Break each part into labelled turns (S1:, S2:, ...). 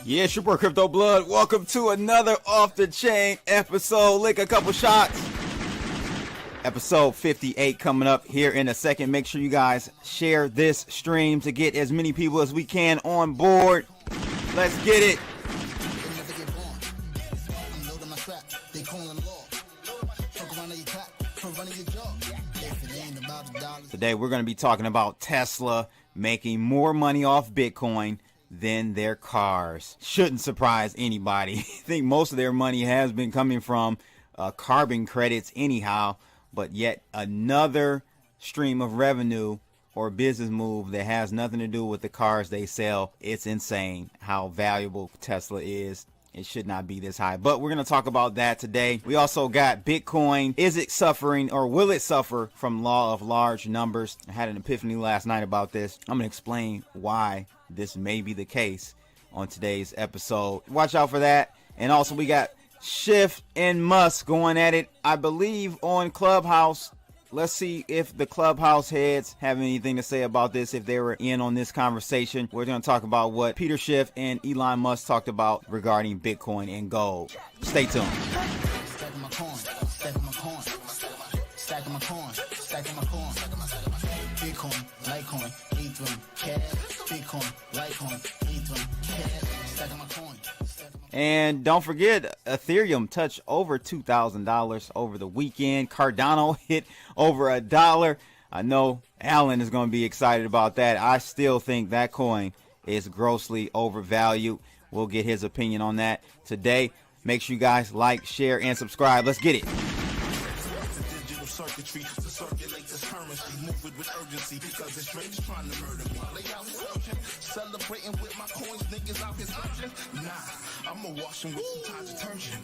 S1: Yeah, it's your boy Crypto Blood. Welcome to another Off the Chain episode. Lick a couple shots. Episode 58 coming up here in a second. Make sure you guys share this stream to get as many people as we can on board. Let's get it. Today we're going to be talking about Tesla making more money off Bitcoin than their cars. Shouldn't surprise anybody. I think most of their money has been coming from carbon credits anyhow, but yet another stream of revenue or business move that has nothing to do with the cars they sell. It's insane how valuable Tesla is. It should not be this high, but we're going to talk about that today. We also got Bitcoin. Is it suffering or will it suffer from law of large numbers? I had an epiphany last night about this. I'm going to explain why this may be the case on today's episode. Watch out for that. And also we got Schiff and Musk going at it, I believe, on Clubhouse. Let's see if the Clubhouse heads have anything to say about this, if they were in on this conversation. We're going to talk about what Peter Schiff and Elon Musk talked about regarding Bitcoin and gold. Stay tuned. Stacking my coin, stacking my coin, stacking my coin, stacking my coin. Bitcoin, Litecoin, Ethereum, cash. Bitcoin, Litecoin, Ethereum, cash. Stacking my coin. And don't forget, Ethereum touched over $2,000 over the weekend. Cardano hit over $1. I know Alan is going to be excited about that. I still think that coin is grossly overvalued. We'll get his opinion on that today. Make sure you guys like, share, and subscribe. Let's get it. Circuitry to circulate this currency, move it with urgency, because it's straight trying to murder me. Lay out searching, celebrating with my coins, niggas out here searching. Nah, I'ma wash them with some Tide detergent.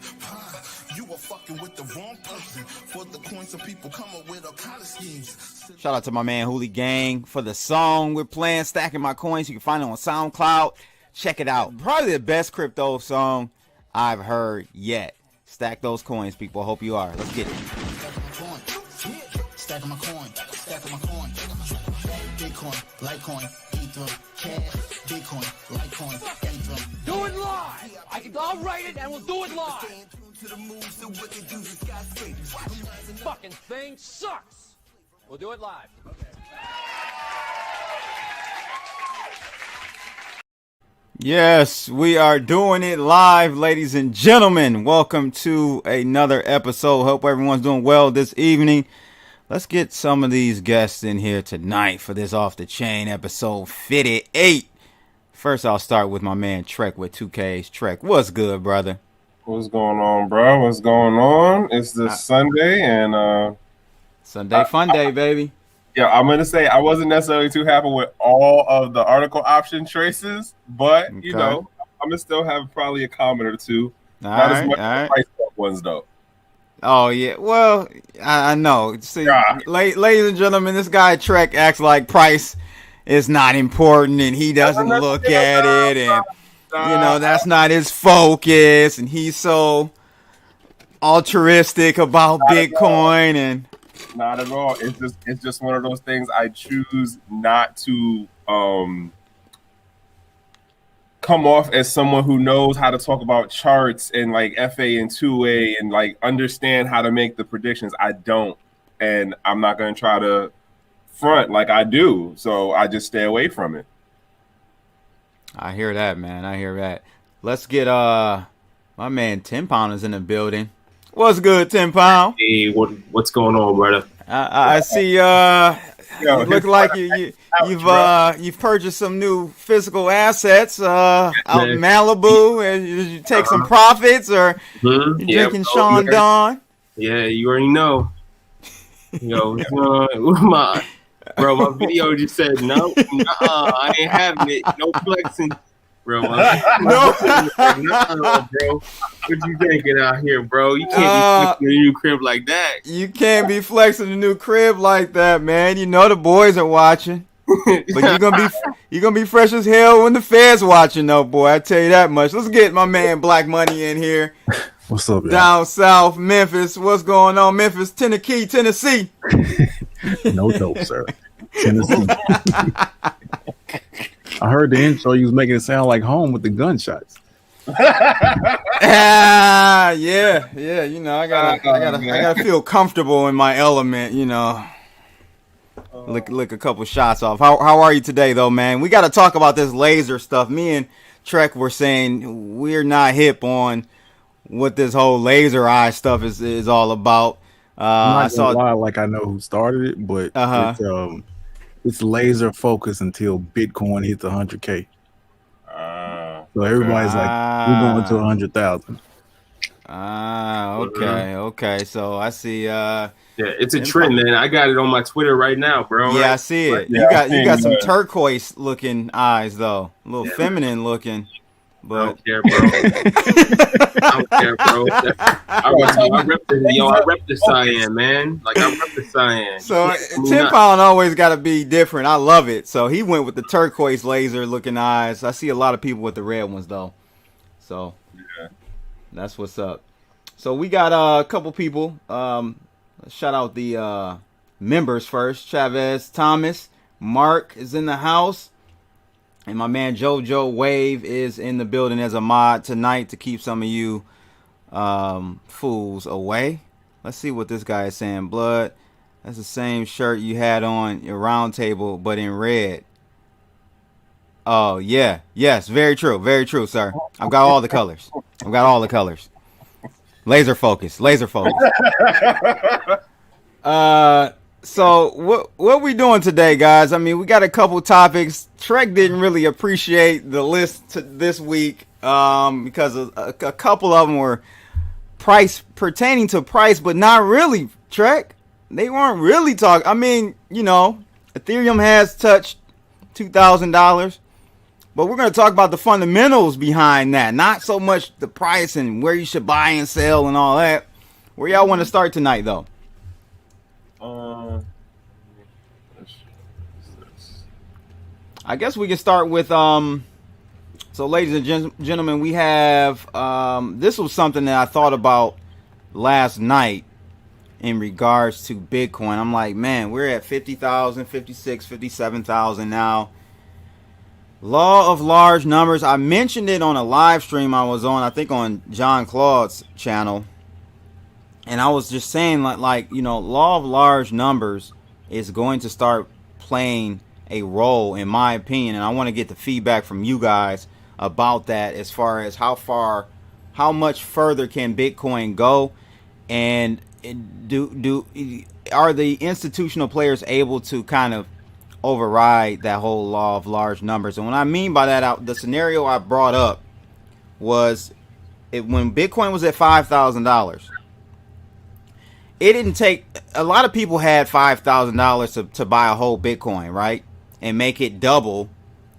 S1: You are fucking with the wrong person. For the coins, some people come up with all kind of schemes. Shout out to my man Hooli Gang for the song we're playing, Stacking My Coins. You can find it on SoundCloud. Check it out. Probably the best crypto song I've heard yet. Stack those coins, people. Hope you are. Let's get it. Stacking my coin, stacking my coin. Bitcoin, Litecoin, Ethereum, cash. Bitcoin, Litecoin, Ethereum. Do it live! I'll write it and we'll do it live! This fucking thing sucks! We'll do it live. Okay. Yes, we are doing it live, ladies and gentlemen. Welcome to another episode. Hope everyone's doing well this evening. Let's get some of these guests in here tonight for this Off the Chain episode 58. First, I'll start with my man Trekk with 2Ks. Trekk, what's good, brother?
S2: What's going on, bro? What's going on? It's this Sunday and
S1: Sunday fun day, baby.
S2: Yeah, I'm gonna say I wasn't necessarily too happy with all of the article option traces, but okay. You know, I'm gonna still have probably a comment or two. Not as much as the price ones though.
S1: Oh, yeah. Well, I know. See, ladies and gentlemen, this guy Trekk acts like price is not important and he doesn't look at it. And, you know, that's not his focus. And he's so altruistic about Bitcoin. And
S2: not at all. It's just one of those things I choose not to come off as someone who knows how to talk about charts and like FA and 2A and like understand how to make the predictions. I don't, and I'm not going to try to front like I do. So I just stay away from it.
S1: I hear that, man. I hear that. Let's get my man 10 Pound is in the building. What's good, 10 Pound?
S3: Hey, what's going on, brother?
S1: I see you look like you've purchased some new physical assets out in Malibu. And you take some profits, or you drinking Sean Don?
S3: Yeah, you already know. Yo, my video just said no, I ain't having it. No flexing, bro. No, bro. What you thinking out here, bro? You can't be flexing a new crib like that.
S1: You can't be flexing a new crib like that, man. You know the boys are watching. But you're gonna be fresh as hell when the feds watching, though, boy. I tell you that much. Let's get my man Black Money in here.
S4: What's up, y'all?
S1: Down south, Memphis. What's going on, Memphis? Tennessee.
S4: No dope, sir. Tennessee. I heard the intro. You was making it sound like home with the gunshots.
S1: Yeah. You know, I gotta feel comfortable in my element. You know, lick a couple shots off. How are you today, though, man? We got to talk about this laser stuff. Me and Trekk were saying we're not hip on what this whole laser eye stuff is all about.
S4: I'm not gonna lie, like I know who started it, but it's laser focus until Bitcoin hits 100K. So everybody's like, we're going to 100,000.
S1: Okay. So I see.
S3: Yeah, it's a trend, man. I got it on my Twitter right now, bro.
S1: Yeah, I see it. You got some turquoise looking eyes though, a little feminine looking. But
S3: I don't care, bro. I rep the cyan, man. Like, I rep the cyan.
S1: So 10 pound always got to be different. I love it. So he went with the turquoise laser looking eyes. I see a lot of people with the red ones though. So that's what's up. So we got a couple people. Shout out the members first. Chavez Thomas, Mark is in the house. And my man JoJo Wave is in the building as a mod tonight to keep some of you fools away. Let's see what this guy is saying. Blood, that's the same shirt you had on your round table, but in red. Oh, yeah. Yes, very true. Very true, sir. I've got all the colors. Laser focus. So what we doing today, guys? I mean, we got a couple topics. Trekk didn't really appreciate the list this week because a couple of them were pertaining to price, but not really. Trekk, they weren't really talking. I mean, you know, Ethereum has touched $2,000, but we're going to talk about the fundamentals behind that, not so much the price and where you should buy and sell and all that. Where y'all want to start tonight, though? I guess we can start with so ladies and gentlemen, we have this was something that I thought about last night in regards to Bitcoin. I'm like, man, we're at 50,000, 56, 57,000 now. Law of large numbers. I mentioned it on a live stream I was on, I think on John Claude's channel. And I was just saying, like, you know, law of large numbers is going to start playing a role, in my opinion. And I want to get the feedback from you guys about that, as far as how much further can Bitcoin go, and are the institutional players able to kind of override that whole law of large numbers? And what I mean by that, the scenario I brought up was when Bitcoin was at $5,000. It didn't take, a lot of people had $5,000 to buy a whole Bitcoin, right? And make it double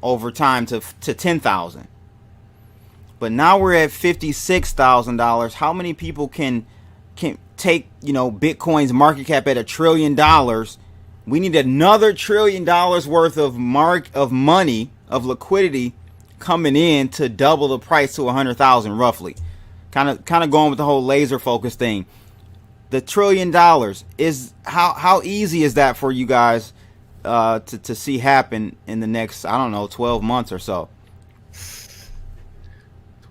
S1: over time to 10,000. But now we're at $56,000. How many people can take, you know, Bitcoin's market cap at $1 trillion? We need another $1 trillion worth of money, of liquidity coming in to double the price to 100,000 roughly. Kind of going with the whole laser focus thing. The $1 trillion is how easy is that for you guys to see happen in the next, I don't know, 12 months or so?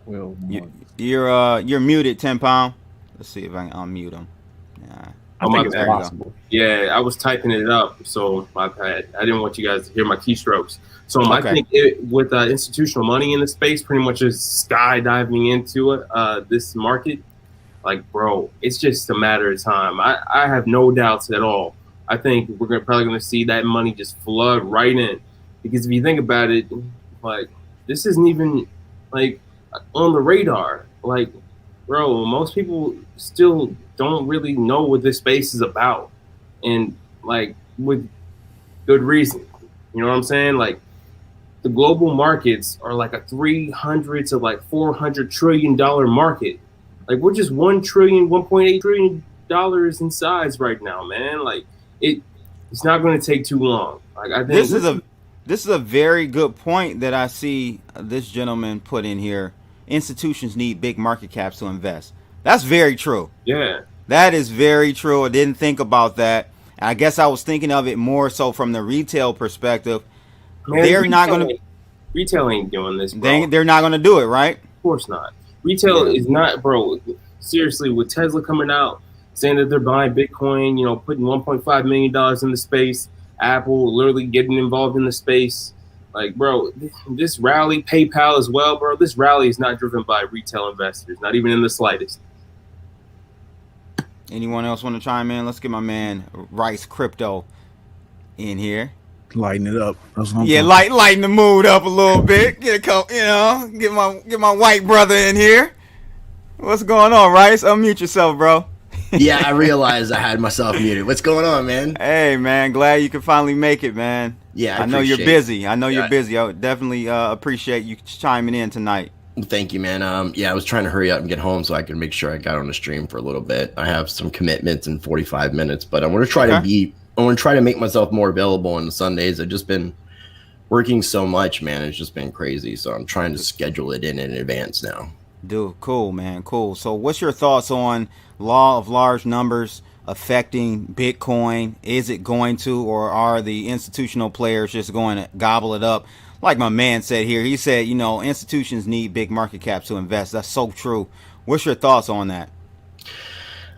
S4: 12 months.
S1: You're muted, 10 pound. Let's see if I can unmute him. Yeah,
S4: I think it's possible.
S3: Yeah, I was typing it up, so my bad. I didn't want you guys to hear my keystrokes. So I think with institutional money in the space, pretty much just skydiving into it, this market. Like, bro, it's just a matter of time. I have no doubts at all. I think we're probably going to see that money just flood right in. Because if you think about it, like, this isn't even, like, on the radar. Like, bro, most people still don't really know what this space is about. And, like, with good reason. You know what I'm saying? Like, the global markets are like a 300 to like $400 trillion market. Like, we're just $1 trillion, $1.8 trillion in size right now, man. Like, it's not going to take too long. Like, I think
S1: this is a very good point that I see this gentleman put in here. Institutions need big market caps to invest. That's very true.
S3: Yeah.
S1: That is very true. I didn't think about that. I guess I was thinking of it more so from the retail perspective.
S3: Man,
S1: they're not going to.
S3: Retail ain't doing this, bro.
S1: They're not going to do it, right?
S3: Of course not. Retail is not, bro. Seriously, with Tesla coming out saying that they're buying Bitcoin, you know, putting $1.5 million in the space, Apple literally getting involved in the space. Like, bro, this rally, PayPal as well, bro. This rally is not driven by retail investors, not even in the slightest.
S1: Anyone else want to chime in? Let's get my man Rice Crypto in here.
S4: Lighten it up.
S1: Lighten the mood up a little bit. Get my white brother in here. What's going on, Rice? Unmute yourself, bro.
S5: Yeah, I realized I had myself muted. What's going on, man?
S1: Hey, man, glad you could finally make it, man.
S5: Yeah,
S1: I know you're busy. I would definitely appreciate you chiming in tonight.
S5: Thank you, man. I was trying to hurry up and get home so I could make sure I got on the stream for a little bit. I have some commitments in 45 minutes, but I want to try to make myself more available on the Sundays. I've just been working so much, man. It's just been crazy. So I'm trying to schedule it in advance now.
S1: Dude, cool, man. Cool. So what's your thoughts on law of large numbers affecting Bitcoin? Is it going to, or are the institutional players just going to gobble it up? Like my man said here, he said, you know, institutions need big market caps to invest. That's so true. What's your thoughts on that?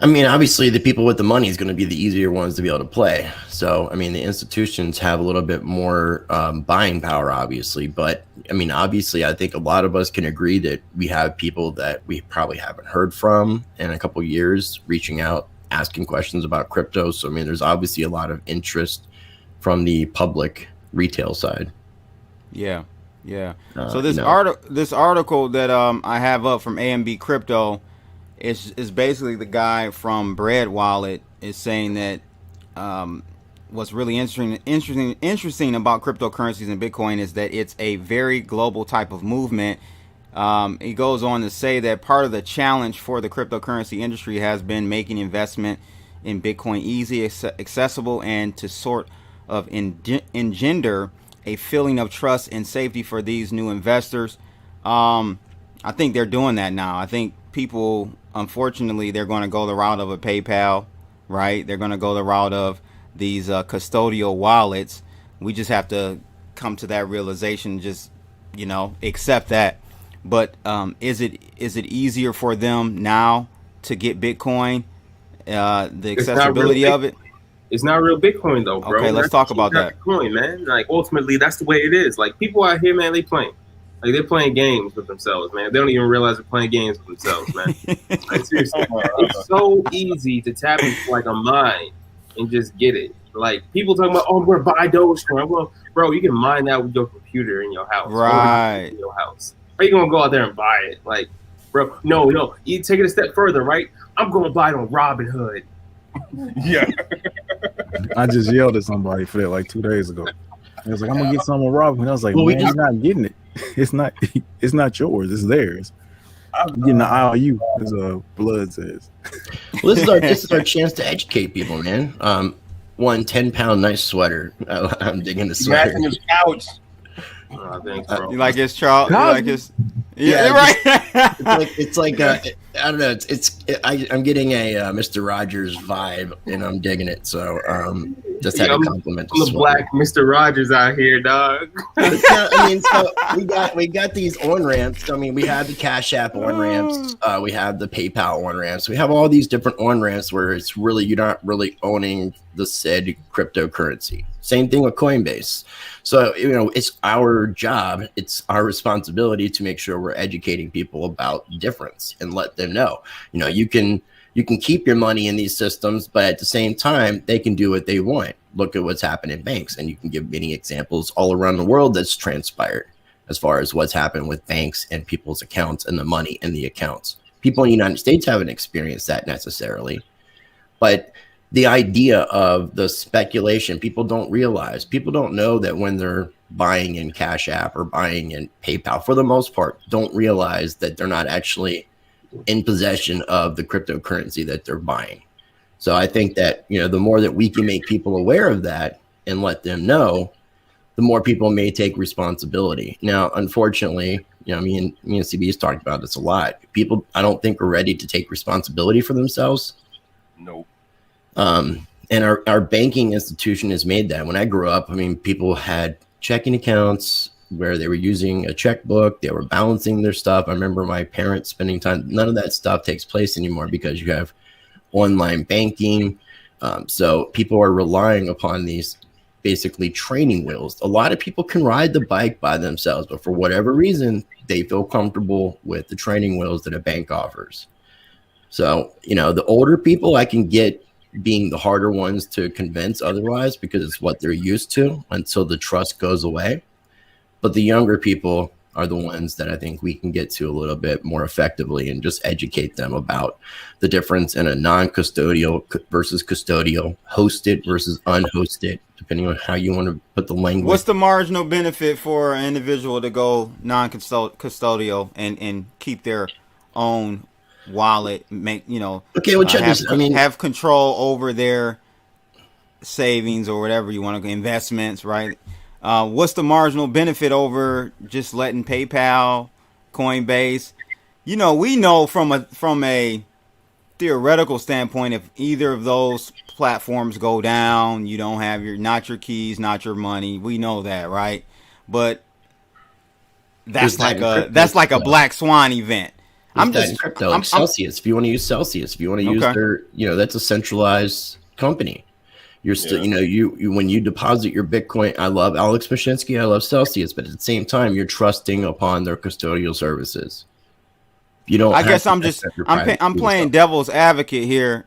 S5: I mean, obviously, the people with the money is going to be the easier ones to be able to play. So, I mean, the institutions have a little bit more buying power, obviously. But, I mean, obviously, I think a lot of us can agree that we have people that we probably haven't heard from in a couple of years reaching out, asking questions about crypto. So, I mean, there's obviously a lot of interest from the public retail side.
S1: Yeah. So this article that I have up from AMB Crypto is basically the guy from Bread Wallet is saying that what's really interesting about cryptocurrencies and Bitcoin is that it's a very global type of movement. He goes on to say that part of the challenge for the cryptocurrency industry has been making investment in Bitcoin easy, accessible, and to sort of engender a feeling of trust and safety for these new investors. I think they're doing that now. I think people, unfortunately, they're going to go the route of a PayPal, right? They're going to go the route of these custodial wallets. We just have to come to that realization, just, you know, accept that. But is it easier for them now to get Bitcoin? The accessibility of it?
S3: It's not real Bitcoin though, bro.
S1: Okay, let's talk about that.
S3: Bitcoin, man. Like ultimately, that's the way it is. Like people out here, man, they're playing games with themselves, man. They don't even realize they're playing games with themselves, man. Like seriously, it's so easy to tap into like a mine and just get it. Like people talking about, we're gonna buy Dogecoin. Well, bro, you can mine that with your computer in your house,
S1: right?
S3: In your house. Are you gonna go out there and buy it? Like, bro, no. You take it a step further, right? I'm gonna buy it on Robinhood.
S2: Yeah.
S4: I just yelled at somebody for that like 2 days ago. I was like, I'm gonna get some on Robinhood. I was like, man, you're not getting it. It's not yours. It's theirs. You're getting the IOU, as Blood says.
S5: Well, this is our chance to educate people, man. 10-pound nice sweater. I'm digging the sweater.
S2: Matching his couch.
S3: Thanks, bro.
S1: You like his Charles? You like his?
S5: Yeah,
S1: right.
S5: It's like I don't know. I'm getting a Mr. Rogers vibe, and I'm digging it. So just had a compliment.
S3: I'm the black Mr. Rogers out here, dog.
S5: I mean, so we got these on ramps. I mean, we have the Cash App on ramps. We have the PayPal on ramps. We have all these different on ramps where it's really you're not really owning the said cryptocurrency. Same thing with Coinbase. So, you know, it's our job, it's our responsibility to make sure we're educating people about the difference and let them know, you know, you can keep your money in these systems, but at the same time, they can do what they want. Look at what's happened in banks, and you can give many examples all around the world that's transpired as far as what's happened with banks and people's accounts and the money in the accounts. People in the United States haven't experienced that necessarily, but the idea of the speculation, people don't know that when they're buying in Cash App or buying in PayPal, for the most part, don't realize that they're not actually in possession of the cryptocurrency that they're buying. So I think that, you know, the more that we can make people aware of that and let them know, the more people may take responsibility. Now, unfortunately, me and CB's talked about this a lot. People, I don't think, are ready to take responsibility for themselves.
S2: Nope.
S5: And our banking institution has made that. When I grew up, people had checking accounts where they were using a checkbook, they were balancing their stuff. I remember my parents spending time. None of that stuff takes place anymore because you have online banking. So people are relying upon these basically training wheels. A lot of people can ride the bike by themselves, but for whatever reason, they feel comfortable with the training wheels that a bank offers. So, the older people I can get being the harder ones to convince otherwise because it's what they're used to until the trust goes away. But the younger people are the ones that I think we can get to a little bit more effectively and just educate them about the difference in a non-custodial versus custodial, hosted versus unhosted, depending on how you want to put the language.
S1: What's the marginal benefit for an individual to go non-custodial and keep their own wallet,
S5: okay, well, check this.
S1: Have control over their savings or whatever you want to, investments, right? What's the marginal benefit over just letting PayPal, Coinbase? We know from a theoretical standpoint, if either of those platforms go down, you don't have not your keys, not your money. We know that, right? But that's like a black swan event.
S5: I'm just crypto. Celsius. If you want to use Celsius, if you want to use their, that's a centralized company. You're still, you when you deposit your Bitcoin. I love Alex Mashinsky. I love Celsius, but at the same time, you're trusting upon their custodial services. You don't.
S1: I guess I'm playing devil's advocate here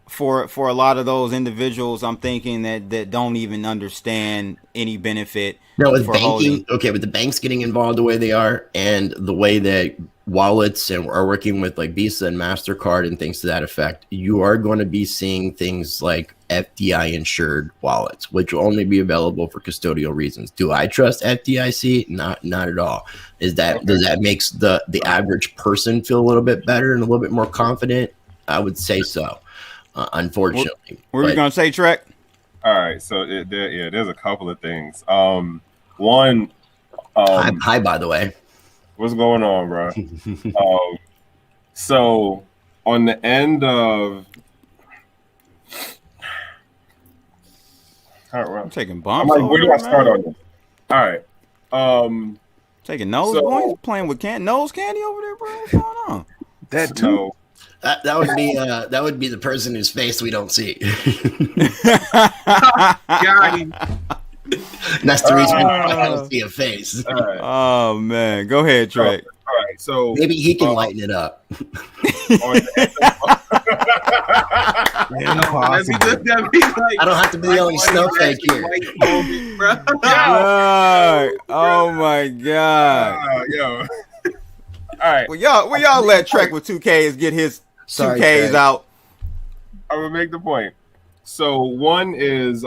S1: for a lot of those individuals. I'm thinking that don't even understand any benefit.
S5: No, with banking, with the banks getting involved the way they are, and the way that wallets and are working with like Visa and MasterCard and things to that effect, you are going to be seeing things like FDI insured wallets, which will only be available for custodial reasons. Do I trust FDIC? Not at all. Does that makes the average person feel a little bit better and a little bit more confident? I would say so. Unfortunately.
S1: What were you going to say, Trekk?
S2: All right. So there's a couple of things. One.
S5: Hi, by the way.
S2: What's going on, bro? So on the end of,
S1: I'm taking bumps.
S2: I'm like, where do I start on this? All right.
S1: Taking nose points, playing with nose candy over there, bro. What's going on?
S4: That too.
S5: That would be the person whose face we don't see.
S3: Got him.
S5: That's the reason I don't see a face.
S2: Right.
S1: Oh man, go ahead, Trekk.
S2: All right, so
S5: maybe he can lighten it up. I don't have to be the only snowflake here.
S1: Oh my god.
S2: Yo. All right.
S1: Well, y'all let Trekk with 2Ks get his 2Ks out.
S2: I'm gonna make the point. So one is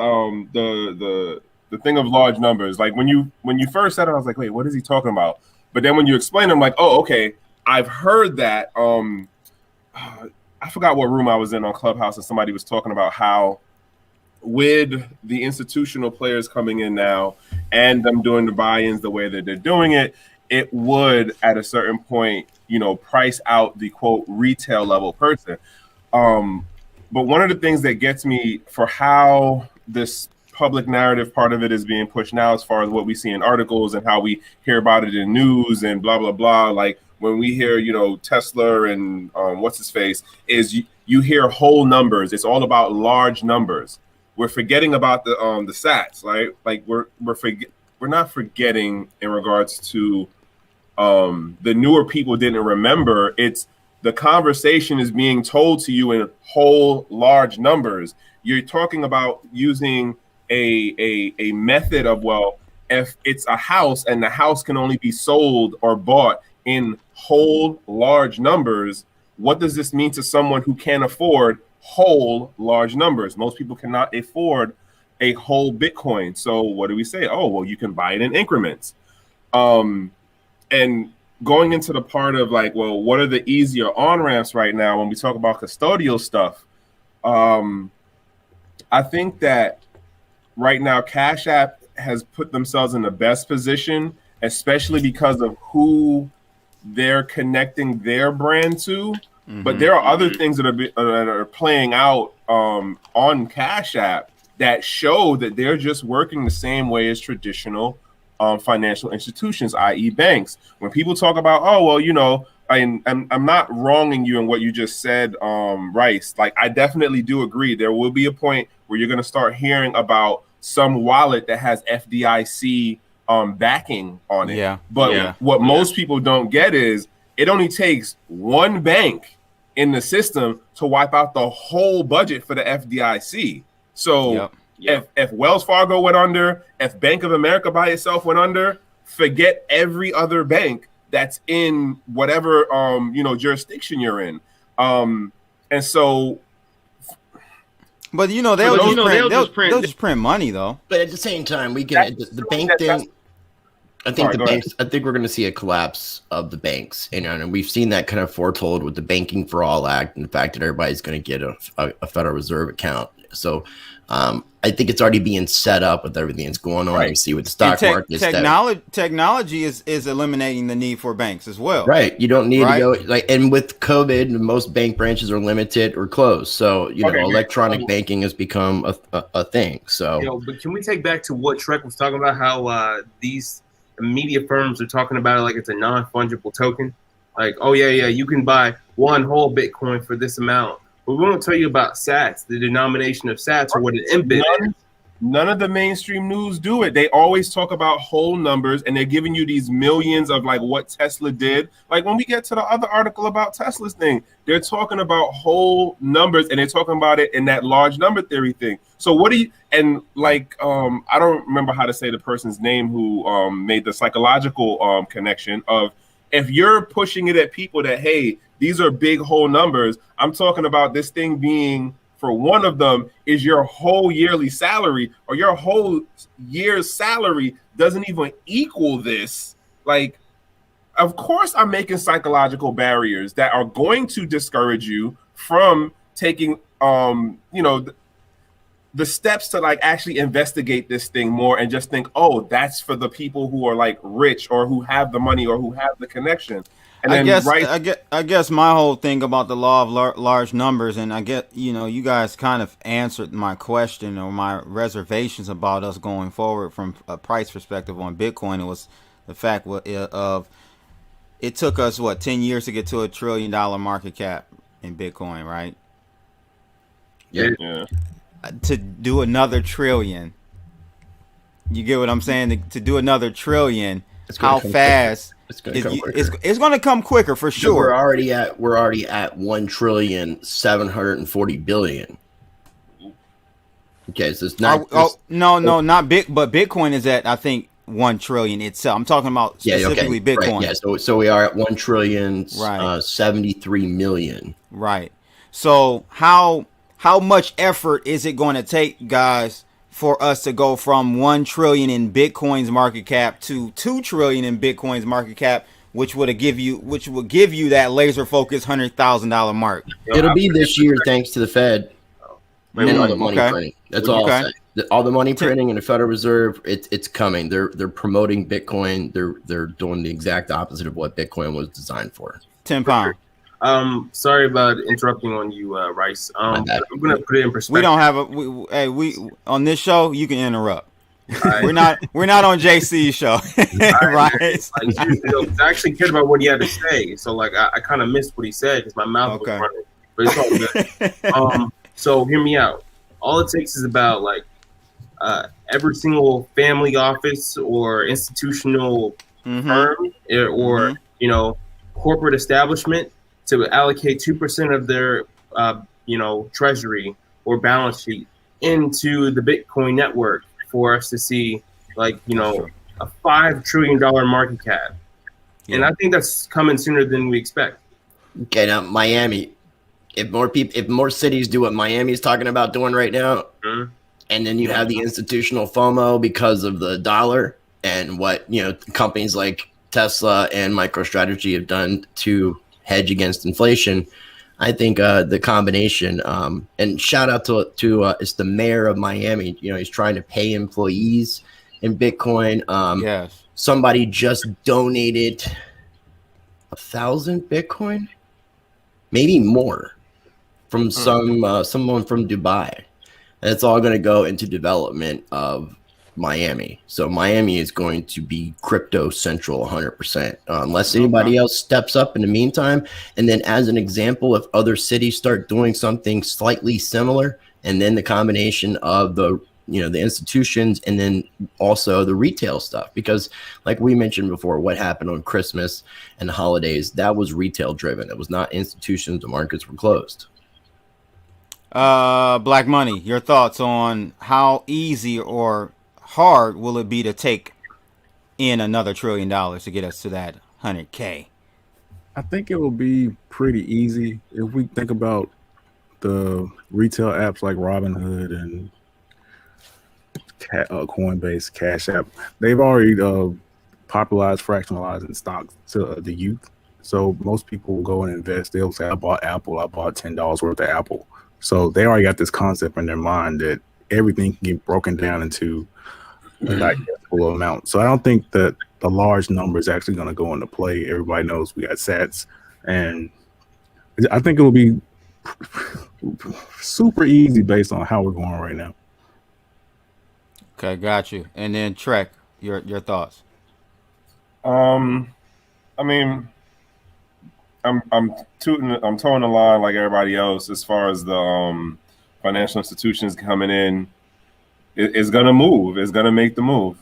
S2: the thing of large numbers. Like when you first said it, I was like, wait, what is he talking about? But then when you explain it, I'm like, oh, okay, I've heard that. I forgot what room I was in on Clubhouse, and somebody was talking about how with the institutional players coming in now and them doing the buy-ins the way that they're doing it, it would at a certain point, price out the quote retail level person. But one of the things that gets me for how this public narrative part of it is being pushed now, as far as what we see in articles and how we hear about it in news and blah, blah, blah. Like when we hear, Tesla and what's his face, is you hear whole numbers. It's all about large numbers. We're forgetting about the sats, right? Like we're not forgetting in regards to the newer people didn't remember. It's the conversation is being told to you in whole large numbers. You're talking about using a method of, well, if it's a house and the house can only be sold or bought in whole large numbers, what does this mean to someone who can't afford whole large numbers? Most people cannot afford a whole Bitcoin. So what do we say? Oh, well, you can buy it in increments. And going into the part of like, well, what are the easier on-ramps right now when we talk about custodial stuff? I think that right now, Cash App has put themselves in the best position, especially because of who they're connecting their brand to. But there are other things that are playing out on Cash App that show that they're just working the same way as traditional financial institutions, i.e. banks. When people talk about, oh, well, you know, I'm not wronging you in what you just said, Rice. Like, I definitely do agree. There will be a point where you're going to start hearing about some wallet that has FDIC backing on it.
S1: Yeah.
S2: But what most people don't get is it only takes one bank in the system to wipe out the whole budget for the FDIC. So if Wells Fargo went under, if Bank of America by itself went under, forget every other bank that's in whatever jurisdiction you're in. And so,
S1: but you know they'll just print money though.
S5: But at the same time, we get the bank thing. I think we're going to see a collapse of the banks, and we've seen that kind of foretold with the Banking for All Act and the fact that everybody's going to get a Federal Reserve account. So I think it's already being set up with everything that's going on. Right. You see with the stock market.
S1: Technology is eliminating the need for banks as well.
S5: Right. You don't need to go and with COVID, most bank branches are limited or closed. So electronic banking has become a thing. So
S3: but can we take back to what Trekk was talking about? How these media firms are talking about it like it's a non-fungible token. Like, oh yeah, you can buy one whole Bitcoin for this amount. But we won't tell you about sats, the denomination of sats, or what an MBIT is.
S2: None of the mainstream news do it. They always talk about whole numbers, and they're giving you these millions of like what Tesla did. Like when we get to the other article about Tesla's thing, they're talking about whole numbers, and they're talking about it in that large number theory thing. So what do you, and like, I don't remember how to say the person's name who made the psychological connection of, if you're pushing it at people that, hey, these are big whole numbers, I'm talking about this thing being, for one of them, is your whole yearly salary, or your whole year's salary doesn't even equal this. Like, of course, I'm making psychological barriers that are going to discourage you from taking, the steps to like actually investigate this thing more and just think, oh, that's for the people who are like rich or who have the money or who have the connection. And
S1: I guess my whole thing about the law of large numbers, and I get, you guys kind of answered my question or my reservations about us going forward from a price perspective on Bitcoin. It was the fact of it took us 10 years to get to $1 trillion market cap in Bitcoin, right?
S2: Yeah.
S1: To do another trillion, you get what I'm saying? To do another trillion, how fast? It's going to come quicker for sure.
S5: We're already at 1,740 billion. Okay, so it's not.
S1: Not big, but Bitcoin is at, I think, 1 trillion itself. I'm talking about specifically Bitcoin.
S5: Right, yeah, so we are at 1 trillion 73 million.
S1: Right. So how much effort is it going to take, guys, for us to go from 1 trillion in Bitcoin's market cap to 2 trillion in Bitcoin's market cap, which will give you that laser focused $100,000 mark?
S5: It'll be this year, thanks to the Fed and all the money printing. That's all. I'll say. All the money printing and the Federal Reserve, it's coming. They're promoting Bitcoin. They're doing the exact opposite of what Bitcoin was designed for.
S1: 10 pounds.
S3: Sorry about interrupting on you, Rice. I'm gonna put it in perspective.
S1: We don't have we on this show. You can interrupt. Right. We're not on JC's show, right?
S3: I actually cared about what he had to say, so like I kind of missed what he said because my mouth was running. But it's all good. So hear me out. All it takes is about like every single family office or institutional firm or corporate establishment to allocate 2% of their, treasury or balance sheet into the Bitcoin network for us to see, like, a $5 trillion market cap. Yeah. And I think that's coming sooner than we expect.
S5: Okay, now Miami, if more cities do what Miami's talking about doing right now, and then you have the institutional FOMO because of the dollar and what companies like Tesla and MicroStrategy have done to hedge against inflation, I think the combination and shout out to it's the mayor of Miami. He's trying to pay employees in Bitcoin.
S1: Yes.
S5: Somebody just donated 1,000 Bitcoin, maybe more, from someone from Dubai. And it's all going to go into development of Miami. So Miami is going to be crypto central 100%, unless anybody else steps up in the meantime. And then as an example, if other cities start doing something slightly similar, and then the combination of the institutions and then also the retail stuff, because like we mentioned before, what happened on Christmas and the holidays, that was retail driven. It was not institutions. The markets were closed.
S1: Black Money, your thoughts on how easy or hard will it be to take in another $1 trillion to get us to that 100K?
S4: I think it will be pretty easy if we think about the retail apps like Robinhood and Coinbase, Cash App. They've already popularized fractionalizing stocks to the youth. So most people will go and invest. They'll say, I bought Apple. I bought $10 worth of Apple. So they already got this concept in their mind that everything can get broken down into a digestible amount. So I don't think that the large number is actually going to go into play. Everybody knows we got sats. And I think it will be super easy based on how we're going right now.
S1: Okay, got you. And then Trekk, your thoughts.
S2: I mean, I'm toeing the line like everybody else as far as the financial institutions coming in. It's gonna move. It's gonna make the move.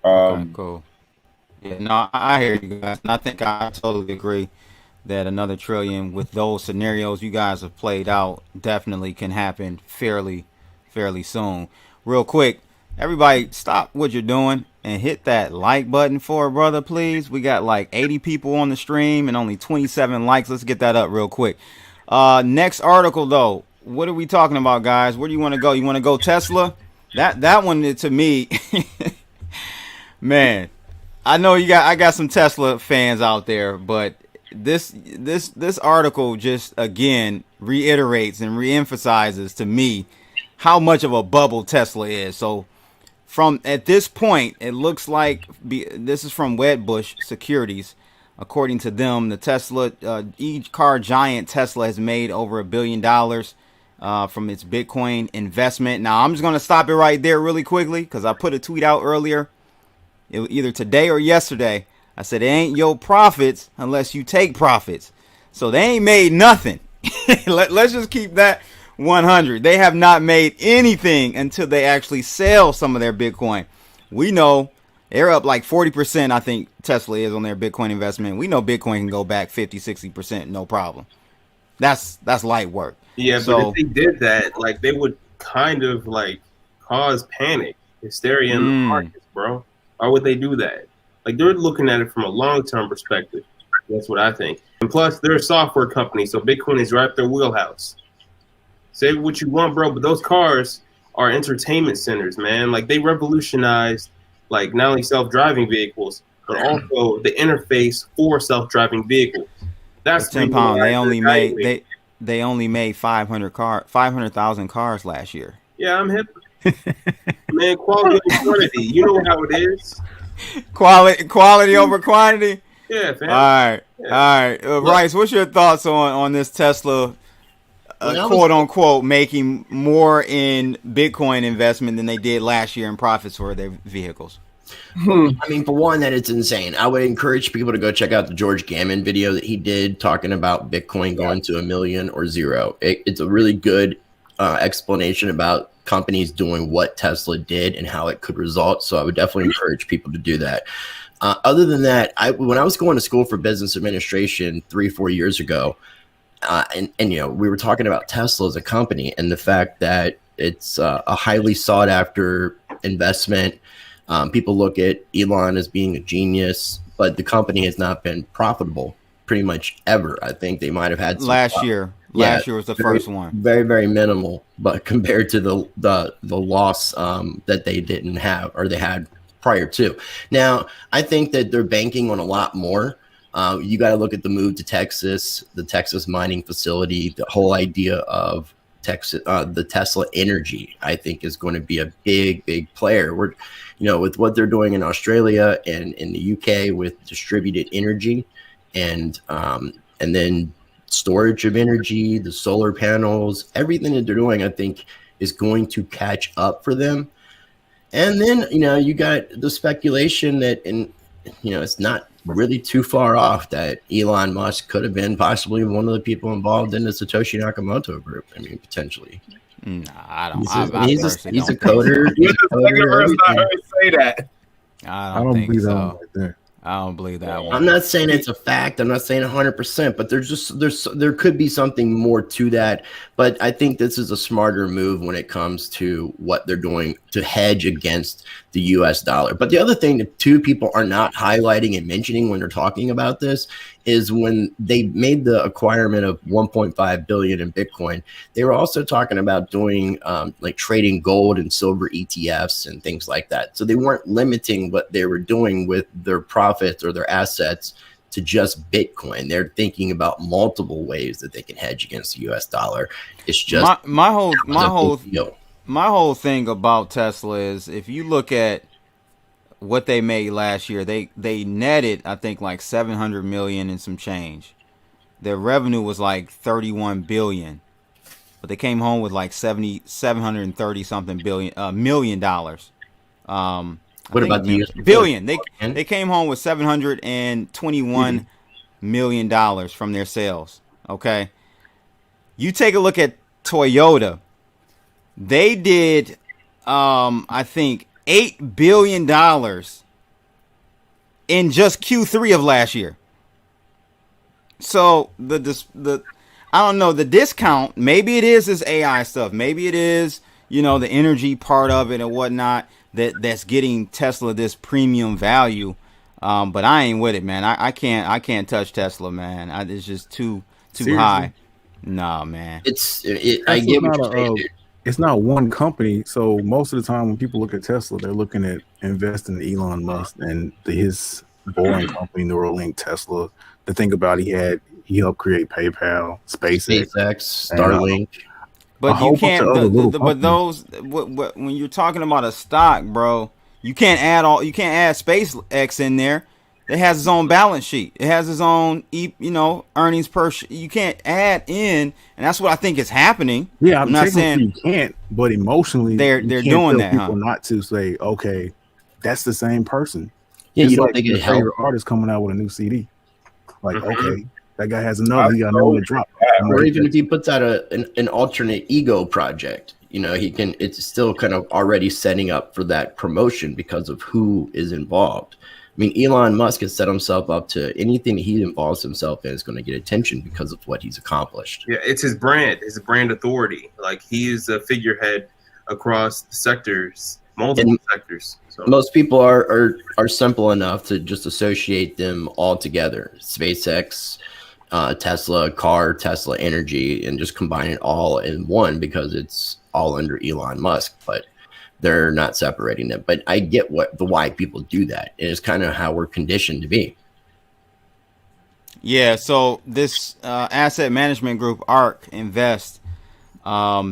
S1: Okay, cool. Yeah, no, I hear you guys. And I think I totally agree that another $1 trillion with those scenarios you guys have played out definitely can happen fairly soon. Real quick, everybody stop what you're doing and hit that like button for a brother, please. We got like 80 people on the stream and only 27 likes. Let's get that up real quick. Next article though, what are we talking about, guys? Where do you want to go? You want to go Tesla? That one to me, man. I know I got some Tesla fans out there, but this article just again reiterates and reemphasizes to me how much of a bubble Tesla is. So from at this point, it looks like this is from Wedbush Securities. According to them, the Tesla e-car giant Tesla has made over $1 billion from its Bitcoin investment. Now, I'm just going to stop it right there really quickly because I put a tweet out earlier, either today or yesterday. I said, it ain't your profits unless you take profits. So they ain't made nothing. Let's just keep that 100. They have not made anything until they actually sell some of their Bitcoin. We know they're up like 40%, I think Tesla is on their Bitcoin investment. We know Bitcoin can go back 50, 60%, no problem. That's light work.
S3: Yeah, so, but if they did that, like they would kind of like cause panic, hysteria in the markets, bro. Why would they do that? Like they're looking at it from a long-term perspective. That's what I think. And plus, they're a software company, so Bitcoin is right up their wheelhouse. Say what you want, bro, but those cars are entertainment centers, man. Like they revolutionized, like not only self-driving vehicles, but also the interface for self-driving vehicles. That's
S1: 10 pounds. They only made 500,000 cars last year.
S3: Yeah, I'm hip. Man, quality over quantity. You know how it is.
S1: Quality over quantity.
S3: Yeah, fam.
S1: All right. Rice, what's your thoughts on this Tesla, quote unquote, making more in Bitcoin investment than they did last year in profits for their vehicles?
S5: I mean, for one, that it's insane. I would encourage people to go check out the George Gammon video that he did talking about Bitcoin going to 1 million or zero. It's a really good explanation about companies doing what Tesla did and how it could result. So I would definitely encourage people to do that. Other than that, when I was going to school for business administration 3-4 years ago, and we were talking about Tesla as a company and the fact that it's a highly sought after investment. People look at Elon as being a genius, but the company has not been profitable pretty much ever. I think they might have had some
S1: last year. Last year was the first one.
S5: Very, very minimal, but compared to the loss that they didn't have or they had prior to. Now, I think that they're banking on a lot more. You got to look at the move to Texas, the Texas mining facility, the whole idea of the Tesla energy, I think, is going to be a big player. We're, with what they're doing in Australia and in the UK with distributed energy, and then storage of energy, the solar panels, everything that they're doing, I think, is going to catch up for them. And then, you got the speculation that, it's not really too far off that Elon Musk could have been possibly one of the people involved in the Satoshi Nakamoto group. I mean, potentially.
S1: Nah, I don't.
S5: He's a coder.
S2: You're the second person I heard say that.
S1: I don't think
S4: believe
S1: so.
S4: that one right there.
S1: I don't believe that one.
S5: I'm not saying it's a fact. I'm not saying 100%, but there could be something more to that. But I think this is a smarter move when it comes to what they're doing to hedge against the US dollar. But the other thing that people are not highlighting and mentioning when they're talking about this is when they made the acquirement of 1.5 billion in Bitcoin, they were also talking about doing like trading gold and silver ETFs and things like that. So they weren't limiting what they were doing with their profits or their assets to just Bitcoin. They're thinking about multiple ways that they can hedge against the US dollar. It's just
S1: my whole thing about Tesla is, if you look at what they made last year, they netted, I think, like 700 million and some change. Their revenue was like 31 billion, but they came home with like 730 something million dollars.
S5: What about the
S1: billion? They came home with 721 million dollars from their sales. Okay, you take a look at Toyota. They did, I think, $8 billion in just Q3 of last year. So the I don't know, the discount, maybe it is this AI stuff. Maybe it is, the energy part of it and whatnot that's getting Tesla this premium value. But I ain't with it, man. I can't touch Tesla, man. It's just too
S4: Seriously?
S1: high. No, man.
S5: I get what you're saying, dude.
S4: It's not one company. So most of the time when people look at Tesla, they're looking at investing in Elon Musk and his boring company, Neuralink, Tesla. To think about, he helped create PayPal, SpaceX, Starlink.
S1: But you can't. When you're talking about a stock, bro, you can't add SpaceX in there. It has its own balance sheet. It has its own, earnings per share. You can't add in, and that's what I think is happening.
S4: Yeah,
S1: I'm not saying
S4: you can't, but emotionally,
S1: they're doing that.
S4: People not to say, okay, that's the same person.
S5: Yeah,
S4: it's
S5: you don't
S4: like
S5: think
S4: your
S5: it helps.
S4: favorite artist coming out with a new CD. Like, okay, that guy has another. He got another drop.
S5: Or even if he puts out an alternate ego project, he can. It's still kind of already setting up for that promotion because of who is involved. I mean, Elon Musk has set himself up to anything that he involves himself in is going to get attention because of what he's accomplished.
S3: Yeah, it's his brand, authority. Like, he is a figurehead across sectors, multiple sectors. So
S5: most people are simple enough to just associate them all together. SpaceX, Tesla, Tesla Energy, and just combine it all in one because it's all under Elon Musk. But they're not separating them. But I get why people do that. It is kind of how we're conditioned to be.
S1: Yeah, so this asset management group, ARK Invest,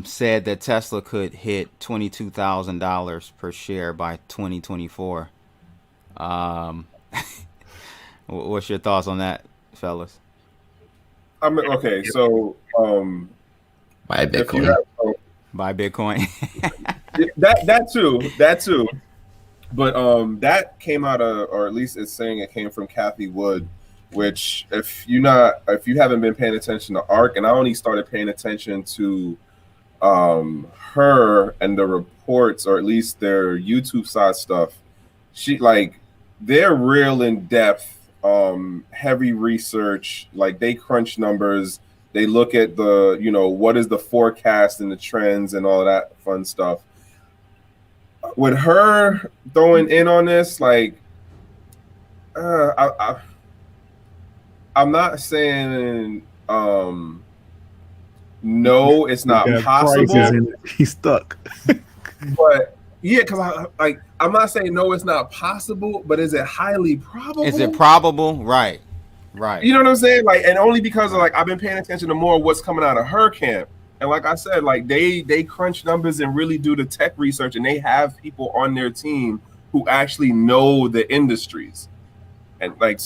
S1: said that Tesla could hit $22,000 per share by 2024. What's your thoughts on that, fellas?
S2: I mean, okay, so
S5: Buy Bitcoin.
S1: Buy Bitcoin.
S2: that too. But that came out of, or at least it's saying it came from Kathy Wood, which if you haven't been paying attention to ARK, and I only started paying attention to her and the reports, or at least their YouTube side stuff, they're real in depth, heavy research. Like, they crunch numbers. They look at the, what is the forecast and the trends and all that fun stuff. With her throwing in on this, I'm not saying no, it's not possible.
S4: He's stuck.
S2: But yeah, because I'm not saying no, it's not possible, but is it highly probable?
S1: Is it probable? Right.
S2: You know what I'm saying? And only because of I've been paying attention to more of what's coming out of her camp. And like I said, like they crunch numbers and really do the tech research, and they have people on their team who actually know the industries. And like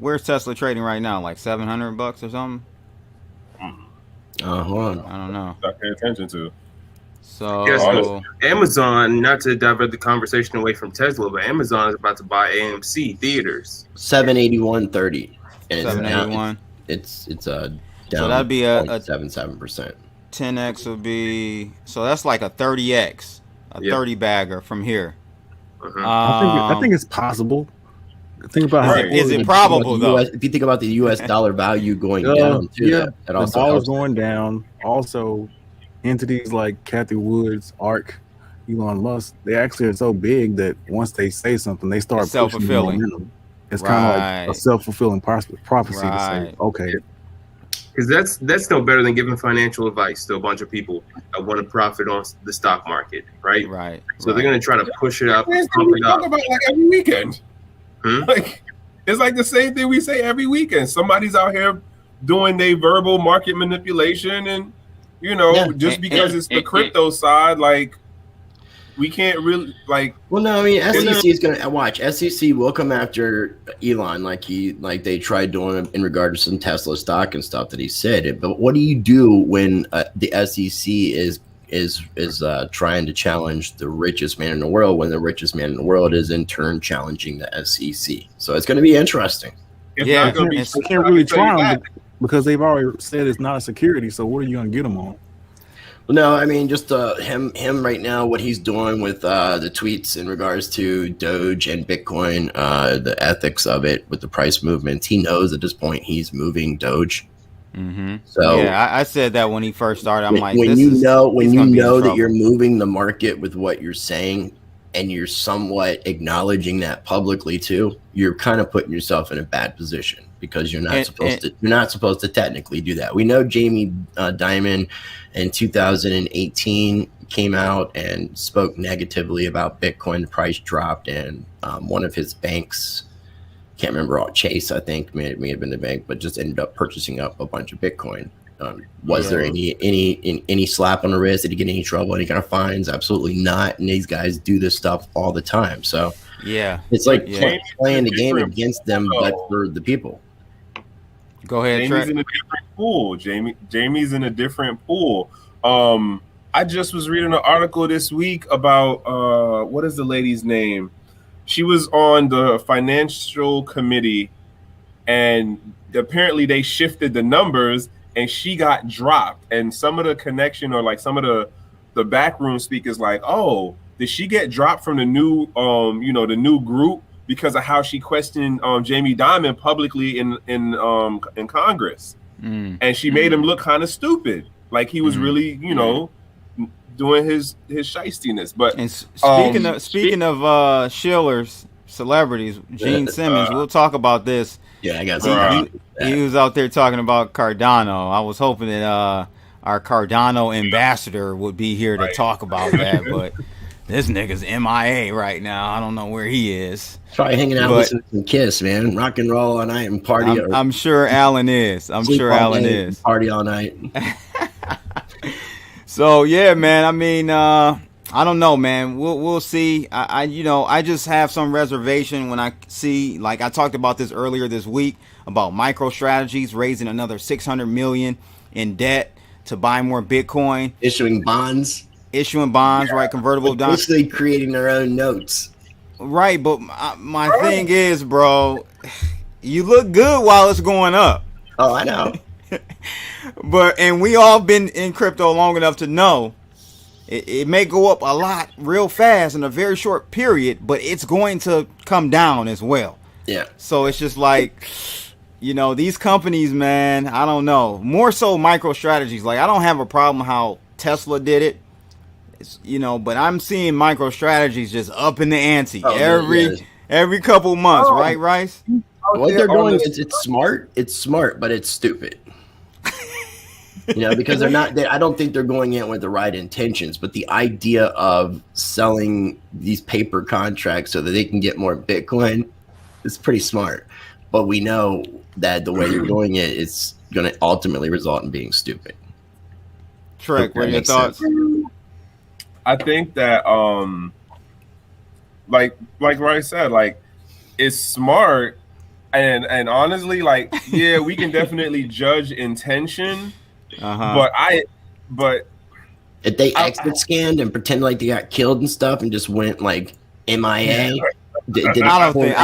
S1: where's Tesla trading right now? Like $700 or something?
S5: Hold on.
S1: I don't know.
S2: I pay attention to.
S1: So
S3: Amazon, not to divert the conversation away from Tesla, but Amazon is about to buy AMC theaters.
S5: 781.30. And
S1: 781.
S5: It's down.
S1: So that'd be a
S5: 0.77%.
S1: 10x would be, so that's like a 30x, 30 bagger from here.
S4: I think it's possible. Think about how
S1: is it probable though?
S5: If you think about the U.S. dollar value going down too, that also
S4: the dollar's
S5: helps.
S4: going down. Also, entities like Cathie Wood's, ARK, Elon Musk, they actually are so big that once they say something, they start
S1: self-fulfilling.
S4: It's kind of like a self-fulfilling prophecy to say, okay.
S3: Because that's no better than giving financial advice to a bunch of people that want to profit on the stock market, right?
S1: Right.
S3: So they're going to try to push it up, pump
S2: We
S3: it
S2: talk
S3: up.
S2: about like every weekend. Like it's like the same thing we say every weekend. Somebody's out here doing their verbal market manipulation, and just because it's the crypto side, like we can't really like.
S5: Well, no, I mean SEC is gonna watch. SEC will come after Elon like they tried doing in regard to some Tesla stock and stuff that he said. But what do you do when the SEC is trying to challenge the richest man in the world when the richest man in the world is in turn challenging the SEC? So it's going to be interesting.
S2: It's not gonna be.
S4: They can't really try them because they've already said it's not a security. So what are you going to get them on?
S5: Well, no, I mean just him right now, what he's doing with the tweets in regards to Doge and Bitcoin, the ethics of it with the price movements. He knows at this point he's moving Doge.
S1: Mm-hmm.
S5: So
S1: yeah, I said that when he first started. I'm like,
S5: when you know that you're moving the market with what you're saying, and you're somewhat acknowledging that publicly too, you're kind of putting yourself in a bad position because you're not supposed to technically do that. We know Jamie Dimon in 2018 came out and spoke negatively about Bitcoin. The price dropped, and one of his banks, can't remember, Chase, I think, may have been the bank, but just ended up purchasing up a bunch of Bitcoin. Was there any slap on the wrist? Did he get any trouble? Any kind of fines? Absolutely not. And these guys do this stuff all the time. So it's like playing the game against them, but for the people.
S1: Go ahead,
S2: Jamie's
S1: Trekk.
S2: in a different pool. Jamie's in a different pool. I just was reading an article this week about what is the lady's name? She was on the financial committee, and apparently they shifted the numbers, and she got dropped. And some of the connection, or like some of the backroom speakers, like, oh, did she get dropped from the new, the new group because of how she questioned Jamie Dimon publicly in Congress, and she made him look kind of stupid, like he was really, doing his shystiness. But
S1: and speaking of shillers, celebrities, Gene Simmons, we'll talk about this.
S5: Yeah, I got
S1: he was out there talking about Cardano. I was hoping that our Cardano ambassador would be here to talk about that, but this nigga's MIA right now. I don't know where he is.
S5: Probably hanging out with some Kiss, man. Rock and roll all night and party.
S1: I'm sure Alan is.
S5: Party all night.
S1: So yeah, man. I mean, I don't know, man. We'll see. I just have some reservation when I see, like I talked about this earlier this week about MicroStrategies raising another $600 million in debt to buy more Bitcoin,
S5: issuing bonds,
S1: right? Convertible bonds,
S5: basically creating their own notes,
S1: right? But my thing is, bro, you look good while it's going up.
S5: Oh, I know.
S1: And we all been in crypto long enough to know it may go up a lot real fast in a very short period, but it's going to come down as well.
S5: Yeah. So
S1: it's just like, these companies, man, I don't know. More so MicroStrategies. Like, I don't have a problem how Tesla did it. It's, but I'm seeing MicroStrategies just up in the ante every couple months, right, Rice?
S5: What they're doing is it's smart, but it's stupid. Because I don't think they're going in with the right intentions, but the idea of selling these paper contracts so that they can get more Bitcoin is pretty smart. but we know that the way you're doing it is going to ultimately result in being stupid.
S1: Trekk, what are your thoughts?
S2: I think that like Rice said, like, it's smart, and honestly, like, yeah, we can definitely judge intention, but
S5: if they exit scanned and pretend like they got killed and stuff and just went like MIA.
S1: I don't think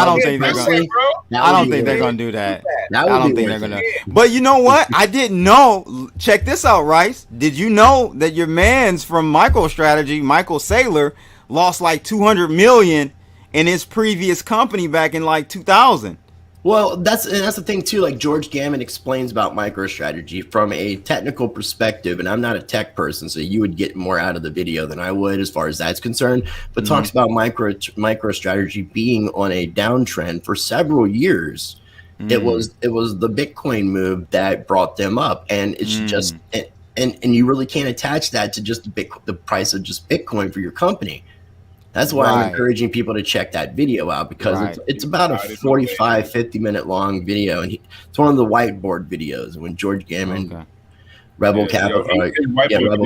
S1: they're gonna do that. I don't think they're gonna. But you know what? I didn't know. Check this out, Rice. Did you know that your man's from MicroStrategy, Michael Saylor, lost like 200 million in his previous company back in like 2000?
S5: Well, that's the thing too. Like George Gammon explains about MicroStrategy from a technical perspective, and I'm not a tech person, so you would get more out of the video than I would as far as that's concerned. But talks about MicroStrategy being on a downtrend for several years. It was the Bitcoin move that brought them up, and it's just and you really can't attach that to just the price of just Bitcoin for your company. That's why I'm encouraging people to check that video out, because it's about a 45, 50-minute long video. And it's one of the whiteboard videos when George Gammon, Rebel Capital. Rebel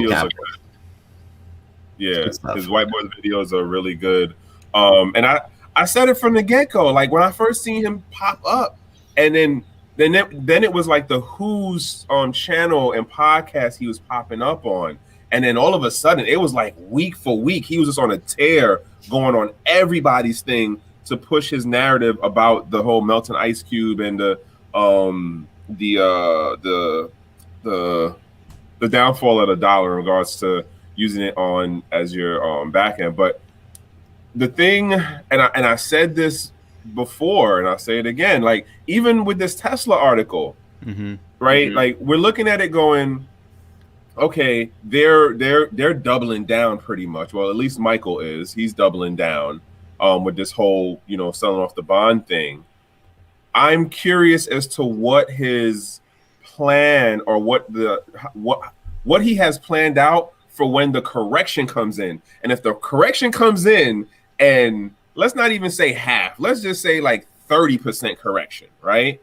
S5: Capital.
S2: His whiteboard videos are really good. And I said it from the get-go. Like, when I first seen him pop up, and then it was like the Who's channel and podcast he was popping up on. And then all of a sudden, it was like week for week, he was just on a tear, going on everybody's thing to push his narrative about the whole melting ice cube and the downfall of the dollar in regards to using it on as your back end. But the thing, and I said this before, and I'll say it again, like, even with this Tesla article, right? Like, we're looking at it going, okay, they're doubling down pretty much. Well, at least Michael is. He's doubling down with this whole, selling off the bond thing. I'm curious as to what his plan, or what he has planned out for when the correction comes in. And if the correction comes in, and let's not even say half, let's just say like 30% correction, right?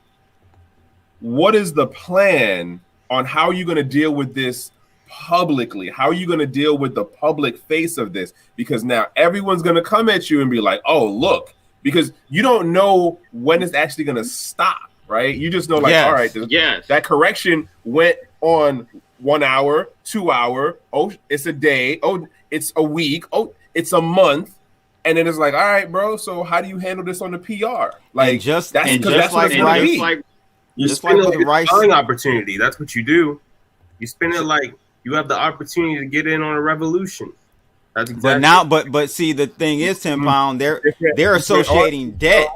S2: What is the plan on how you're going to deal with this publicly? How are you going to deal with the public face of this? Because now everyone's going to come at you and be like, oh, look, because you don't know when it's actually going to stop, right? You just know, like, all right, that correction went on 1 hour, 2 hour, oh, it's a day, oh, it's a week, oh, it's a month. And then it's like, all right, bro, so how do you handle this on the PR? Like, that's what it's going to be.
S3: You spend it like a selling opportunity. That's what you do. You spend it like you have the opportunity to get in on a revolution. That's exactly.
S1: But see, the thing is, 10 Pound, they're associating debt.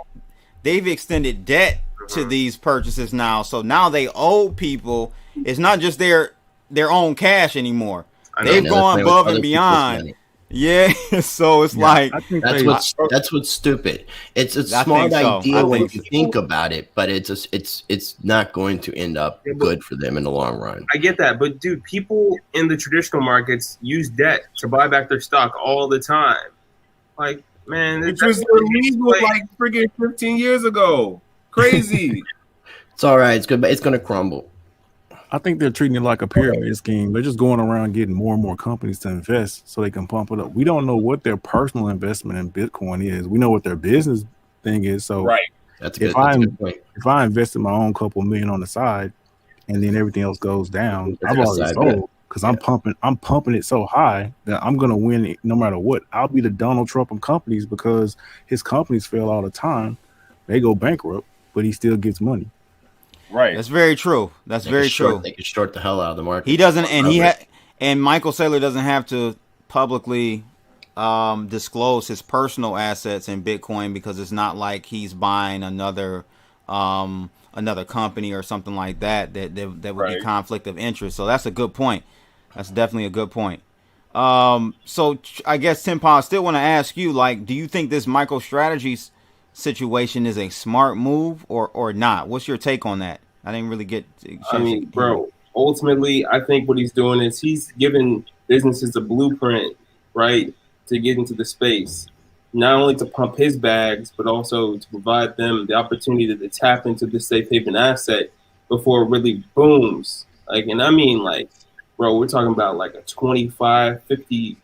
S1: They've extended debt to these purchases now. So now they owe people. It's not just their own cash anymore. They've gone above and beyond. Yeah, so it's like
S5: that's what's stupid. It's a smart idea when you think about it, but it's not going to end up good for them in the long run.
S3: I get that, but dude, people in the traditional markets use debt to buy back their stock all the time. Like, man,
S2: it was illegal like freaking 15 years ago. Crazy.
S5: It's all right. It's good, but it's going to crumble.
S4: I think they're treating it like a pyramid scheme. They're just going around getting more and more companies to invest so they can pump it up. We don't know what their personal investment in Bitcoin is. We know what their business thing is. So
S5: that's good. That's a good point.
S4: If I invested my own couple million on the side and then everything else goes down, I've already sold because I'm pumping it so high that I'm gonna win it no matter what. I'll be the Donald Trump of companies because his companies fail all the time. They go bankrupt, but he still gets money.
S2: Right.
S1: That's very true. That's very true.
S5: They could short the hell out of the market.
S1: He doesn't, and and Michael Saylor doesn't have to publicly disclose his personal assets in Bitcoin because it's not like he's buying another company or something like that would be conflict of interest. So that's a good point. That's definitely a good point. So I guess, Tim Paul, I still want to ask you, like, do you think this MicroStrategy situation is a smart move or not? What's your take on that? I didn't really get.
S3: Bro, ultimately, I think what he's doing is he's giving businesses a blueprint, right, to get into the space. not only to pump his bags, but also to provide them the opportunity to tap into this safe haven asset before it really booms. Like, and I mean, like, bro, we're talking about like a 25, $50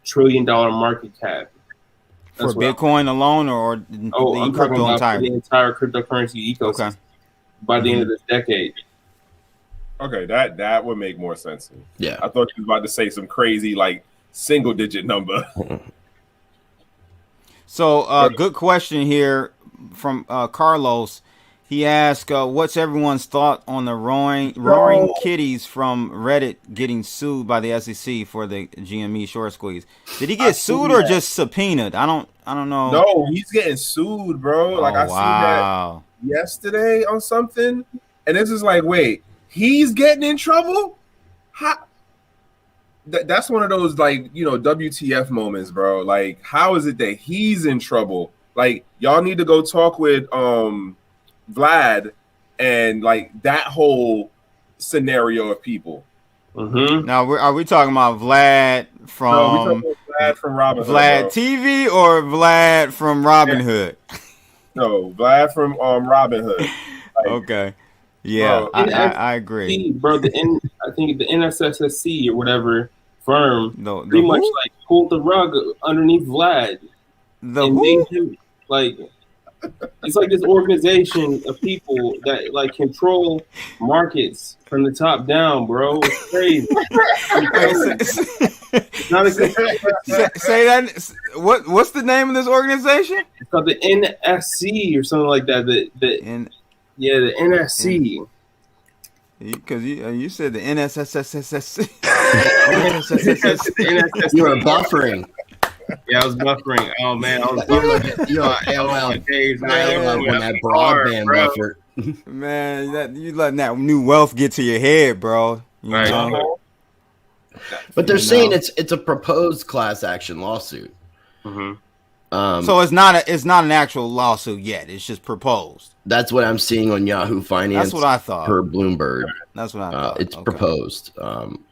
S3: trillion market cap.
S1: For Bitcoin alone, or the
S3: I'm
S1: crypto
S3: talking about
S1: entirety?
S3: the entire cryptocurrency ecosystem by the end of this decade.
S2: Okay, that would make more sense.
S5: Yeah.
S2: I thought you was about to say some crazy like single digit number.
S1: So, good question here from Carlos. He asked, what's everyone's thought on the roaring kitties from Reddit getting sued by the SEC for the GME short squeeze? Did he get sued or just subpoenaed? I don't know.
S2: No, he's getting sued, bro. Like I seen that yesterday on something, and it's just like, wait, he's getting in trouble? How? That's one of those like, you know, WTF moments, bro. Like, how is it that he's in trouble? Like, y'all need to go talk with Vlad and like that whole scenario of people.
S3: Mm-hmm.
S1: Now, are we talking about Vlad from
S2: No, we talking about Vlad from Robinhood,
S1: Vlad
S2: bro.
S1: TV or Vlad from Robinhood?
S2: No, Vlad from Robinhood. Like,
S1: Okay. Yeah, I agree.
S3: Bro, I think the NSSC or whatever firm
S1: The
S3: pretty much
S1: who?
S3: like pulled the rug underneath Vlad.
S1: The
S3: and
S1: who?
S3: made him, like, it's like this organization of people that like control markets from the top down, bro. It's crazy. It's not a
S1: Say that. What's the name of this organization?
S3: It's called the NSC or something like that. The NSC.
S1: Because you said the NSSSSS.
S5: You were buffering.
S3: Yeah, I was buffering. Oh man, I was buffering.
S5: You're AOL days, man. When that broadband buffer.
S1: Man, you letting that new wealth get to your head, bro. You know?
S5: But they're saying it's a proposed class action lawsuit.
S3: Mm-hmm.
S1: So it's not an actual lawsuit yet. It's just proposed.
S5: That's what I'm seeing on Yahoo Finance.
S1: That's what I thought.
S5: Per Bloomberg.
S1: That's what I thought.
S5: It's proposed.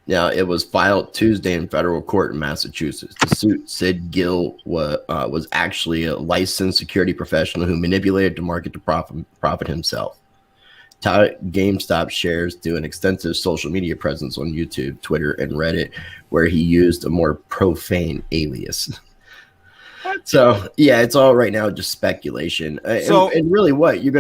S5: Now, it was filed Tuesday in federal court in Massachusetts. The suit said Gill was actually a licensed security professional who manipulated the market to profit himself. Touted GameStop shares to an extensive social media presence on YouTube, Twitter, and Reddit, where he used a more profane alias. So yeah, it's all right now just speculation. And really, what he's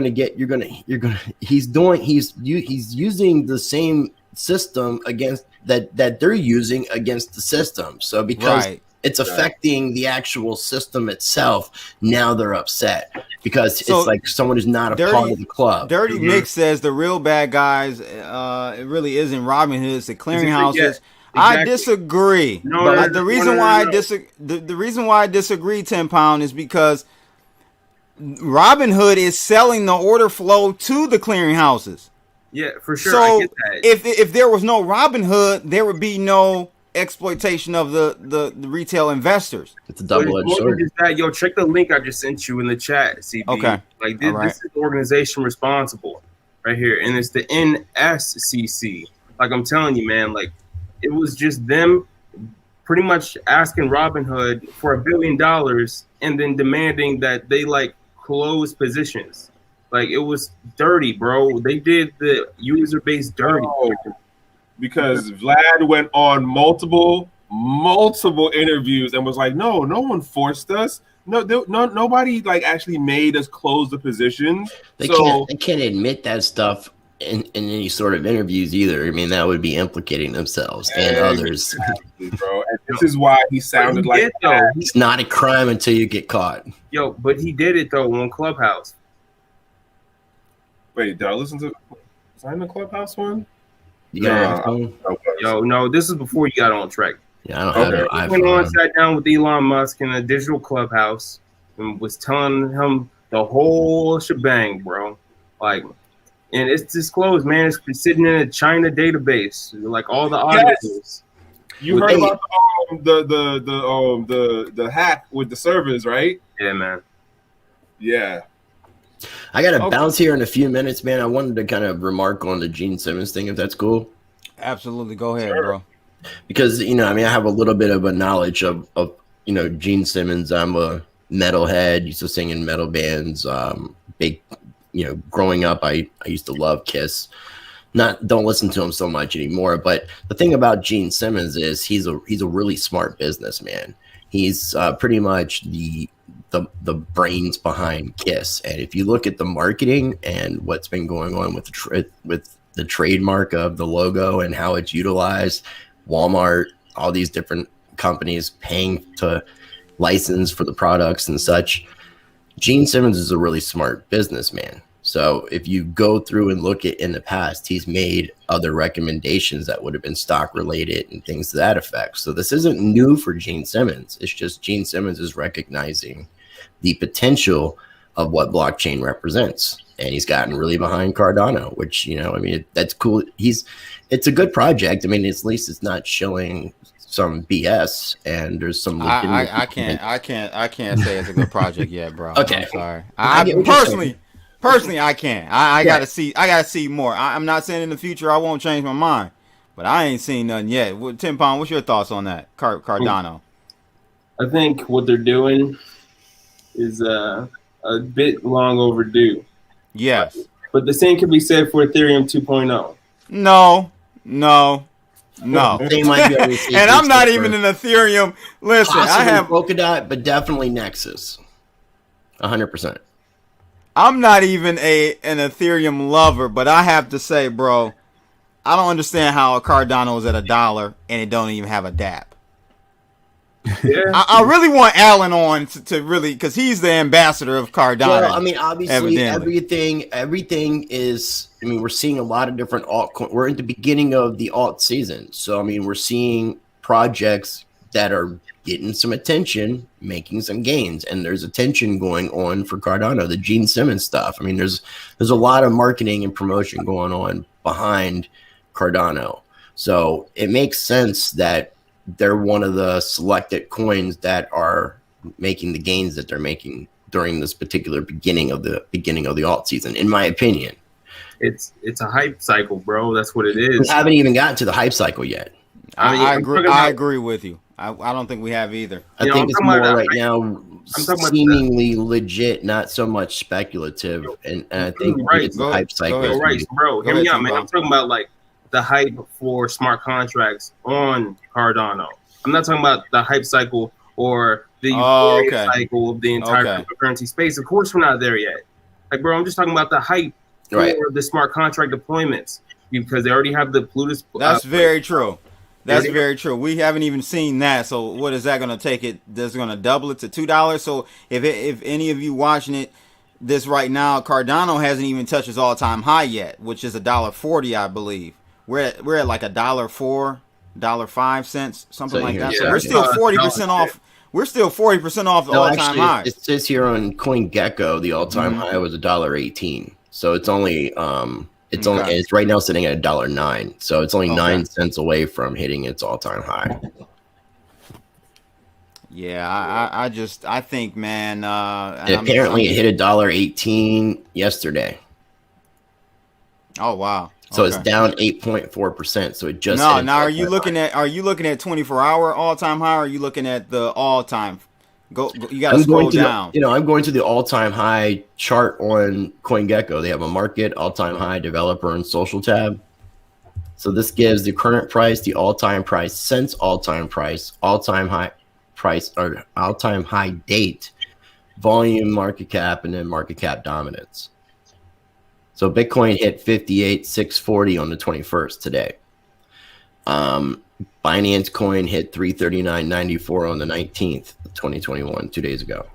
S5: using the same system against that they're using against the system. So because it's affecting the actual system itself, now they're upset because it's like someone who's not a part of the club.
S1: Dirty Mick says the real bad guys, it really isn't Robinhood, it's the clearinghouses. Yeah. Exactly. I disagree. The reason why I disagree, 10 Pound, is because Robinhood is selling the order flow to the clearinghouses.
S3: Yeah, for sure.
S1: So
S3: I get that.
S1: if there was no Robinhood, there would be no exploitation of the retail investors.
S5: It's a double-edged sword.
S3: Yo, check the link I just sent you in the chat, CB.
S1: Okay.
S3: Like this is the organization responsible right here, and it's the NSCC. Like I'm telling you, man, like it was just them pretty much asking Robinhood for $1 billion and then demanding that they like close positions. Like it was dirty, bro. They did the user base dirty.
S2: Because Vlad went on multiple interviews and was like, no one forced us. Nobody like actually made us close the positions.
S5: They can't admit that stuff in any sort of interviews either. I mean, that would be implicating themselves and others.
S2: Exactly, bro. And this is why he sounded like that.
S5: It's not a crime until you get caught.
S3: Yo, but he did it though on Clubhouse.
S2: Wait, did I listen to? Was I in the Clubhouse one?
S5: You got an iPhone?
S3: Yo, no, this is before you got on Trekk.
S5: Yeah, I don't have an iPhone.
S3: Went on, sat down with Elon Musk in a digital Clubhouse and was telling him the whole shebang, bro. Like, and it's disclosed, man. It's been sitting in a China database, like all the articles.
S2: Yes. You heard about the hack with the servers, right?
S3: Yeah, man.
S2: Yeah.
S5: I got to bounce here in a few minutes, man. I wanted to kind of remark on the Gene Simmons thing, if that's cool.
S1: Absolutely. Go ahead, bro.
S5: Because, I have a little bit of a knowledge of Gene Simmons. I'm a metalhead, used to sing in metal bands. Big, growing up, I used to love Kiss. Don't listen to him so much anymore. But the thing about Gene Simmons is he's a really smart businessman. He's pretty much the brains behind Kiss. And if you look at the marketing and what's been going on with the trademark of the logo and how it's utilized, Walmart, all these different companies paying to license for the products and such, Gene Simmons is a really smart businessman. So if you go through and look at in the past, he's made other recommendations that would have been stock related and things to that effect. So this isn't new for Gene Simmons. It's just Gene Simmons is recognizing the potential of what blockchain represents. And he's gotten really behind Cardano, which, that's cool. It's a good project. I mean, at least it's not showing some BS, and there's some.
S1: I can't say it's a good project yet, bro.
S5: Okay.
S1: I'm sorry. I personally, I can't. I gotta see more. I'm not saying in the future I won't change my mind, but I ain't seen nothing yet. Tim Pond, what's your thoughts on that, Cardano?
S3: I think what they're doing is a bit long overdue.
S1: Yes.
S3: But the same can be said for Ethereum 2.0.
S1: No.
S5: They might be able to see
S1: and I'm not even an Ethereum. Listen, I have
S5: Polkadot, but definitely Nexus. 100%.
S1: I'm not even an Ethereum lover, but I have to say, bro, I don't understand how a Cardano is at $1 and it don't even have a DApp.
S3: Yeah.
S1: I really want Alan on to really, because he's the ambassador of Cardano.
S5: Well, I mean, obviously,
S1: evidently.
S5: everything is. I mean, we're seeing a lot of different altcoins. We're at the beginning of the alt season, so I mean, we're seeing projects that are getting some attention, making some gains, and there's attention going on for Cardano, the Gene Simmons stuff. I mean, there's a lot of marketing and promotion going on behind Cardano, so it makes sense that they're one of the selected coins that are making the gains that they're making during this particular beginning of the alt season, in my opinion.
S3: It's a hype cycle, bro. That's what it is.
S5: We haven't even gotten to the hype cycle yet.
S1: I agree with you. I don't think we have either.
S5: I think it's more right now seemingly legit, not so much speculative. And I think it's the hype cycle.
S3: Right, bro. Hear me out, man. I'm talking about like the hype for smart contracts on Cardano. I'm not talking about the hype cycle or the euphoria cycle of the entire cryptocurrency space. Of course, we're not there yet. Like, bro, I'm just talking about the hype for the smart contract deployments because they already have the Plutus.
S1: That's very true. That's very true. We haven't even seen that. So what is that going to take it? That's going to double it to $2. So if any of you watching this right now, Cardano hasn't even touched its all-time high yet, which is $1.40, I believe. We're at like $1.04, $1.05, something like that. So we're still 40% off. We're still 40% off the all-time high.
S5: It says here on CoinGecko the all-time high was $1.18. So it's only it's right now sitting at $1.09. So it's only 9 cents away from hitting its all-time high.
S1: Yeah, I think, man.
S5: Apparently, it hit $1.18 yesterday.
S1: Oh wow!
S5: So it's down 8.4%. So it just
S1: now are you looking at 24-hour all-time high? Or are you looking at the all-time? Go you got to scroll down.
S5: I'm going to the all-time high chart on CoinGecko. They have a market, all-time high, developer, and social tab. So this gives the current price, the all-time price, since all-time price, all-time high price, or all-time high date, volume, market cap, and then market cap dominance. So Bitcoin hit 58,640 on the 21st today. Binance coin hit 339.94 on the 19th of 2021, 2 days ago.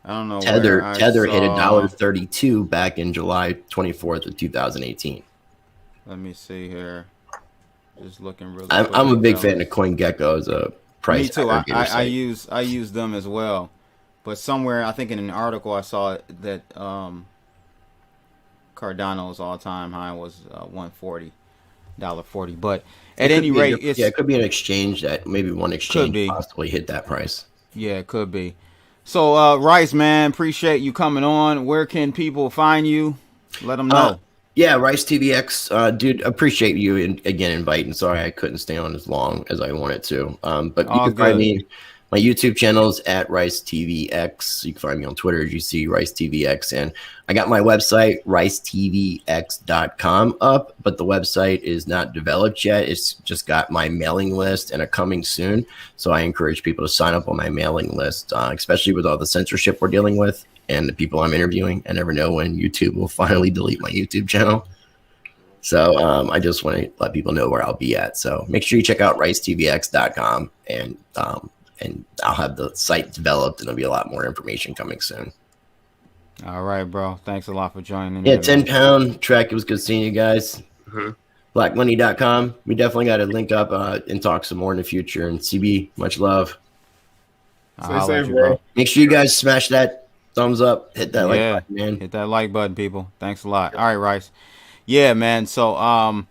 S1: I don't know.
S5: Tether hit $1.32 back in July 24th of 2018.
S1: Let me see here. Just looking really.
S5: I'm a big fan of CoinGecko as a price.
S1: Me too. I use them as well. But somewhere, I think in an article I saw that Cardano's all-time high was $1.40. But at any rate,
S5: it could be an exchange that maybe one exchange possibly hit that price.
S1: Yeah, it could be. So, Rice, man, appreciate you coming on. Where can people find you? Let them know.
S5: Yeah, Rice TVX, dude, appreciate you again inviting. Sorry I couldn't stay on as long as I wanted to. But you can find me My YouTube channel is at Rice TVX. You can find me on Twitter as you see Rice TVX. And I got my website, ricetvx.com up, but the website is not developed yet. It's just got my mailing list and a coming soon. So I encourage people to sign up on my mailing list, especially with all the censorship we're dealing with and the people I'm interviewing. I never know when YouTube will finally delete my YouTube channel. So I just want to let people know where I'll be at. So make sure you check out ricetvx.com and I'll have the site developed and there'll be a lot more information coming soon.
S1: All right, bro. Thanks a lot for joining.
S5: Yeah, 10 pound Trekk. It was good seeing you guys.
S3: Mm-hmm.
S5: Blackmoney.com. We definitely got to link up and talk some more in the future. And CB, much love.
S2: Stay safe, bro.
S5: Make sure you guys smash that thumbs up. Hit that like button, man.
S1: Hit that like button, people. Thanks a lot. All right, Rice. Yeah, man. So, I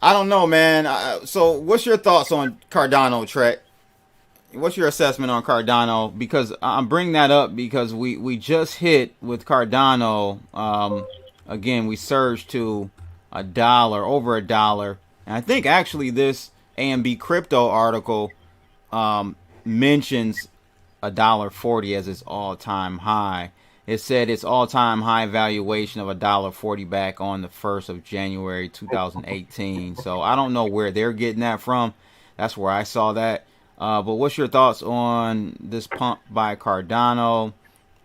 S1: don't know, man. So what's your thoughts on Cardano, Trekk? What's your assessment on Cardano? Because I'm bringing that up because we just hit with Cardano. Again, we surged to $1, over $1. And I think actually this AMB crypto article mentions $1.40 as its all-time high. It said its all-time high valuation of $1.40 back on the 1st of January 2018. So I don't know where they're getting that from. That's where I saw that. But what's your thoughts on this pump by Cardano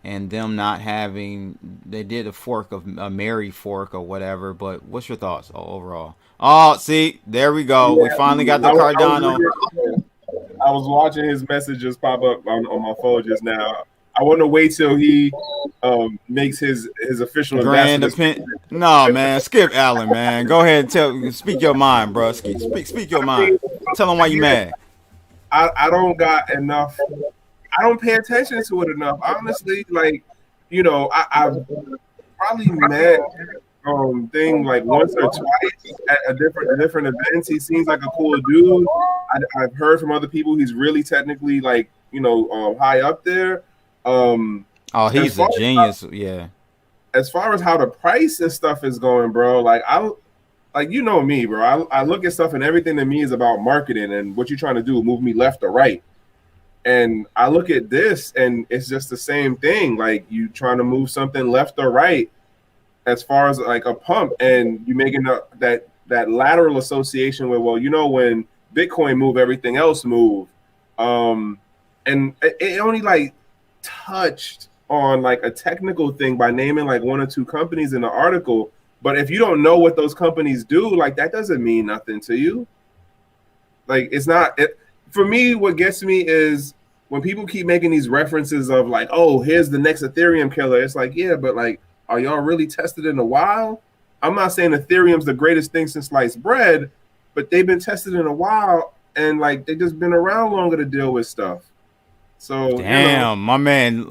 S1: and them not having, they did a Mary fork or whatever, but what's your thoughts overall? Oh, see, there we go. We finally got the Cardano.
S2: I was watching his messages pop up on my phone just now. I want to wait till he makes his official
S1: grand opinion. No, man, skip Allen, man. Go ahead and speak your mind, bro. Speak your mind. Tell him why you mad.
S2: I don't got enough. I don't pay attention to it enough. Honestly, like, I've probably met thing like once or twice at a different events. He seems like a cool dude. I've heard from other people he's really technically like high up there.
S1: He's a genius. Yeah.
S2: As far as how the price and stuff is going, bro, like me, bro. I look at stuff and everything to me is about marketing and what you're trying to do, move me left or right. And I look at this and it's just the same thing. Like you trying to move something left or right as far as like a pump, and you making that lateral association with, well, when Bitcoin move, everything else move. And it only like touched on like a technical thing by naming like one or two companies in the article. But if you don't know what those companies do, like that doesn't mean nothing to you. Like it's not for me. What gets me is when people keep making these references of like, oh, here's the next Ethereum killer. It's like, yeah, but like, are y'all really tested in a while? I'm not saying Ethereum's the greatest thing since sliced bread, but they've been tested in a while and like they just been around longer to deal with stuff. So
S1: damn, my man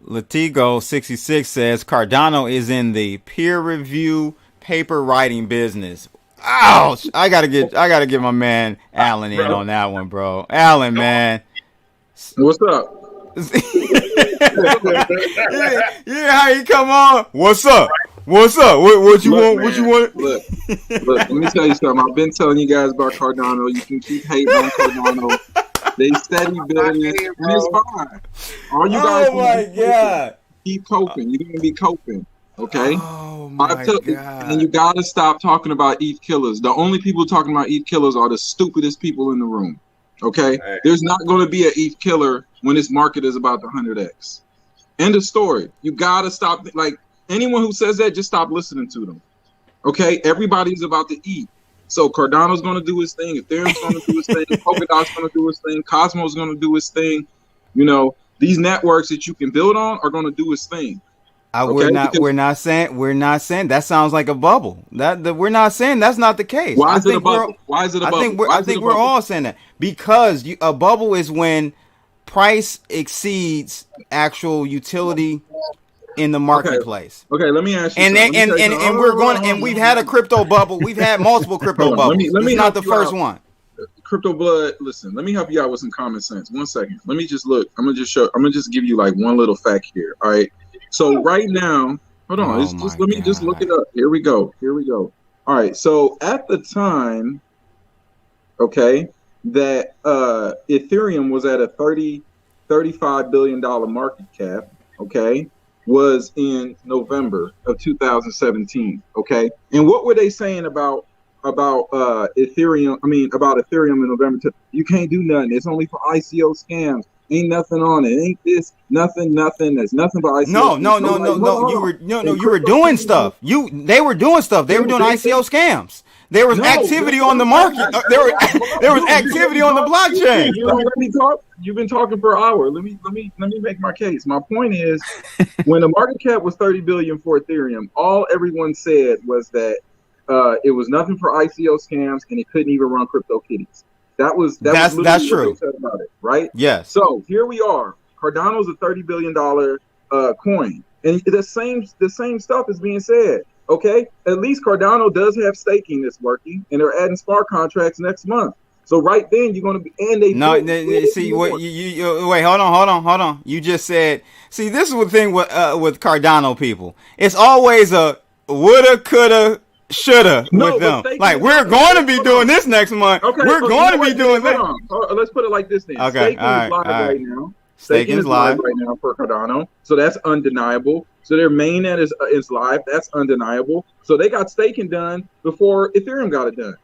S1: Latigo66 says Cardano is in the peer review paper writing business. Ouch! I gotta get my man Allen in on that one, bro. Allen, man.
S6: What's up?
S1: yeah, how you come on? What's up? What's up? What you want?
S6: Man,
S1: what you want?
S6: Look, let me tell you something. I've been telling you guys about Cardano. You can keep hating on Cardano. They steady building it, and it's fine. All you guys keep coping. You're gonna be coping, okay?
S1: Oh my God!
S6: And you gotta stop talking about ETH killers. The only people talking about ETH killers are the stupidest people in the room. Okay, there's not going to be an ETH killer when this market is about the 100x. End of story. You gotta stop. Like anyone who says that, just stop listening to them. Okay, everybody's about to eat. So Cardano's going to do his thing. Ethereum's going to do his thing. Polkadot's going to do his thing. Cosmo's going to do his thing. These networks that you can build on are going to do his thing.
S1: We're not saying that sounds like a bubble. We're not saying that's not the case.
S6: Why is it a bubble? Why is it a bubble?
S1: I think we're all saying that because a bubble is when price exceeds actual utility in the marketplace.
S6: Okay, let me ask you.
S1: And we've had a crypto bubble. We've had multiple crypto bubbles. Let me not the first one.
S6: Crypto blood. Listen, let me help you out with some common sense. 1 second. Let me just look. I'm gonna just give you like one little fact here. All right. So right now, hold on. Let me just look it up. Here we go. All right. So at the time, okay, that Ethereum was at a $35 billion market cap, okay, was in November of 2017, okay? And what were they saying about Ethereum? I mean, about Ethereum in November? You can't do nothing. It's only for ICO scams. Ain't nothing on it. Ain't this nothing? There's nothing but ICO.
S1: No. You were doing stuff. They were doing stuff. They were doing ICO scams. There was activity on the market. There was activity on the blockchain.
S6: Let me talk. You've been talking for an hour. Let me make my case. My point is, when the market cap was 30 billion for Ethereum, all everyone said was that it was nothing for ICO scams and it couldn't even run CryptoKitties. That's true. What they said about it, right?
S1: Yes.
S6: So here we are. Cardano's a $30 billion coin, and the same stuff is being said. Okay, at least Cardano does have staking that's working, and they're adding smart contracts next month. So right then you're going to be, and they
S1: see what you wait. Hold on. You just said. See, this is the thing with Cardano people. It's always a woulda, coulda, shoulda with them. Like, we're going to be doing this next month. Okay, we're going to be doing that.
S6: Let's put it like this then.
S1: Okay,
S6: staking is live right now.
S1: Staking is live
S6: right now for Cardano, so that's undeniable. So their mainnet is live. That's undeniable. So they got staking done before Ethereum got it done.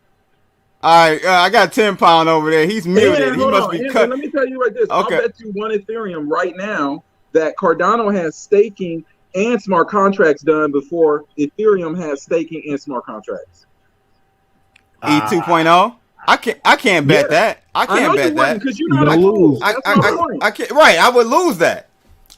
S1: All right, I got 10 pound over there. He's muted. He must be cut.
S6: Let me tell you like this. Okay. I'll bet you one Ethereum right now that Cardano has staking and smart contracts done before Ethereum has staking and smart contracts.
S1: E2.0? I can't bet that. I can't bet that.
S6: Because you're not lose.
S1: I can't. Right, I would lose that.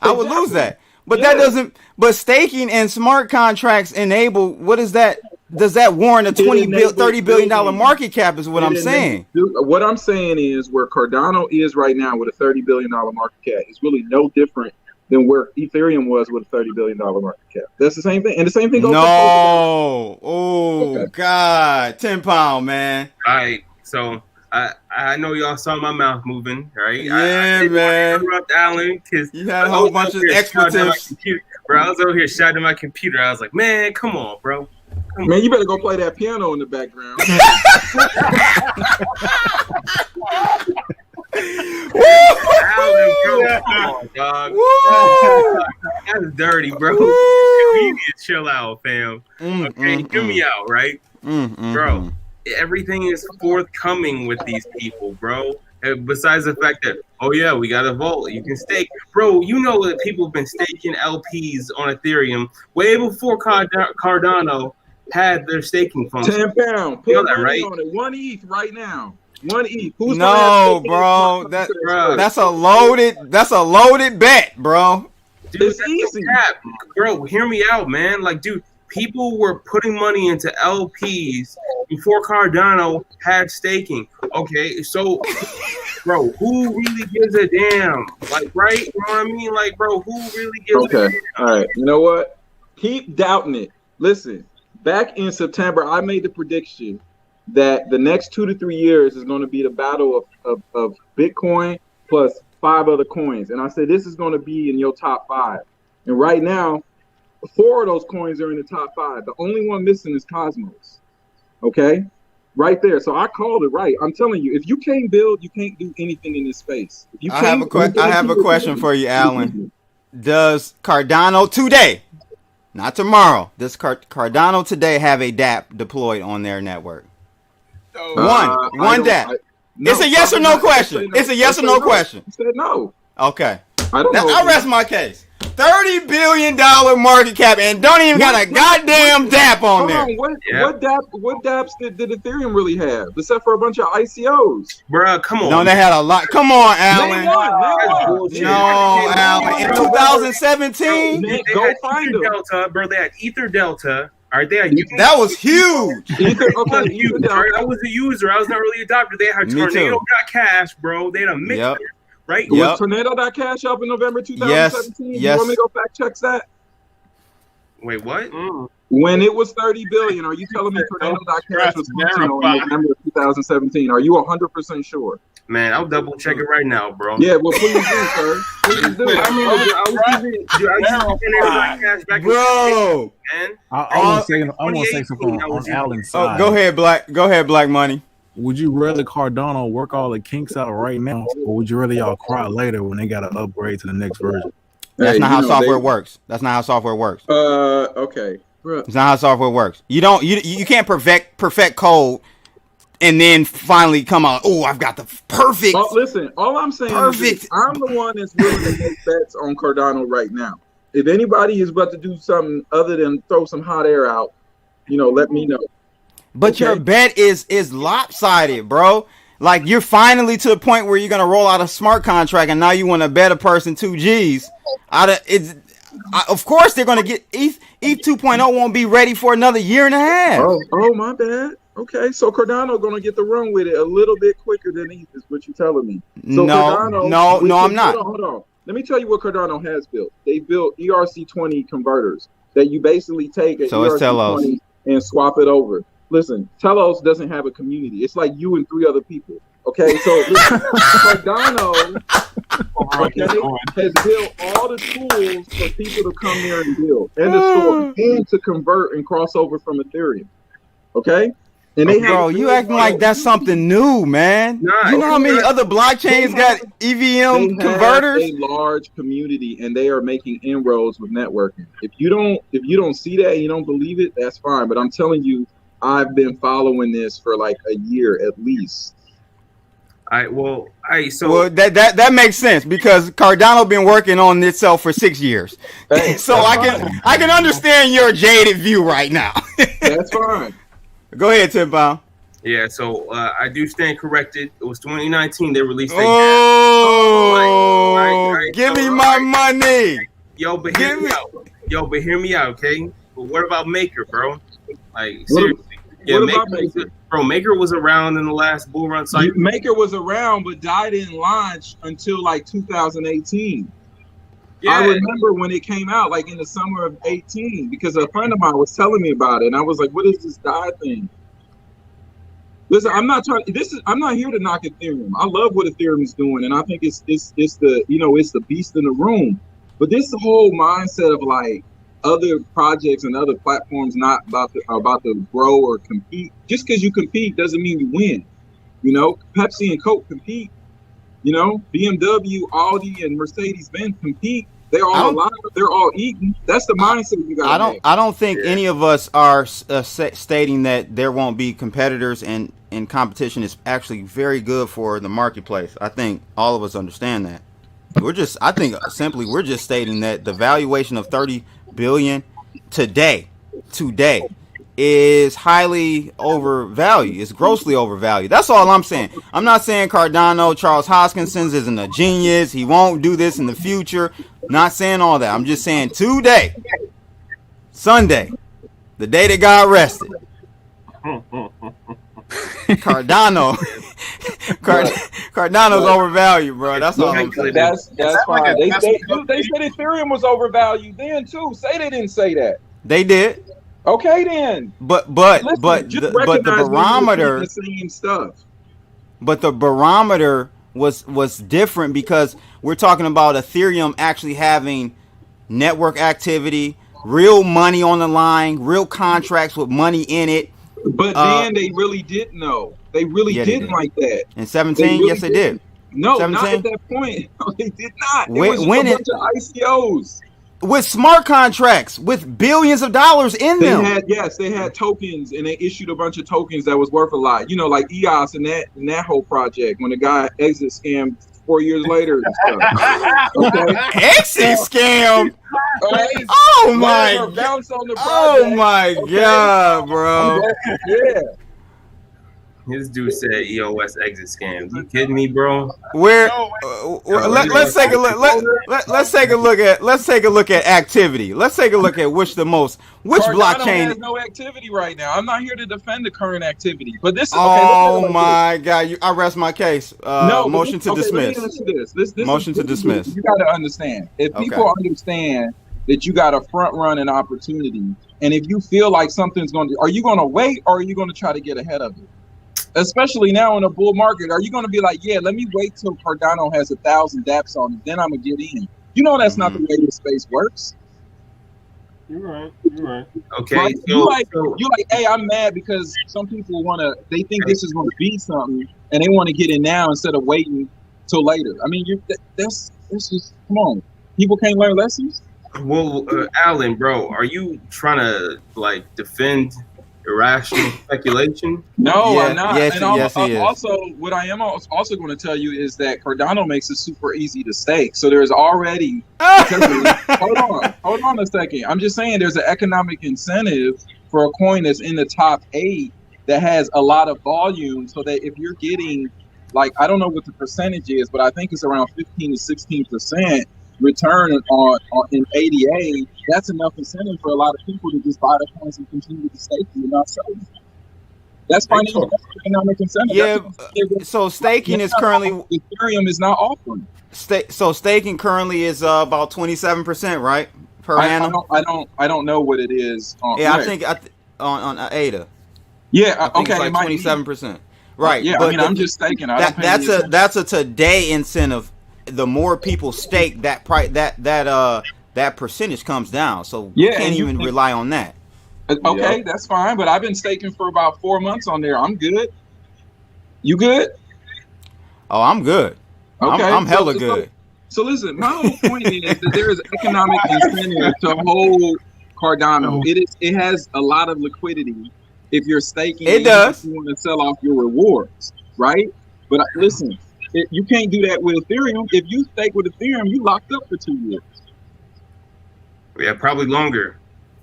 S1: I would lose that. But that doesn't. But staking and smart contracts enable. What is that? Does that warrant a $30 billion market cap? Is what I'm saying.
S6: What I'm saying is where Cardano is right now with a $30 billion market cap is really no different than where Ethereum was with a $30 billion market cap. That's the same thing, and the same thing goes.
S1: No. Oh okay. God, 10 pound, man.
S3: All right, so. I know y'all saw my mouth moving, right?
S1: Yeah, man.
S3: Interrupt Alan because
S1: you had a whole bunch of expletives.
S3: Bro, I was over here shouting at my computer. I was like, man, come on, bro.
S6: Man, you better go play that piano in the background.
S3: Alan, bro, come on, dog. That's dirty, bro. You need to chill out, fam. Okay, hear me out, right? Bro. Everything is forthcoming with these people, bro. And besides the fact that, oh yeah, we got a vault, you can stake, bro. You know that people have been staking LPs on Ethereum way before Cardano had their staking function.
S6: 10 pound, put that right on it. 1 ETH right now. 1 ETH.
S1: Who's bro? That's a loaded bet, bro.
S3: Dude, it's easy, bro. Hear me out, man. Like, dude. People were putting money into LPs before Cardano had staking. Okay, so, bro, who really gives a damn? Like, right? You know what I mean? Like, bro, who really gives a damn?
S6: All right. You know what? Keep doubting it. Listen, back in September, I made the prediction that the next 2 to 3 years is going to be the battle of Bitcoin plus 5 other coins. And I said, this is going to be in your top 5. And right now, 4 of those coins are in the top 5. The only one missing is Cosmos. Okay? Right there. So I called it right. I'm telling you, if you can't build, you can't do anything in this space. If you
S1: I have a question for you, Alan. Does Cardano today, not tomorrow, does Cardano today have a DApp deployed on their network? One DApp. It's a yes or no question. It's a yes or no question.
S6: I said no.
S1: Okay. I'll rest my case. $30 billion market cap and don't even got a goddamn DApp on there.
S6: What DApps did Ethereum really have, except for a bunch of ICOs?
S3: Bruh, come on.
S1: No, they had a lot. Come on, Alan. No, Alan. In 2017,
S3: go find them. Delta, bro. They had Ether Delta. All right,
S1: that was huge.
S3: I was a user. I was an early adopter. They had Tornado.cash, bro. They had a mixer. Right?
S6: Was Tornado.cash up in November 2017?
S1: Yes.
S6: You want me to go fact check that?
S3: Wait, what?
S6: When it was 30 billion, are you telling me Tornado.cash was functional in November 2017? Are you 100% sure?
S3: Man, I'll double check it right now, bro.
S6: Yeah, well, please do, sir. Please do.
S3: I was using Tornado.cash back
S1: bro.
S4: I want to say something on Alan's side.
S1: Go ahead, Black Money.
S4: would you rather Cardano work all the kinks out right now, or would you rather y'all cry later when they got to upgrade to the next version?
S1: That's not how software works. That's not how software works.
S6: Okay.
S1: It's not how software works. You can't perfect code and then finally come out, oh, I've got the perfect.
S6: Listen, all I'm saying is I'm the one that's willing to make bets on Cardano right now. If anybody is about to do something other than throw some hot air out, let me know.
S1: But your bet is lopsided, bro. Like, you're finally to the point where you're gonna roll out a smart contract, and now you want to bet a person 2 G's. Of course, they're gonna get ETH 2.0 won't be ready for another year and a half.
S6: Oh, my bad. Okay, so Cardano gonna get the run with it a little bit quicker than ETH is what you're telling me. So
S1: no, I'm not.
S6: Hold on. Let me tell you what Cardano has built. They built ERC20 converters that you basically take an ERC20 and swap it over. Listen, Telos doesn't have a community. It's like you and 3 other people. Okay, so Cardano has built all the tools for people to come there and build, and the store, and to convert and cross over from Ethereum. Okay? And they
S1: you acting like that's something new, man. You know how many other blockchains got EVM converters?
S6: They have a large community, and they are making inroads with networking. If you don't see that and you don't believe it, that's fine. But I'm telling you, I've been following this for like a year at least.
S3: So
S1: that makes sense because Cardano been working on itself for 6 years. So I can understand your jaded view right now.
S6: That's fine.
S1: Go ahead, Tim Baum.
S3: Yeah, so I do stand corrected. It was 2019 they released.
S1: Give me my money.
S3: But hear me out. Hear me out, okay? But what about Maker, bro? Like, seriously. Maker was around in the last bull run cycle.
S6: Maker was around, but didn't launch until like 2018. Yeah. I remember when it came out, like in the summer of 18, because a friend of mine was telling me about it, and I was like, "What is this DAI thing?" Listen, I'm not here to knock Ethereum. I love what Ethereum is doing, and I think it's the beast in the room. But this whole mindset of like other projects and other platforms not about to grow or compete. Just because you compete doesn't mean you win. Pepsi and Coke compete. BMW, Audi, and Mercedes-Benz compete. They're all alive. They're all eating. That's the mindset you got.
S1: I don't think any of us are stating that there won't be competitors, and competition is actually very good for the marketplace. I think all of us understand that. We're just stating that the valuation of 30 billion today is highly overvalued. It's grossly overvalued. That's all I'm saying. I'm not saying Cardano, Charles Hoskinson's isn't a genius. He won't do this in the future. Not saying all that. I'm just saying today, Sunday, the day that God rested, Cardano's overvalued, bro. That's all I'm saying.
S6: That's fine. They said Ethereum was overvalued then too. Say they didn't say that.
S1: They did.
S6: Okay then.
S1: But the barometer,
S6: the same stuff.
S1: But the barometer was different because we're talking about Ethereum actually having network activity, real money on the line, real contracts with money in it.
S6: But then they really didn't know. They really didn't like that.
S1: In 17, yes, they did.
S6: No,
S1: 17?
S6: not at that point. No, they did not. It was
S1: when
S6: a bunch of ICOs.
S1: With smart contracts, with billions of dollars in them.
S6: They had tokens, and they issued a bunch of tokens that was worth a lot. Like EOS and that whole project when the guy exit scammed 4 years later and stuff. Okay?
S1: Exit scam?
S6: Okay?
S1: Oh my God, bro.
S6: Yeah.
S3: This dude said EOS exit scams. You kidding me, bro?
S1: Let's take a look. Let's take a look at activity. Let's take a look at which
S6: Cardano
S1: blockchain
S6: has no activity right now. I'm not here to defend the current activity, but this is
S1: my God! I rest my case. Motion to dismiss. Motion to dismiss.
S6: You got to understand. If people understand that you got a front run and opportunity, and if you feel like something's going to, are you going to wait or are you going to try to get ahead of it? Especially now in a bull market, are you going to be like, yeah, let me wait till Cardano has 1,000 dApps on it, then I'm going to get in? That's not the way this space works.
S2: You're right.
S3: Okay,
S6: Right?
S3: so
S6: You like, hey, I'm mad because some people they think this is gonna be something, and they want to get in now instead of waiting till later. I mean, that's just come on. People can't learn lessons.
S3: well, Alan, bro, are you trying to like defend irrational speculation?
S6: No,
S1: Yeah,
S6: I'm not.
S1: yes,
S6: And
S1: yes, he is.
S6: also, what I am also going to tell you is that Cardano makes it super easy to stake. So there's already. Hold on a second. I'm just saying there's an economic incentive for a coin that's in the top 8 that has a lot of volume, so that if you're getting, like, I don't know what the percentage is, but I think it's around 15 to 16% return on in ADA. That's enough incentive for a lot of people to just buy the coins and continue to stake and not sell them. That's financial economic incentive.
S1: Yeah. So staking is currently
S6: Ethereum is not offering.
S1: So staking currently is about 27%, right, per annum.
S6: I don't know what it is.
S1: Yeah, I think on ADA.
S6: Yeah.
S1: I think
S6: Okay.
S1: it's like 27%. Right.
S6: Yeah.
S1: But
S6: I'm just staking.
S1: That's a today incentive. The more people stake, that percentage comes down. So you can't even rely on that.
S6: Okay, that's fine. But I've been staking for about 4 months on there. I'm good. You good?
S1: Oh, I'm good. Okay, I'm hella good.
S6: So listen, my whole point is that there is economic incentive to hold Cardano. It has a lot of liquidity if you're staking.
S1: It does.
S6: If you want to sell off your rewards, right? But listen, you can't do that with Ethereum. If you stake with Ethereum, you locked up for 2 years.
S3: Yeah, probably longer.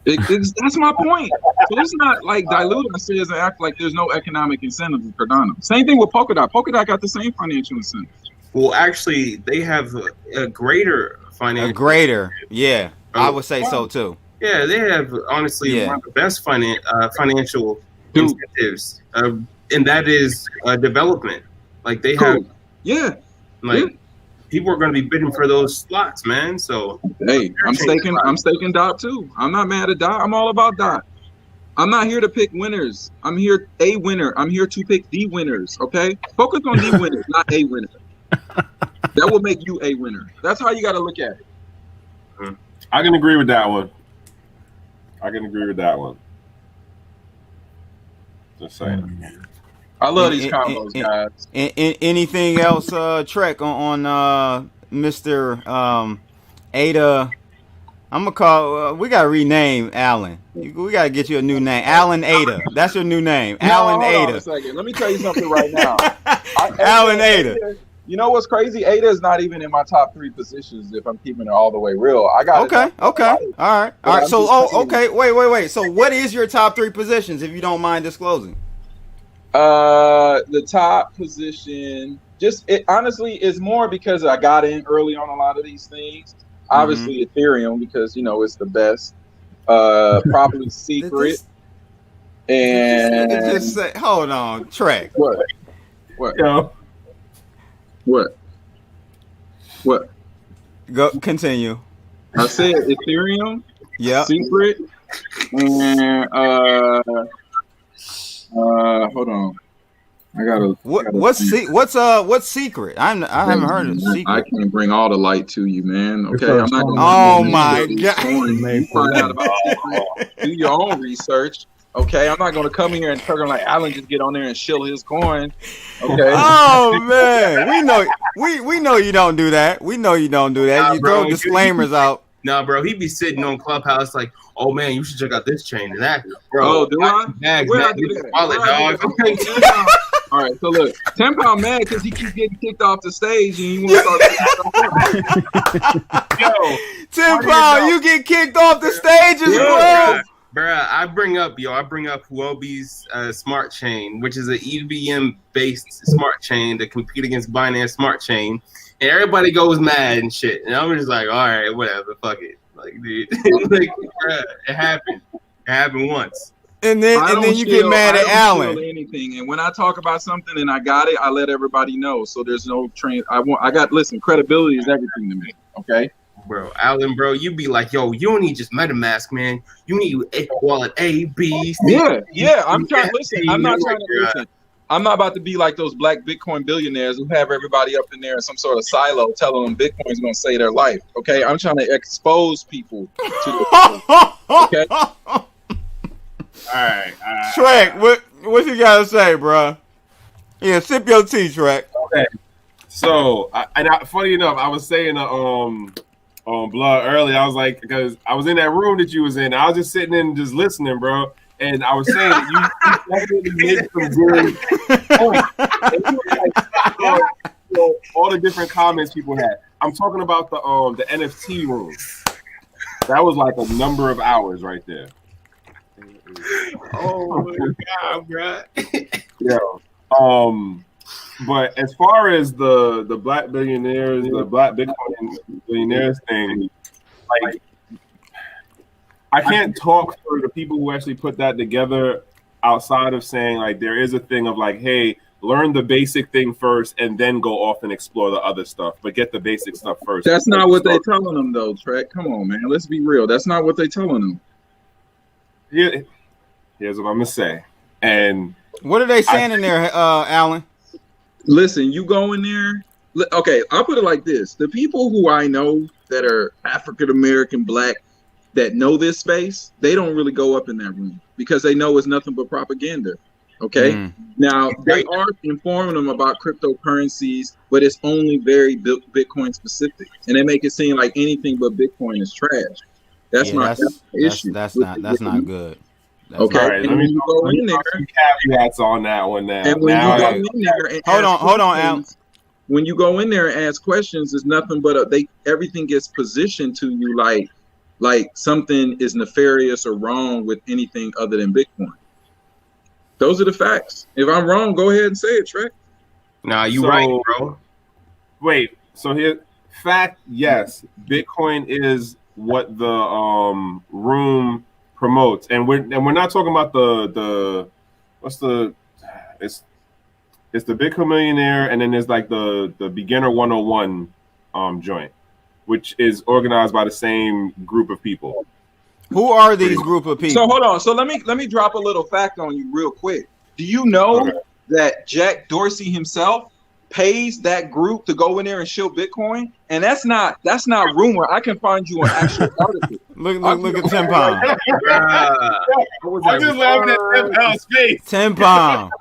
S6: That's my point. So it's not like dilute ourselves and act like there's no economic incentive with Cardano. Same thing with Polkadot. Polkadot got the same financial incentive.
S3: Well, actually, they have a greater financial.
S1: Yeah, I would say so too.
S3: Yeah, they have honestly one of the best financial incentives, and that is development. Like they have, people are going to be bidding for those slots, man. So
S6: hey, I'm staking DOT too. I'm not mad at DOT. I'm all about DOT. I'm not here to pick winners. I'm here a winner. I'm here to pick the winners. Okay, focus on the winners, not a winner. That will make you a winner. That's how you got to look at it.
S2: I can agree with that one. Just saying.
S6: I love these combos, guys.
S1: Anything else, Trekk, on Mr. Ada? I'm gonna call. We gotta rename Alan. We gotta get you a new name, Alan Ada. That's your new name, Alan Ada.
S6: Hold on a second. Let me tell you something right now.
S1: Alan Ada.
S6: You know what's crazy? Ada is not even in my top 3 positions. If I'm keeping it all the way real, I got
S1: okay. All right. So, wait. So, what is your top 3 positions, if you don't mind disclosing?
S6: The top position, honestly, is more because I got in early on a lot of these things. Obviously, Ethereum, because it's the best. Probably Secret. And
S1: just say, hold on, Trekk.
S6: What?
S2: Yo.
S6: What?
S1: Go continue.
S6: I said Ethereum.
S1: Yeah.
S6: Secret. And hold on. I gotta.
S1: What's Secret? I haven't heard of Secret.
S6: I can bring all the light to you, man. Okay, I'm not gonna.
S1: Oh my god!
S6: Find out about Secret. Do your own research. Okay, I'm not gonna come here and tell like Alan just get on there and shill his coin. Okay.
S1: Oh man, we know you don't do that. We know you don't do that. You throw disclaimers out.
S3: Nah, bro, he be sitting on Clubhouse like, oh man, you should check out this chain and that. Bro,
S6: oh, do I? Where I do that? All right, so look, 10 Pound mad because he keeps getting kicked off the stage and you want to start.
S3: Yo,
S1: 10 Pound, you get kicked off the stage as well.
S3: Bruh, I bring up Huobi's smart chain, which is an EVM based smart chain to compete against Binance smart chain, and everybody goes mad and shit. And I'm just like, all right, whatever, fuck it. Like, dude, like, bruh, it happened. It happened once.
S1: And then you get mad at Alan.
S6: Anything, and when I talk about something and I got it, I let everybody know. So there's no train. Listen, credibility is everything to me. Okay.
S3: Bro, Alan, bro, you be like, yo, you don't need just MetaMask, man. You need wallet A, B, C.
S6: Yeah. I'm trying. Listen, I'm not trying to listen. I'm not about to be like those black Bitcoin billionaires who have everybody up in there in some sort of silo telling them Bitcoin's going to save their life. Okay, I'm trying to expose people to this. Okay.
S2: All right.
S1: Trekk, what you gotta say, bro? Yeah, sip your tea, Trekk.
S2: Okay. So, funny enough, I was saying on Blood earlier. I was like, because I was in that room that you was in. I was just sitting in, just listening, bro. And I was saying that you definitely made some good points. And you were like, all the different comments people had. I'm talking about the NFT room. That was like a number of hours right there.
S3: Oh my god, bro.
S2: Yeah. But as far as the black billionaires, the black Bitcoin billionaires thing, like, I can't talk for the people who actually put that together outside of saying, like, there is a thing of like, hey, learn the basic thing first and then go off and explore the other stuff, but get the basic stuff first.
S6: That's not what they're telling them, though, Trekk. Come on, man. Let's be real. That's not what they're telling them.
S2: Here's what I'm going to say. And
S1: what are they saying in there, Alan?
S6: Listen, you go in there. Okay, I'll put it like this. The people who I know that are African-American, black, that know this space, they don't really go up in that room because they know it's nothing but propaganda. Okay. Now they are informing them about cryptocurrencies, but it's only very Bitcoin specific, and they make it seem like anything but Bitcoin is trash. That's not the issue.
S1: That's not good. That's
S6: okay.
S2: Right, let me
S6: go in there.
S2: Caveats on that one now.
S6: And when you go in there, and
S1: hold on, Alan.
S6: When you go in there and ask questions, it's nothing but everything gets positioned to you like something is nefarious or wrong with anything other than Bitcoin. Those are the facts. If I'm wrong, go ahead and say it, Trekk.
S3: Nah, you right, bro.
S2: Wait, so here, fact, yes, Bitcoin is what the room promotes, and we're not talking about it's the Bitcoin Millionaire, and then there's like the Beginner 101 joint, which is organized by the same group of people.
S1: Who are these group of people?
S6: So hold on. So let me drop a little fact on you real quick. Do you know that Jack Dorsey himself pays that group to go in there and show Bitcoin? And that's not rumor. I can find you an actual article.
S1: Look at 10 pound.
S2: I'm just laughing at 10 pound's face.
S1: 10 pound.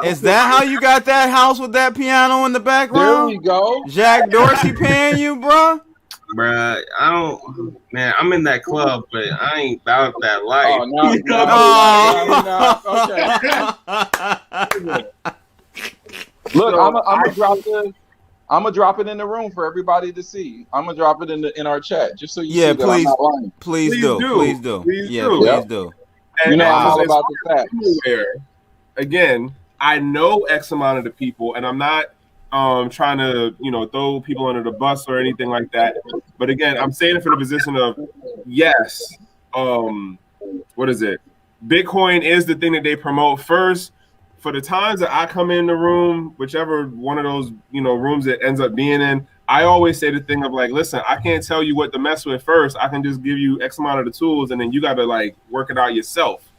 S1: Is that how you got that house with that piano in the background?
S6: There we go.
S1: Jack Dorsey paying you, bro?
S3: Bruh, I'm in that club, but I ain't about that life.
S6: Okay. Look, I'm gonna drop it in the room for everybody to see. I'm gonna drop it in our chat just so you see that I'm not lying.
S1: Please do. Please do.
S6: And you know, I'm all about the facts.
S2: Again, I know X amount of the people, and I'm not trying to, throw people under the bus or anything like that. But again, I'm saying it from the position of, yes, what is it? Bitcoin is the thing that they promote first. For the times that I come in the room, whichever one of those, rooms it ends up being in, I always say the thing of like, listen, I can't tell you what to mess with first. I can just give you X amount of the tools, and then you got to like work it out yourself.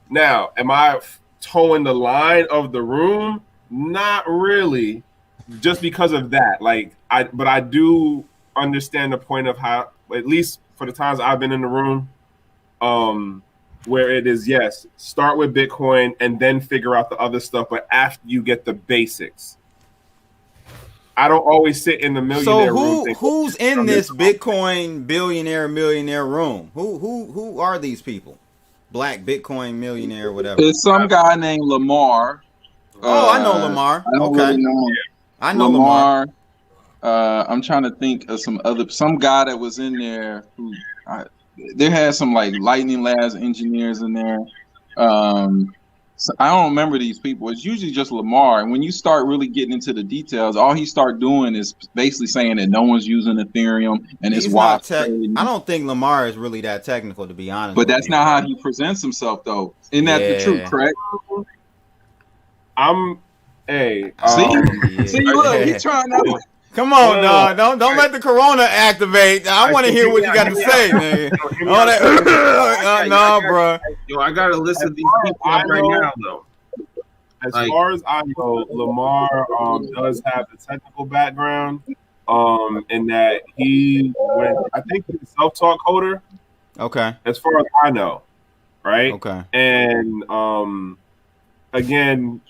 S2: Now, am I towing the line of the room? Not really. Just because of that, but I do understand the point of how, at least for the times I've been in the room, where it is, yes, start with Bitcoin and then figure out the other stuff, but after you get the basics. I don't always sit in the millionaire room.
S1: So who's in this Bitcoin millionaire room? Who are these people? Black Bitcoin millionaire, whatever.
S6: There's some guy named Lamar.
S1: I know Lamar. I know
S6: Lamar. I'm trying to think of some guy that was in there who there had some like Lightning Labs engineers in there. So I don't remember these people. It's usually just Lamar. And when you start really getting into the details, all he start doing is basically saying that no one's using Ethereum and it's wild.
S1: I don't think Lamar is really that technical, to be honest.
S6: But that's not how he presents himself, though. Isn't that the truth, correct? See, look, he's trying to.
S1: Come on, dog. Don't let the corona activate. I want to hear what you got to say, man. No, bro.
S3: Yo, I got a list of these people right now, though.
S2: As far as I know, Lamar does have the technical background, in that he went. I think he's a self-taught coder.
S1: Okay.
S2: As far as I know, right?
S1: Okay.
S2: And again,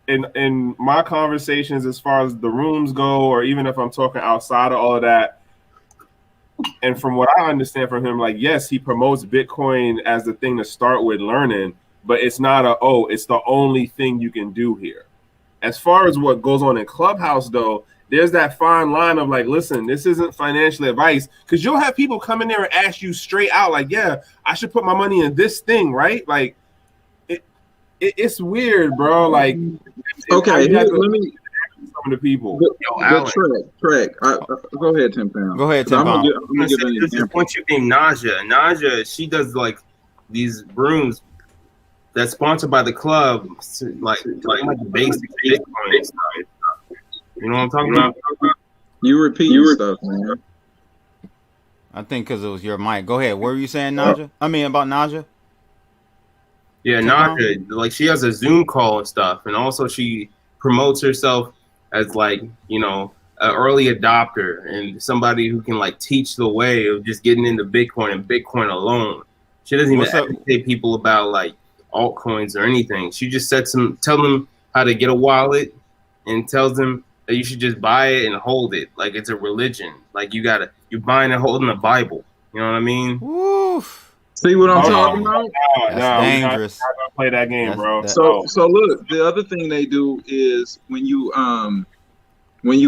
S2: in my conversations, as far as the rooms go, or even if I'm talking outside of all of that, and from what I understand from him, like, yes, he promotes Bitcoin as the thing to start with learning, but it's not it's the only thing you can do here. As far as what goes on in Clubhouse, though, there's that fine line of like, listen, this isn't financial advice, because you'll have people come in there and ask you straight out, like, yeah, I should put my money in this thing, right? Like, it's weird, bro. Like,
S6: okay, let me
S2: some of the people.
S6: Trekk. Go ahead, Tim Pound.
S1: Go ahead, Tim Pound.
S3: I'm gonna give an example. Once you named Naja, she does like these rooms that's sponsored by the club, like basic Bitcoin stuff. You know what I'm talking about?
S6: You repeat stuff, man.
S1: I think because it was your mic. Go ahead. What were you saying, Naja? I mean, about Naja?
S3: Yeah, Naja, like she has a Zoom call and stuff, and also she promotes herself as like, you know, an early adopter and somebody who can like teach the way of just getting into Bitcoin and Bitcoin alone. She doesn't even educate people about like altcoins or anything. She just tell them how to get a wallet and tells them that you should just buy it and hold it like it's a religion. Like you're buying and holding the Bible. You know what I mean?
S1: Woof.
S6: See what I'm talking about?
S1: That's dangerous.
S2: I'm not gonna play that game, bro.
S6: So look, the other thing they do is when you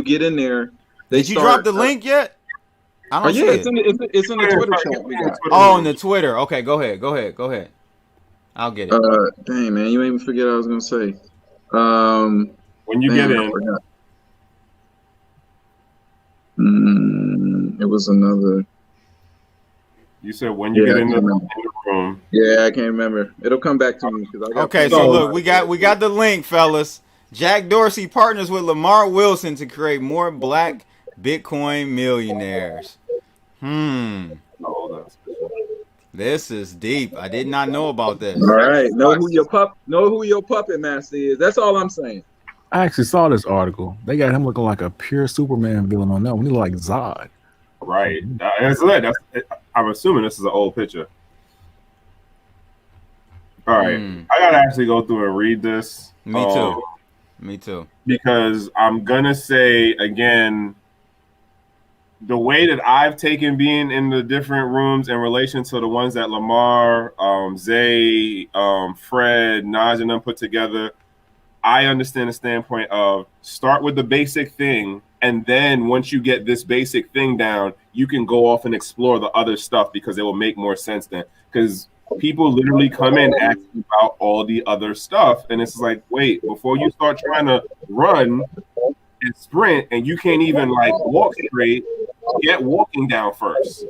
S6: get in there,
S1: did you drop the link yet? I don't see it.
S6: It's in the Twitter chat we got.
S1: Oh, in the Twitter. Okay, go ahead. I'll get it.
S6: Dang, man, you made me forget what I was gonna say.
S2: When you get in,
S6: it was another.
S2: You said when you get in the room.
S6: Yeah, I can't remember. It'll come back to me because I got.
S1: Okay, so look, we got the link, fellas. Jack Dorsey partners with Lamar Wilson to create more black Bitcoin millionaires. This is deep. I did not know about this.
S6: All right, know who your puppet master is. That's all I'm saying.
S4: I actually saw this article. They got him looking like a pure Superman villain on that one. He looked like Zod.
S2: Right. I'm assuming this is an old picture. All right. I gotta actually go through and read this.
S1: Me too.
S2: Because I'm gonna say again, the way that I've taken being in the different rooms in relation to the ones that Lamar, Zay, Fred, Naj, and them put together, I understand the standpoint of start with the basic thing, and then once you get this basic thing down, you can go off and explore the other stuff because it will make more sense then. Because people literally come in asking about all the other stuff, and it's like, wait, before you start trying to run and sprint, and you can't even like walk straight, get walking down first.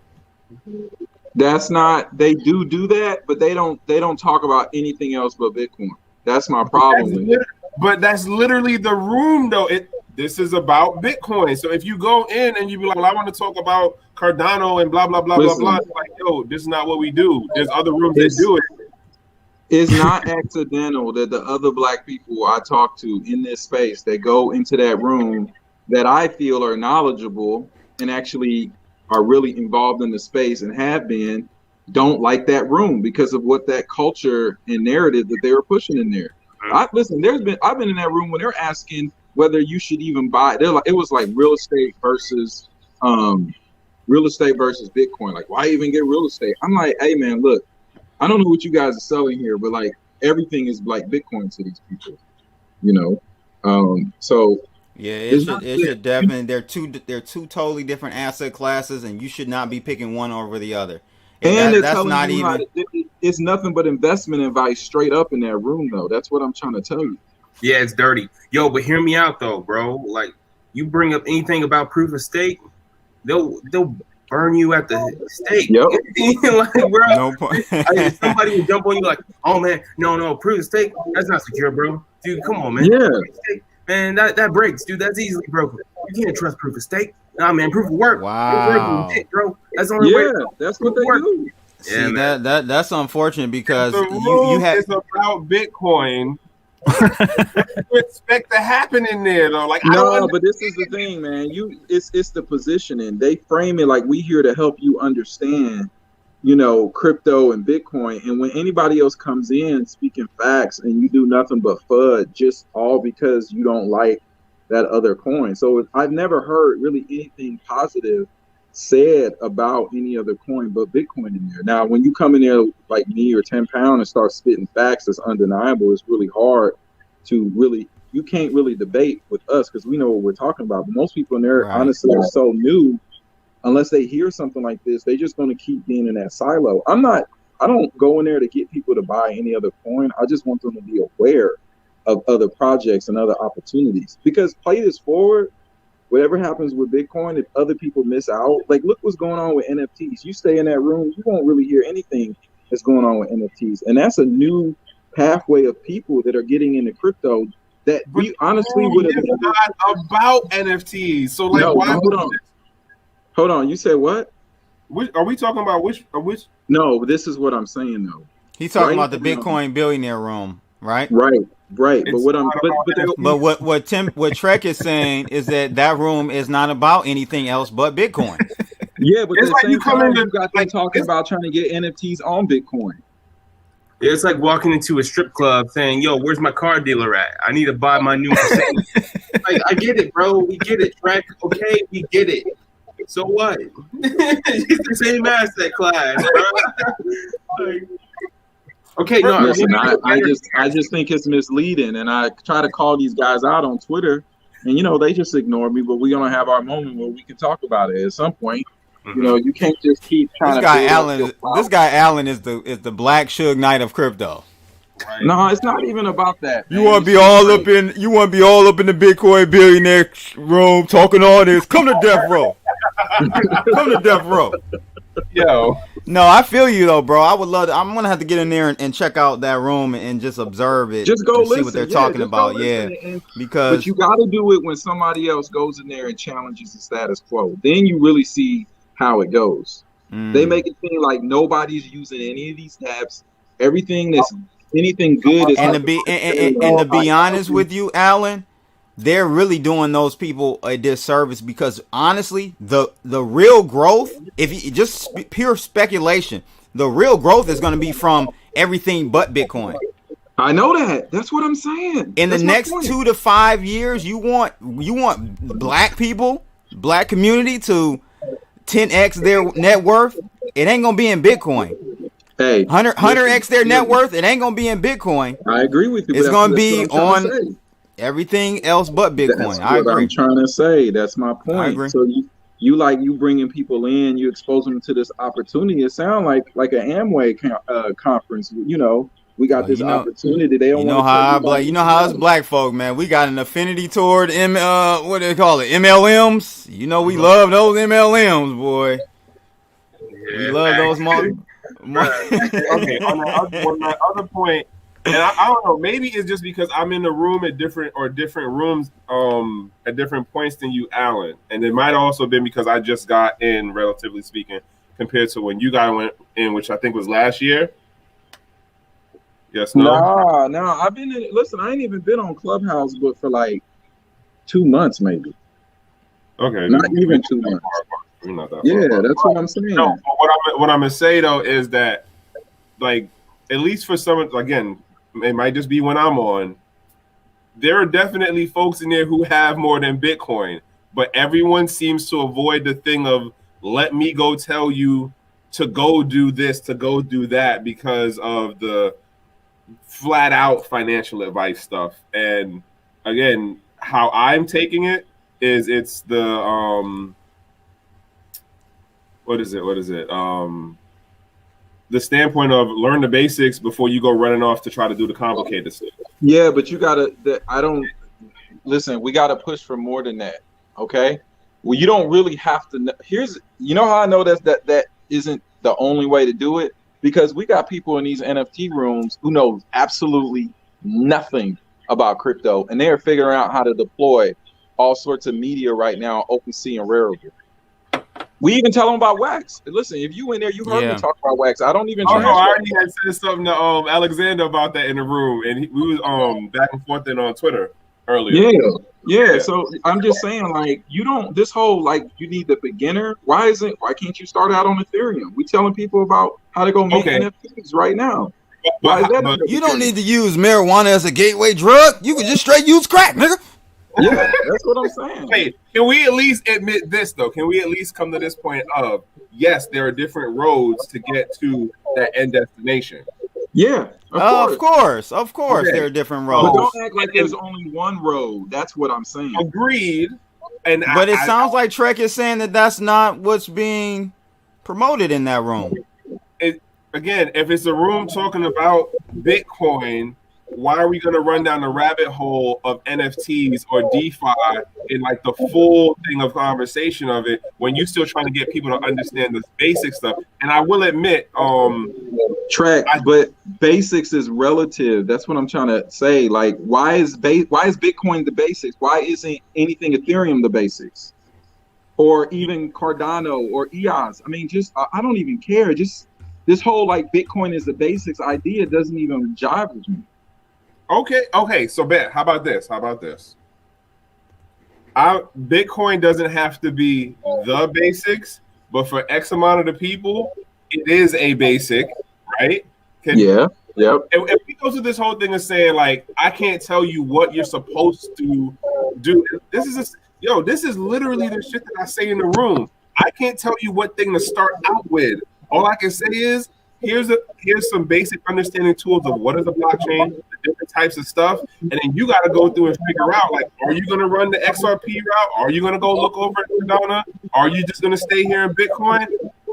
S6: That's not. They do that, but they don't talk about anything else but Bitcoin. That's my problem.
S2: But that's literally the room, though. This is about Bitcoin. So if you go in and you be like, well, I want to talk about Cardano and blah, blah, blah, blah, blah. It's like, yo, this is not what we do. There's other rooms that do it.
S6: It's not accidental that the other black people I talk to in this space that go into that room that I feel are knowledgeable and actually are really involved in the space and have been, don't like that room because of what that culture and narrative that they were pushing in there. I've been in that room when they're asking whether you should even buy. It was like real estate versus Bitcoin. Like, why even get real estate? I'm like, hey man, look, I don't know what you guys are selling here, but like everything is like Bitcoin to these people, you know. So
S1: yeah, it should definitely. They're two totally different asset classes, and you should not be picking one over the other.
S6: And that's not even. It's nothing but investment advice straight up in that room, though. That's what I'm trying to tell you.
S3: Yeah, it's dirty. Yo, but hear me out, though, bro. Like, you bring up anything about proof of stake, they'll burn you at the stake.
S6: Yep.
S3: Like, bro,
S1: no point.
S3: Somebody will jump on you like, oh, man, no, proof of stake, that's not secure, bro. Dude, come on, man.
S6: Yeah.
S3: Man, that breaks, dude. That's easily broken. You can't trust proof of stake. Nah, man, proof of work.
S1: Wow.
S3: Proof of bro. That's the only way.
S6: Yeah, that's what they do.
S1: See, that's unfortunate because
S2: you have it's about Bitcoin. You expect to happen in there though. Like
S6: no, but this is the thing, man. It's the positioning. They frame it like we here to help you understand, crypto and Bitcoin. And when anybody else comes in speaking facts and you do nothing but FUD, just all because you don't like that other coin. So I've never heard really anything positive said about any other coin but Bitcoin in there. Now, when you come in there like me or 10 Pound and start spitting facts that's undeniable, it's really hard to really, you can't really debate with us because we know what we're talking about. But most people in there, honestly, are so new, unless they hear something like this, they're just going to keep being in that silo. I don't go in there to get people to buy any other coin. I just want them to be aware of other projects and other opportunities. Because play this forward, whatever happens with Bitcoin, if other people miss out, like look what's going on with NFTs. You stay in that room, you won't really hear anything that's going on with NFTs. And that's a new pathway of people that are getting into crypto that we honestly would have
S2: not about NFTs. So like,
S6: no,
S2: why?
S6: Hold on. You said what?
S2: Are we talking about which?
S6: No, this is what I'm saying though.
S1: He's talking about the Bitcoin billionaire room, right?
S6: Right. But what
S1: Trekk is saying is that room is not about anything else but Bitcoin.
S6: Yeah, but
S2: it's like you
S6: got them talking about trying to get NFTs on Bitcoin.
S3: It's like walking into a strip club saying, "Yo, where's my car dealer at? I need to buy my new." Like, I get it, bro. We get it, Trekk. Okay, we get it. So what? It's the same asset class, bro. Like, okay, no.
S6: Listen, I just think it's misleading, and I try to call these guys out on Twitter, and they just ignore me. But we're gonna have our moment where we can talk about it at some point.
S3: Mm-hmm.
S6: You can't just keep trying
S1: This guy Allen is the Black Suge Knight of crypto.
S6: Right. No, it's not even about that.
S1: You want to be all up in the Bitcoin billionaire room talking all this. Come to death row. Come to death row.
S2: Yo.
S1: No, I feel you though, bro. I would love to. I'm gonna have to get in there and check out that room and just observe it.
S6: Just go
S1: see what they're talking about. Yeah, because
S6: but you got to do it when somebody else goes in there and challenges the status quo. Then you really see how it goes. They make it seem like nobody's using any of these apps. Anything good is.
S1: And to be honest with you, Alan, they're really doing those people a disservice because honestly, the real growth, if you just pure speculation, the real growth is going to be from everything but Bitcoin.
S6: I know that. That's what I'm saying.
S1: In the next 2 to 5 years, you want black people, black community to 10x their net worth. It ain't gonna be in Bitcoin.
S6: Hey,
S1: 100x their net worth. It ain't gonna be in Bitcoin.
S6: I agree with you.
S1: It's gonna be on everything else but Bitcoin.
S6: I agree. I'm trying to say that's my point.
S1: I agree.
S6: So you bringing people in, you expose them to this opportunity. It sounds like an Amway conference. We got this opportunity. They don't
S1: how us black folk, man. We got an affinity toward what do they call it? MLMs. We love those MLMs, boy.
S2: Yeah,
S1: we love those
S2: Okay, on my other point, and I don't know, maybe it's just because I'm in the room at different rooms at different points than you, Alan. And it might also been because I just got in, relatively speaking, compared to when you guys went in, which I think was last year. Yes, no?
S6: No, I've been in. Listen, I ain't even been on Clubhouse, but for like 2 months, maybe.
S2: Okay,
S6: not even 2 months. Yeah, that's what I'm saying.
S2: No, what I'm gonna say though is that, like, at least for some, again, it might just be when I'm on. There are definitely folks in there who have more than Bitcoin, but everyone seems to avoid the thing of let me go tell you to go do this, to go do that, because of the flat out financial advice stuff. And again, how I'm taking it is it's the what is it? The standpoint of learn the basics before you go running off to try to do the complicated stuff.
S6: Yeah, but you gotta. Listen. We gotta push for more than that. Okay. Well, you don't really have to. How I know that isn't the only way to do it, because we got people in these NFT rooms who know absolutely nothing about crypto, and they're figuring out how to deploy all sorts of media right now, OpenSea and Rarible. We even tell them about wax. Listen, if you in there, you heard me talk about wax. I don't even.
S2: Oh no, I already had said something to Alexander about that in the room, and we was back and forth on Twitter earlier.
S6: Yeah. So I'm just saying, like, you don't. This whole like, you need the beginner. Why can't you start out on Ethereum? We telling people about how to go make NFTs right now. Why is that?
S1: You don't need to use marijuana as a gateway drug. You can just straight use crack, nigga.
S6: Yeah, that's what I'm saying.
S2: Wait, can we at least admit this though? Can we at least come to this point of yes, there are different roads to get to that end destination?
S6: Yeah,
S1: of course, okay. There are different roads.
S6: But don't act like there's only one road. That's what I'm saying.
S2: Agreed.
S1: But it sounds like Trekk is saying that that's not what's being promoted in that room.
S2: Again, if it's a room talking about Bitcoin, why are we going to run down the rabbit hole of NFTs or DeFi in like the full thing of conversation of it when you're still trying to get people to understand the basic stuff? And I will admit,
S6: Trekk, but basics is relative. That's what I'm trying to say. Like, why is Bitcoin the basics? Why isn't anything Ethereum the basics? Or even Cardano or EOS? I mean, just I don't even care. Just this whole like Bitcoin is the basics idea doesn't even jive with me.
S2: Okay. So, Bet, how about this? Bitcoin doesn't have to be the basics, but for X amount of the people, it is a basic, right?
S6: Yep.
S2: If we go through this whole thing of saying like, I can't tell you what you're supposed to do. This is literally the shit that I say in the room. I can't tell you what thing to start out with. All I can say is, here's some basic understanding tools of what is a blockchain, the different types of stuff, and then you got to go through and figure out, like, are you going to run the XRP route? Are you going to go look over at Cardano? Are you just going to stay here in Bitcoin?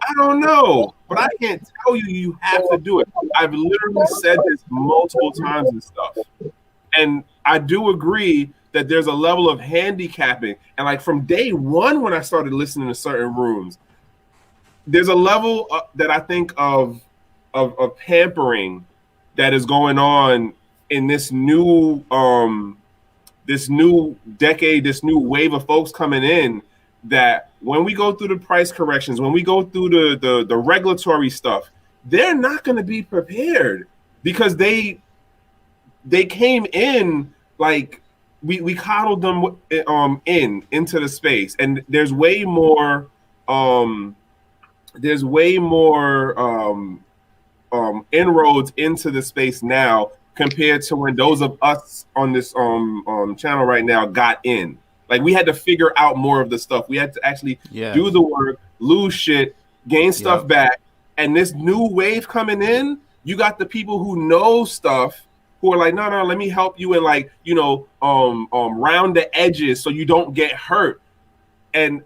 S2: I don't know, but I can't tell you have to do it. I've literally said this multiple times and stuff, and I do agree that there's a level of handicapping, and like from day one when I started listening to certain rooms, there's a level that I think of pampering that is going on in this new decade, this new wave of folks coming in, that when we go through the price corrections, when we go through the regulatory stuff, they're not going to be prepared because they came in like we coddled them into the space, and there's way more inroads into the space now compared to when those of us on this channel right now got in. Like, we had to figure out more of the stuff. We had to actually do the work, lose shit, gain stuff back. And this new wave coming in, you got the people who know stuff who are like, no, let me help you and like, round the edges so you don't get hurt. And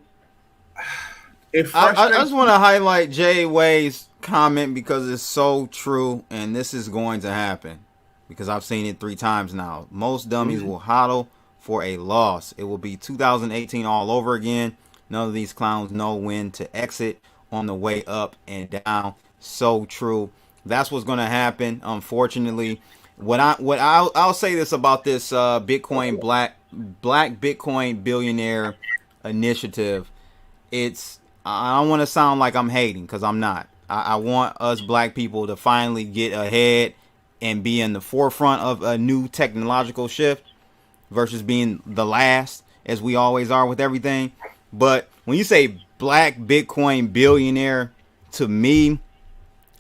S1: I just want to highlight Jay Way's comment because it's so true, and this is going to happen because I've seen it 3 times now. Most dummies will hodl for a loss. It will be 2018 all over again. None of these clowns know when to exit on the way up and down. So true. That's what's going to happen. Unfortunately, I'll say this about this Bitcoin black Bitcoin billionaire initiative. I don't want to sound like I'm hating because I'm not. I want us black people to finally get ahead and be in the forefront of a new technological shift versus being the last, as we always are with everything. But when you say black Bitcoin billionaire, to me,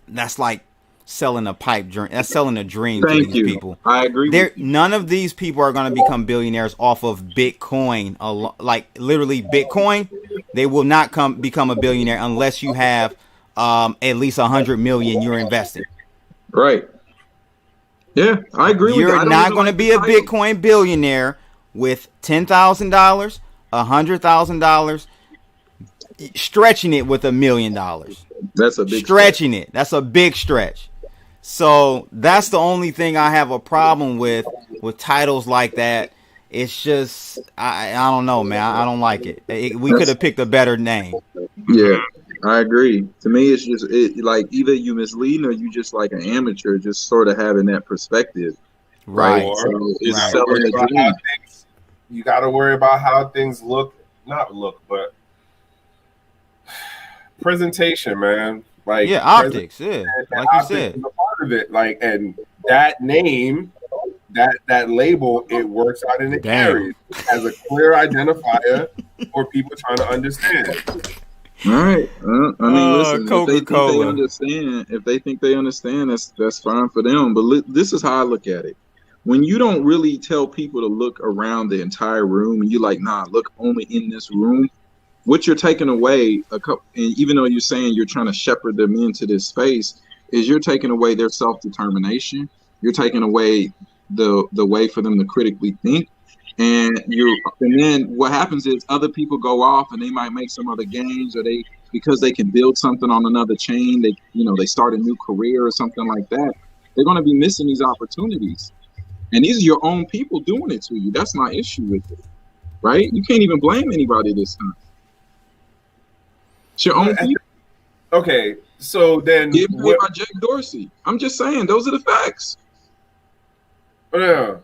S1: that's like selling a pipe dream. That's selling a dream to these people.
S6: I agree.
S1: None of these people are going to become billionaires off of Bitcoin. Like literally Bitcoin, they will not become a billionaire unless you have at least 100 million you're investing.
S6: Right. Yeah, I agree.
S1: You're not going to be a Bitcoin billionaire with $10,000, $100,000, stretching it with $1 million.
S6: That's a big
S1: stretching it. That's a big stretch. So that's the only thing I have a problem with titles like that. It's just I don't know, man. I don't like it. We could have picked a better name.
S6: Yeah, I agree. To me, it's just like either you misleading or you just like an amateur, just sort of having that perspective.
S1: Right.
S6: So it's selling a dream.
S2: You got to worry about how things look. Not look, but presentation, man. Like
S1: yeah, optics, yeah, like you said,
S2: is a part of it. Like, and that name, that label, it works out and it carries as a clear identifier for people trying to understand.
S6: All right. I mean, listen.
S1: Coca-Cola.
S6: If they think they understand, that's fine for them. But this is how I look at it. When you don't really tell people to look around the entire room, and you're like, nah, look only in this room. What you're taking away, and even though you're saying you're trying to shepherd them into this space, is you're taking away their self-determination. You're taking away the way for them to critically think. And then what happens is other people go off and they might make some other gains, or because they can build something on another chain, they start a new career or something like that. They're going to be missing these opportunities. And these are your own people doing it to you. That's my issue with it, right? You can't even blame anybody this time. It's your own people.
S2: Okay, so then
S6: get paid by Jack Dorsey. I'm just saying, those are the facts.
S2: Yeah.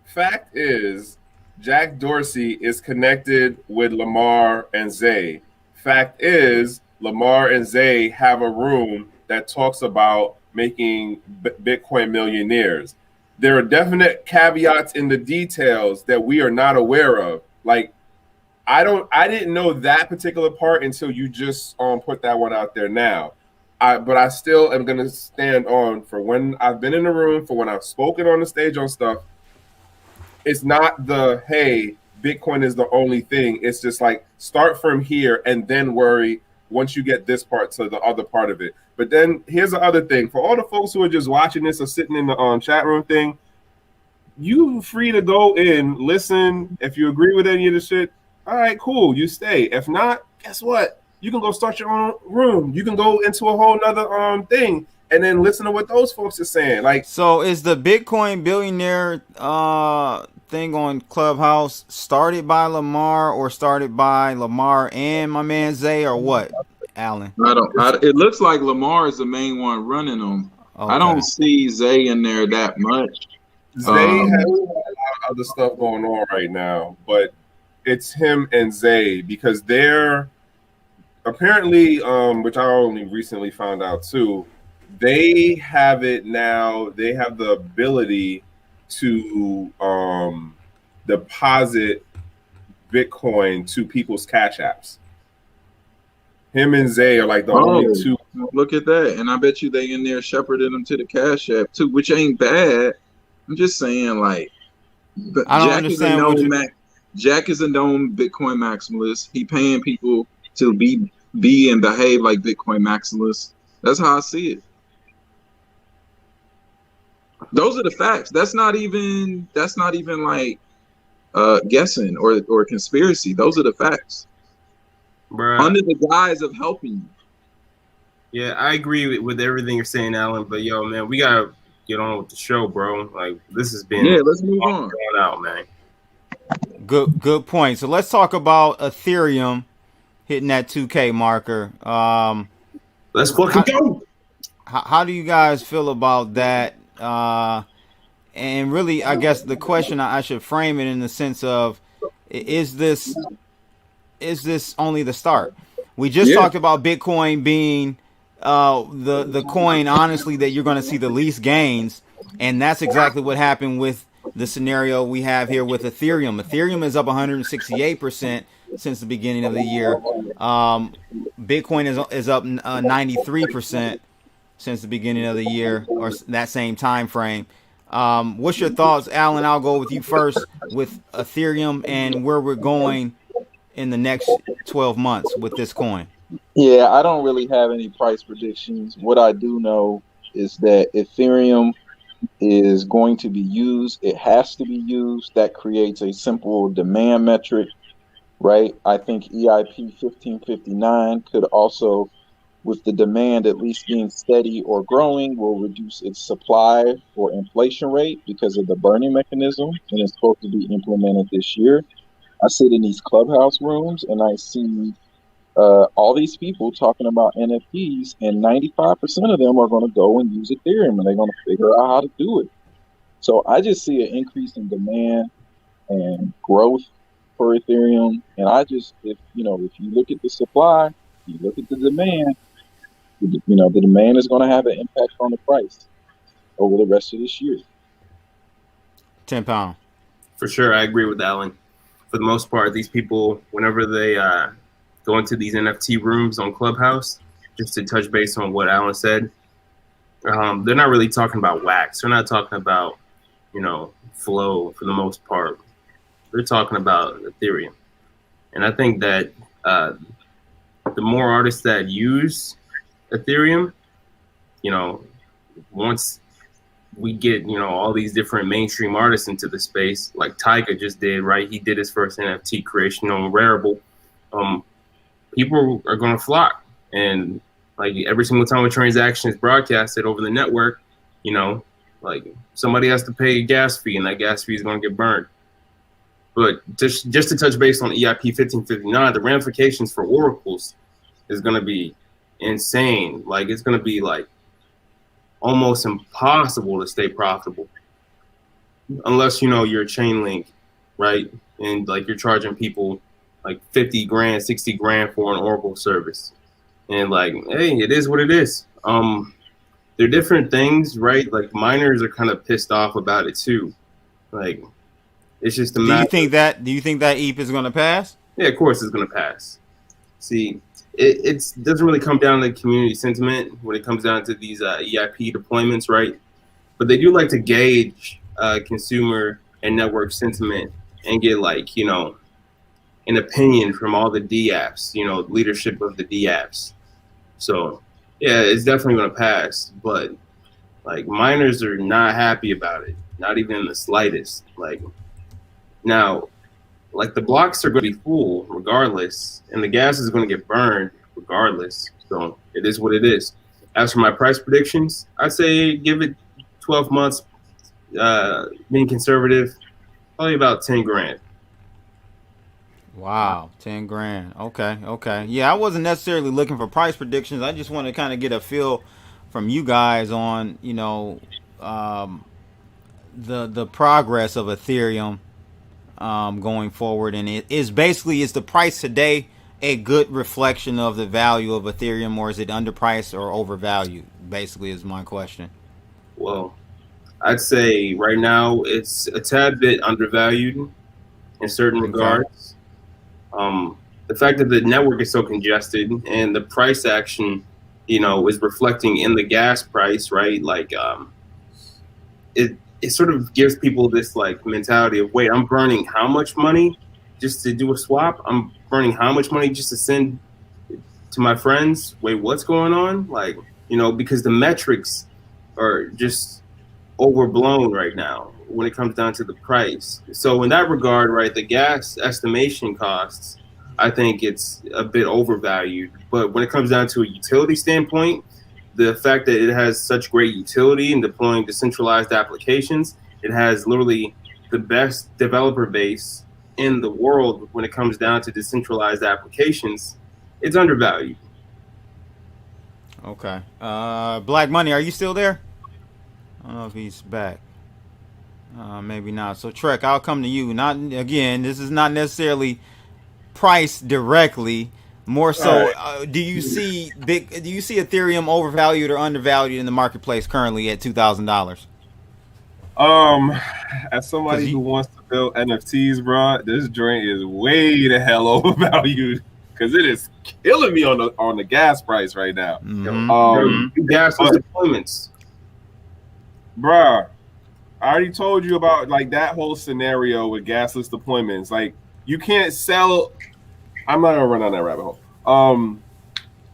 S2: Fact is, Jack Dorsey is connected with Lamar and Zay. Fact is, Lamar and Zay have a room that talks about making Bitcoin millionaires. There are definite caveats in the details that we are not aware of. Like, I didn't know that particular part until you just put that one out there now. But I still am going to stand on for when I've been in the room, for when I've spoken on the stage on stuff. It's not hey, Bitcoin is the only thing. It's just like, start from here and then worry once you get this part to the other part of it. But then here's the other thing. For all the folks who are just watching this or sitting in the chat room thing, you free to go in, listen. If you agree with any of the shit, all right, cool, you stay. If not, guess what? You can go start your own room. You can go into a whole nother thing and then listen to what those folks are saying. Like,
S1: so is the Bitcoin billionaire thing on Clubhouse started by Lamar, or started by Lamar and my man Zay, or what, Alan?
S6: It looks like Lamar is the main one running them. Okay. I don't see Zay in there that much.
S2: Zay has a lot of other stuff going on right now, but it's him and Zay, because they're apparently, which I only recently found out too, they have it now. They have the ability to deposit Bitcoin to people's cash apps. Him and Zay are like the only two.
S6: Look at that. And I bet you they in there shepherding them to the cash app too, which ain't bad. I'm just saying, like,
S1: I don't understand
S6: Jack is a known Bitcoin maximalist. He paying people to be and behave like Bitcoin maximalists. That's how I see it. Those are the facts. That's not even like guessing or conspiracy. Those are the facts.
S3: Bruh.
S6: Under the guise of helping you.
S3: Yeah, I agree with everything you're saying, Alan. But yo, man, we gotta get on with the show, bro. Like, this has been
S6: let's move on.
S3: Going out, man.
S1: Good point. So let's talk about Ethereum hitting that 2K marker.
S3: Let's fucking go.
S1: How do you guys feel about that? And really, I guess the question I should frame it in the sense of, is this only the start? We just talked about Bitcoin being the coin, honestly, that you're going to see the least gains, and that's exactly what happened with the scenario we have here with Ethereum. Ethereum is up 168% since the beginning of the year. Bitcoin is up 93% since the beginning of the year, or that same time frame. What's your thoughts, Alan? I'll go with you first with Ethereum and where we're going in the next 12 months with this coin.
S6: Yeah, I don't really have any price predictions. What I do know is that Ethereum is going to be used. It has to be used. That creates a simple demand metric, right? I think EIP 1559 could also, with the demand at least being steady or growing, will reduce its supply or inflation rate because of the burning mechanism, and it's supposed to be implemented this year. I sit in these clubhouse rooms and I see all these people talking about NFTs, and 95% of them are going to go and use Ethereum, and they're going to figure out how to do it. So I just see an increase in demand and growth for Ethereum. And I just, if you look at the supply, you look at the demand, the demand is going to have an impact on the price over the rest of this year.
S1: 10 pound.
S3: For sure, I agree with Alan. For the most part, these people, whenever they go into these NFT rooms on Clubhouse, just to touch base on what Alan said, they're not really talking about wax. They're not talking about, flow for the most part. They're talking about Ethereum. And I think that the more artists that use Ethereum, once we get, all these different mainstream artists into the space, like Tyga just did, right? He did his first NFT creation on Rarible. People are going to flock. And like every single time a transaction is broadcasted over the network, like somebody has to pay a gas fee, and that gas fee is going to get burned. But just to touch base on EIP 1559, the ramifications for oracles is going to be insane. Like it's going to be like almost impossible to stay profitable unless you're a chain link, right? And like you're charging people like 50 grand, 60 grand for an oracle service. And like, hey, it is what it is. They're different things, right? Like miners are kind of pissed off about it too. Like it's just a matter.
S1: Do you think that ETH is going to pass?
S3: Yeah, of course it's going to pass. See, it doesn't really come down to community sentiment when it comes down to these EIP deployments, right? But they do like to gauge consumer and network sentiment and get like, an opinion from all the DApps, leadership of the DApps. So yeah, it's definitely going to pass, but like miners are not happy about it, not even in the slightest. Like now, like the blocks are going to be full regardless, and the gas is going to get burned regardless. So it is what it is. As for my price predictions, I'd say give it 12 months, being conservative, probably about 10 grand.
S1: Wow, 10 grand. Okay. Yeah, I wasn't necessarily looking for price predictions. I just want to kind of get a feel from you guys on, the progress of Ethereum going forward. And is the price today a good reflection of the value of Ethereum, or is it underpriced or overvalued? Basically is my question.
S3: Well, I'd say right now it's a tad bit undervalued in certain regards. The fact that the network is so congested and the price action, is reflecting in the gas price, right? Like, it sort of gives people this like mentality of, wait, I'm burning how much money just to do a swap? I'm burning how much money just to send to my friends? Wait, what's going on? Like, because the metrics are just overblown right now when it comes down to the price. So in that regard, right, the gas estimation costs, I think it's a bit overvalued. But when it comes down to a utility standpoint, the fact that it has such great utility in deploying decentralized applications, it has literally the best developer base in the world when it comes down to decentralized applications, it's undervalued.
S1: Okay. Black Money, are you still there? I don't know if he's back. Maybe not. So Trekk, I'll come to you. This is not necessarily priced directly. More so, do you see Ethereum overvalued or undervalued in the marketplace currently at $2,000?
S2: As somebody who wants to build NFTs, bro, this joint is way the hell overvalued because it is killing me on the gas price right now.
S3: Gas deployments,
S2: bruh. I already told you about like that whole scenario with gasless deployments. Like you can't sell. I'm not gonna run down that rabbit hole.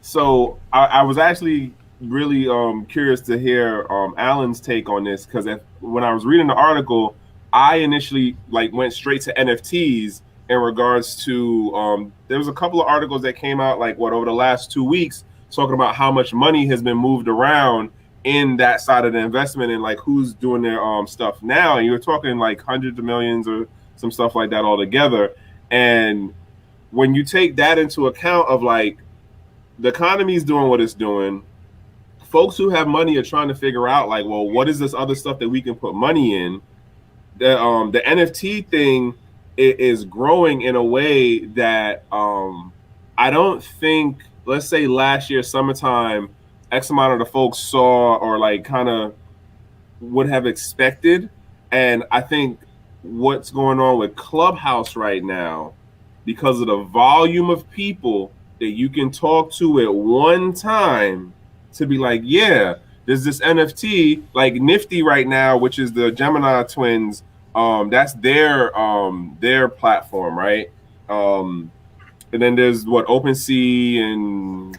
S2: So I was actually really curious to hear Alan's take on this because when I was reading the article, I initially like went straight to NFTs in regards to there was a couple of articles that came out like over the last 2 weeks talking about how much money has been moved around in that side of the investment and like who's doing their stuff now, and you're talking like hundreds of millions or some stuff like that all together. And when you take that into account of like the economy is doing what it's doing, folks who have money are trying to figure out like, well, what is this other stuff that we can put money in? The NFT thing it is growing in a way that I don't think, let's say last year summertime, X amount of the folks saw or like kind of would have expected. And I think what's going on with Clubhouse right now, because of the volume of people that you can talk to at one time, to be like, yeah, there's this NFT like Nifty right now, which is the Gemini twins. That's their platform, right? And then there's what, OpenSea and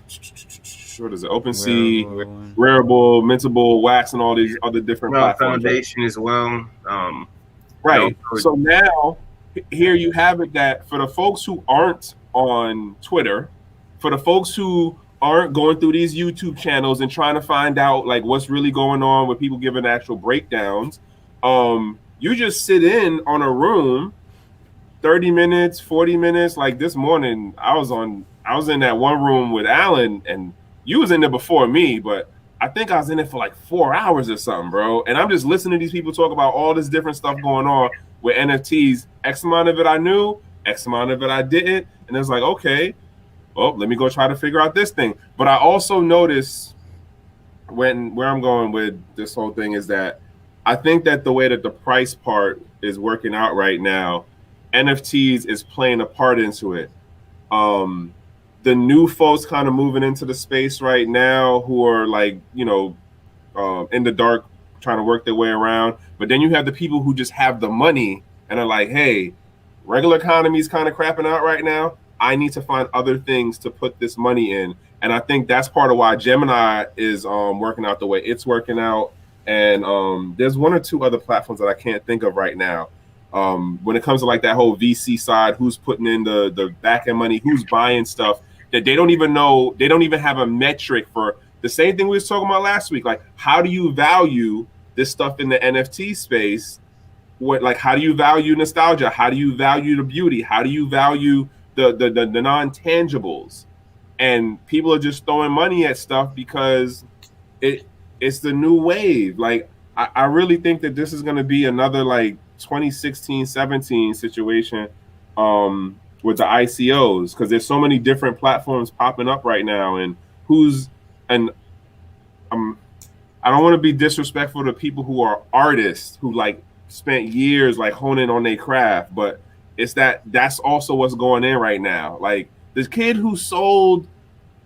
S2: what is it? OpenSea, Rarible, Mintable, Wax, and all these other different platforms.
S3: Foundation as well.
S2: Right. So now here you have it that for the folks who aren't on Twitter, for the folks who aren't going through these YouTube channels and trying to find out like what's really going on with people giving actual breakdowns, you just sit in on a room 30 minutes, 40 minutes. Like this morning, I was in that one room with Alan, and you was in there before me, but I think I was in it for like 4 hours or something, bro. And I'm just listening to these people talk about all this different stuff going on with NFTs. X amount of it I knew, X amount of it I didn't. And it's like, okay, well, let me go try to figure out this thing. But I also notice where I'm going with this whole thing is that I think that the way that the price part is working out right now, NFTs is playing a part into it. The new folks kind of moving into the space right now who are like, in the dark trying to work their way around. But then you have the people who just have the money and are like, hey, regular economy is kind of crapping out right now. I need to find other things to put this money in. And I think that's part of why Gemini is working out the way it's working out. And there's one or two other platforms that I can't think of right now. When it comes to like that whole VC side, who's putting in the back end money, who's buying stuff that they don't even know, they don't even have a metric for. The same thing we was talking about last week. Like, how do you value this stuff in the NFT space? How do you value nostalgia? How do you value the beauty? How do you value the non-tangibles? And people are just throwing money at stuff because it's the new wave. Like, I really think that this is going to be another like 2016-17 situation with the ICOs, because there's so many different platforms popping up right now. And I don't want to be disrespectful to people who are artists who like spent years like honing on their craft, but that's also what's going in right now. Like this kid who sold,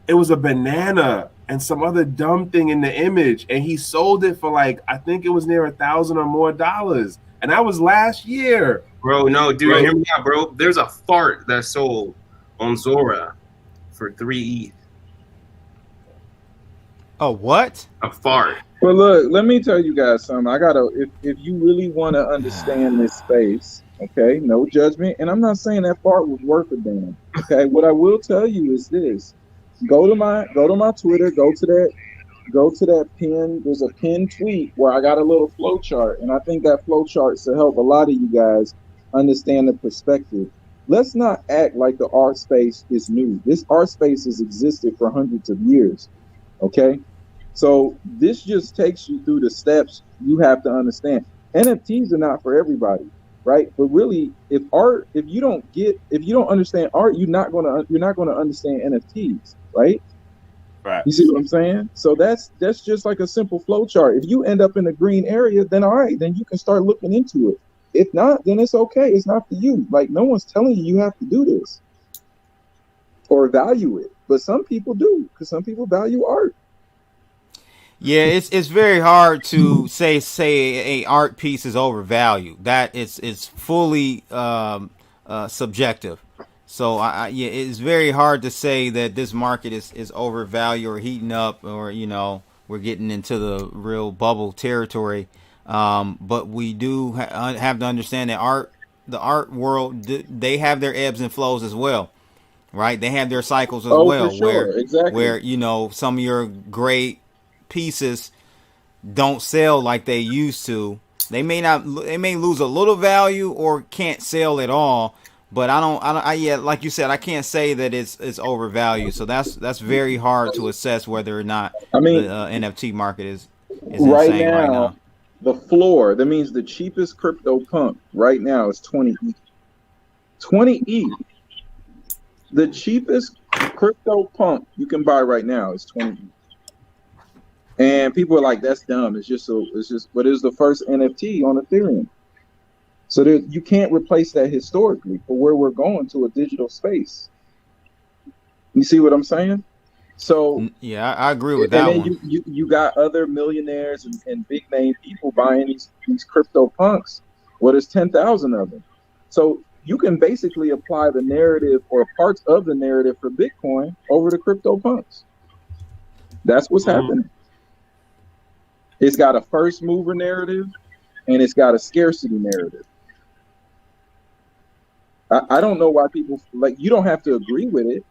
S2: it was a banana and some other dumb thing in the image, and he sold it for like, I think it was near $1,000 or more, and that was last year.
S3: Bro, no, dude, right? Hear me out, bro. There's a fart that sold on Zora for 3 ETH.
S1: A what?
S3: A fart.
S6: Well, look, let me tell you guys something. If you really want to understand this space, okay, no judgment. And I'm not saying that fart was worth a damn. Okay, what I will tell you is this: go to my Twitter, go to that pin. There's a pinned tweet where I got a little flow chart, and I think that flow chart should help a lot of you guys understand the perspective. Let's not act like the art space is new. This art space has existed for hundreds of years. Okay, so this just takes you through the steps you have to understand. NFTs are not for everybody, right? But really, if you don't understand art, you're not gonna understand NFTs, right?
S2: Right.
S6: You see what I'm saying? So that's just like a simple flow chart. If you end up in a green area, then all right, then you can start looking into it. If not, then it's okay. It's not for you. Like, no one's telling you have to do this or value it. But some people do, because some people value art.
S1: Yeah, it's very hard to say a art piece is overvalued. That it's fully subjective. So yeah, it's very hard to say that this market is overvalued or heating up, or we're getting into the real bubble territory. But we do have to understand that the art world, they have their ebbs and flows as well, right? They have their cycles as well,
S6: for sure.
S1: where some of your great pieces don't sell like they used to. They may lose a little value or can't sell at all. But I like you said, I can't say that it's overvalued. So that's very hard to assess whether or not the NFT market is
S6: right
S1: insane
S6: now,
S1: right now.
S6: The floor, that means the cheapest crypto pump right now is 20 ETH. 20 ETH. The cheapest crypto pump you can buy right now is 20 ETH. And people are like, that's dumb. But it's the first NFT on Ethereum. So you can't replace that historically for where we're going to a digital space. You see what I'm saying? So
S1: yeah, I agree with that one.
S6: You got other millionaires and big name people buying these crypto punks. Well, there's 10,000 of them. So you can basically apply the narrative or parts of the narrative for Bitcoin over to crypto punks. That's what's happening. It's got a first mover narrative and it's got a scarcity narrative. I don't know why people like, you don't have to agree with it.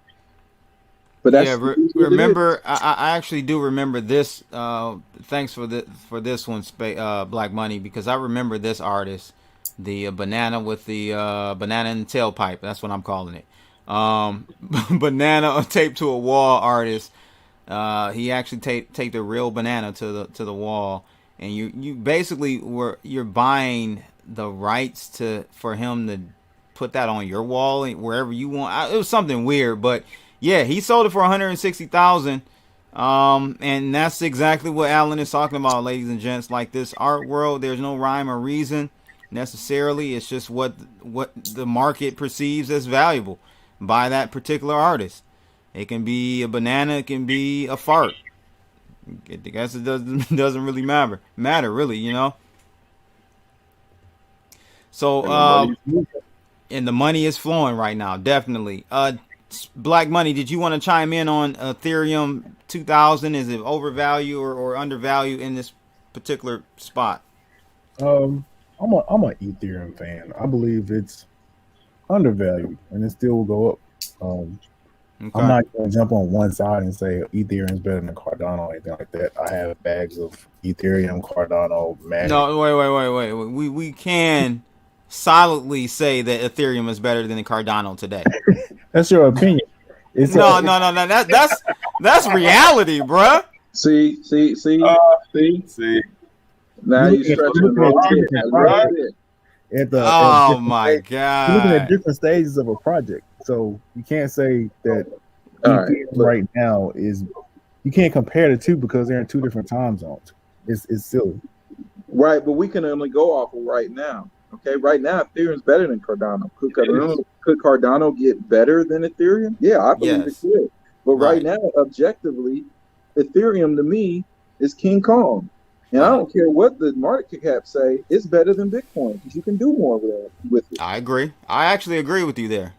S6: But that's
S1: remember, I actually do remember this. Thanks for this one, Black Money, because I remember this artist, the banana with the banana in the tailpipe. That's what I'm calling it. Banana taped to a wall artist. He actually taped a real banana to the wall, and you basically you're buying the rights for him to put that on your wall wherever you want. It was something weird, but. Yeah, he sold it for $160,000, and that's exactly what Alan is talking about, ladies and gents. Like, this art world, there's no rhyme or reason necessarily. It's just what the market perceives as valuable by that particular artist. It can be a banana, it can be a fart. I guess it doesn't really matter, really, you know. So, and the money is flowing right now, definitely. Black Money, did you want to chime in on Ethereum 2000? Is it overvalued or undervalued in this particular spot?
S4: I'm an Ethereum fan. I believe it's undervalued and it still will go up. Okay. I'm not going to jump on one side and say Ethereum is better than Cardano or anything like that. I have bags of Ethereum, Cardano, Magic.
S1: No, wait. We can solidly say that Ethereum is better than Cardano today.
S4: That's your opinion.
S1: No. That's reality, bruh.
S6: See. Now you're stretching the
S1: oh my God!
S4: You're looking at different stages of a project, so you can't say that right now is. You can't compare the two because they're in two different time zones. It's silly.
S6: Right, but we can only go off of right now. Okay, right now Ethereum's better than Cardano. Could Cardano get better than Ethereum? Yeah, I believe it could. But right now, objectively, Ethereum to me is King Kong. And I don't care what the market cap say, it's better than Bitcoin because you can do more with it.
S1: I agree. I actually agree with you there.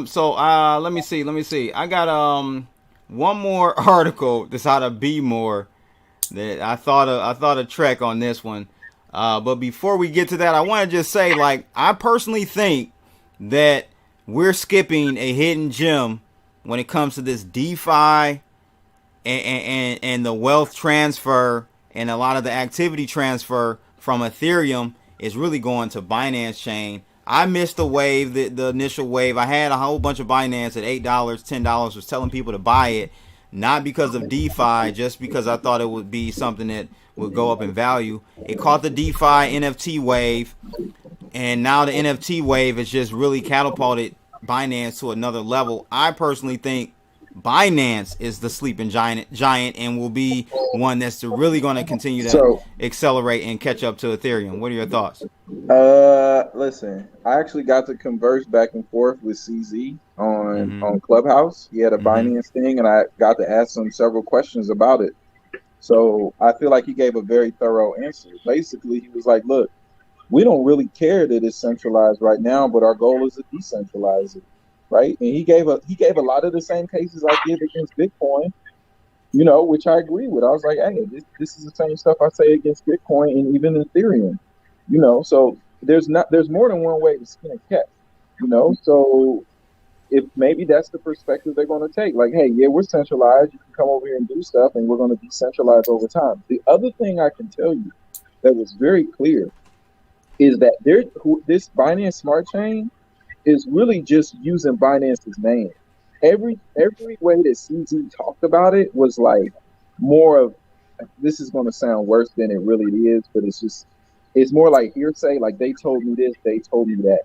S1: So let me see. I got one more article that's out of Be More that I thought of Trekk on this one. But before we get to that, I want to just say, like, I personally think that we're skipping a hidden gem when it comes to this DeFi and the wealth transfer and a lot of the activity transfer from Ethereum is really going to Binance chain. I missed the wave, the initial wave. I had a whole bunch of Binance at $8, $10, was telling people to buy it, not because of DeFi, just because I thought it would be something that would go up in value. It caught the DeFi NFT wave, and now the NFT wave has just really catapulted Binance to another level. I personally think Binance is the sleeping giant and will be one that's really going to continue to accelerate and catch up to Ethereum. What are your thoughts?
S6: Listen, I actually got to converse back and forth with CZ on Clubhouse. He had a Binance thing, and I got to ask him several questions about it. So I feel like he gave a very thorough answer. Basically, he was like, look, we don't really care that it's centralized right now, but our goal is to decentralize it, right? And he gave a lot of the same cases I did against Bitcoin, you know, which I agree with. I was like, hey, this is the same stuff I say against Bitcoin and even Ethereum, you know. So there's more than one way to skin a cat, you know. So if maybe that's the perspective they're going to take, like, hey, yeah, we're centralized. You can come over here and do stuff, and we're going to decentralize over time. The other thing I can tell you that was very clear is that this Binance Smart Chain is really just using Binance's name. Every way that CZ talked about it was like more of, this is going to sound worse than it really is, but it's just it's more like hearsay. Like they told me this, they told me that,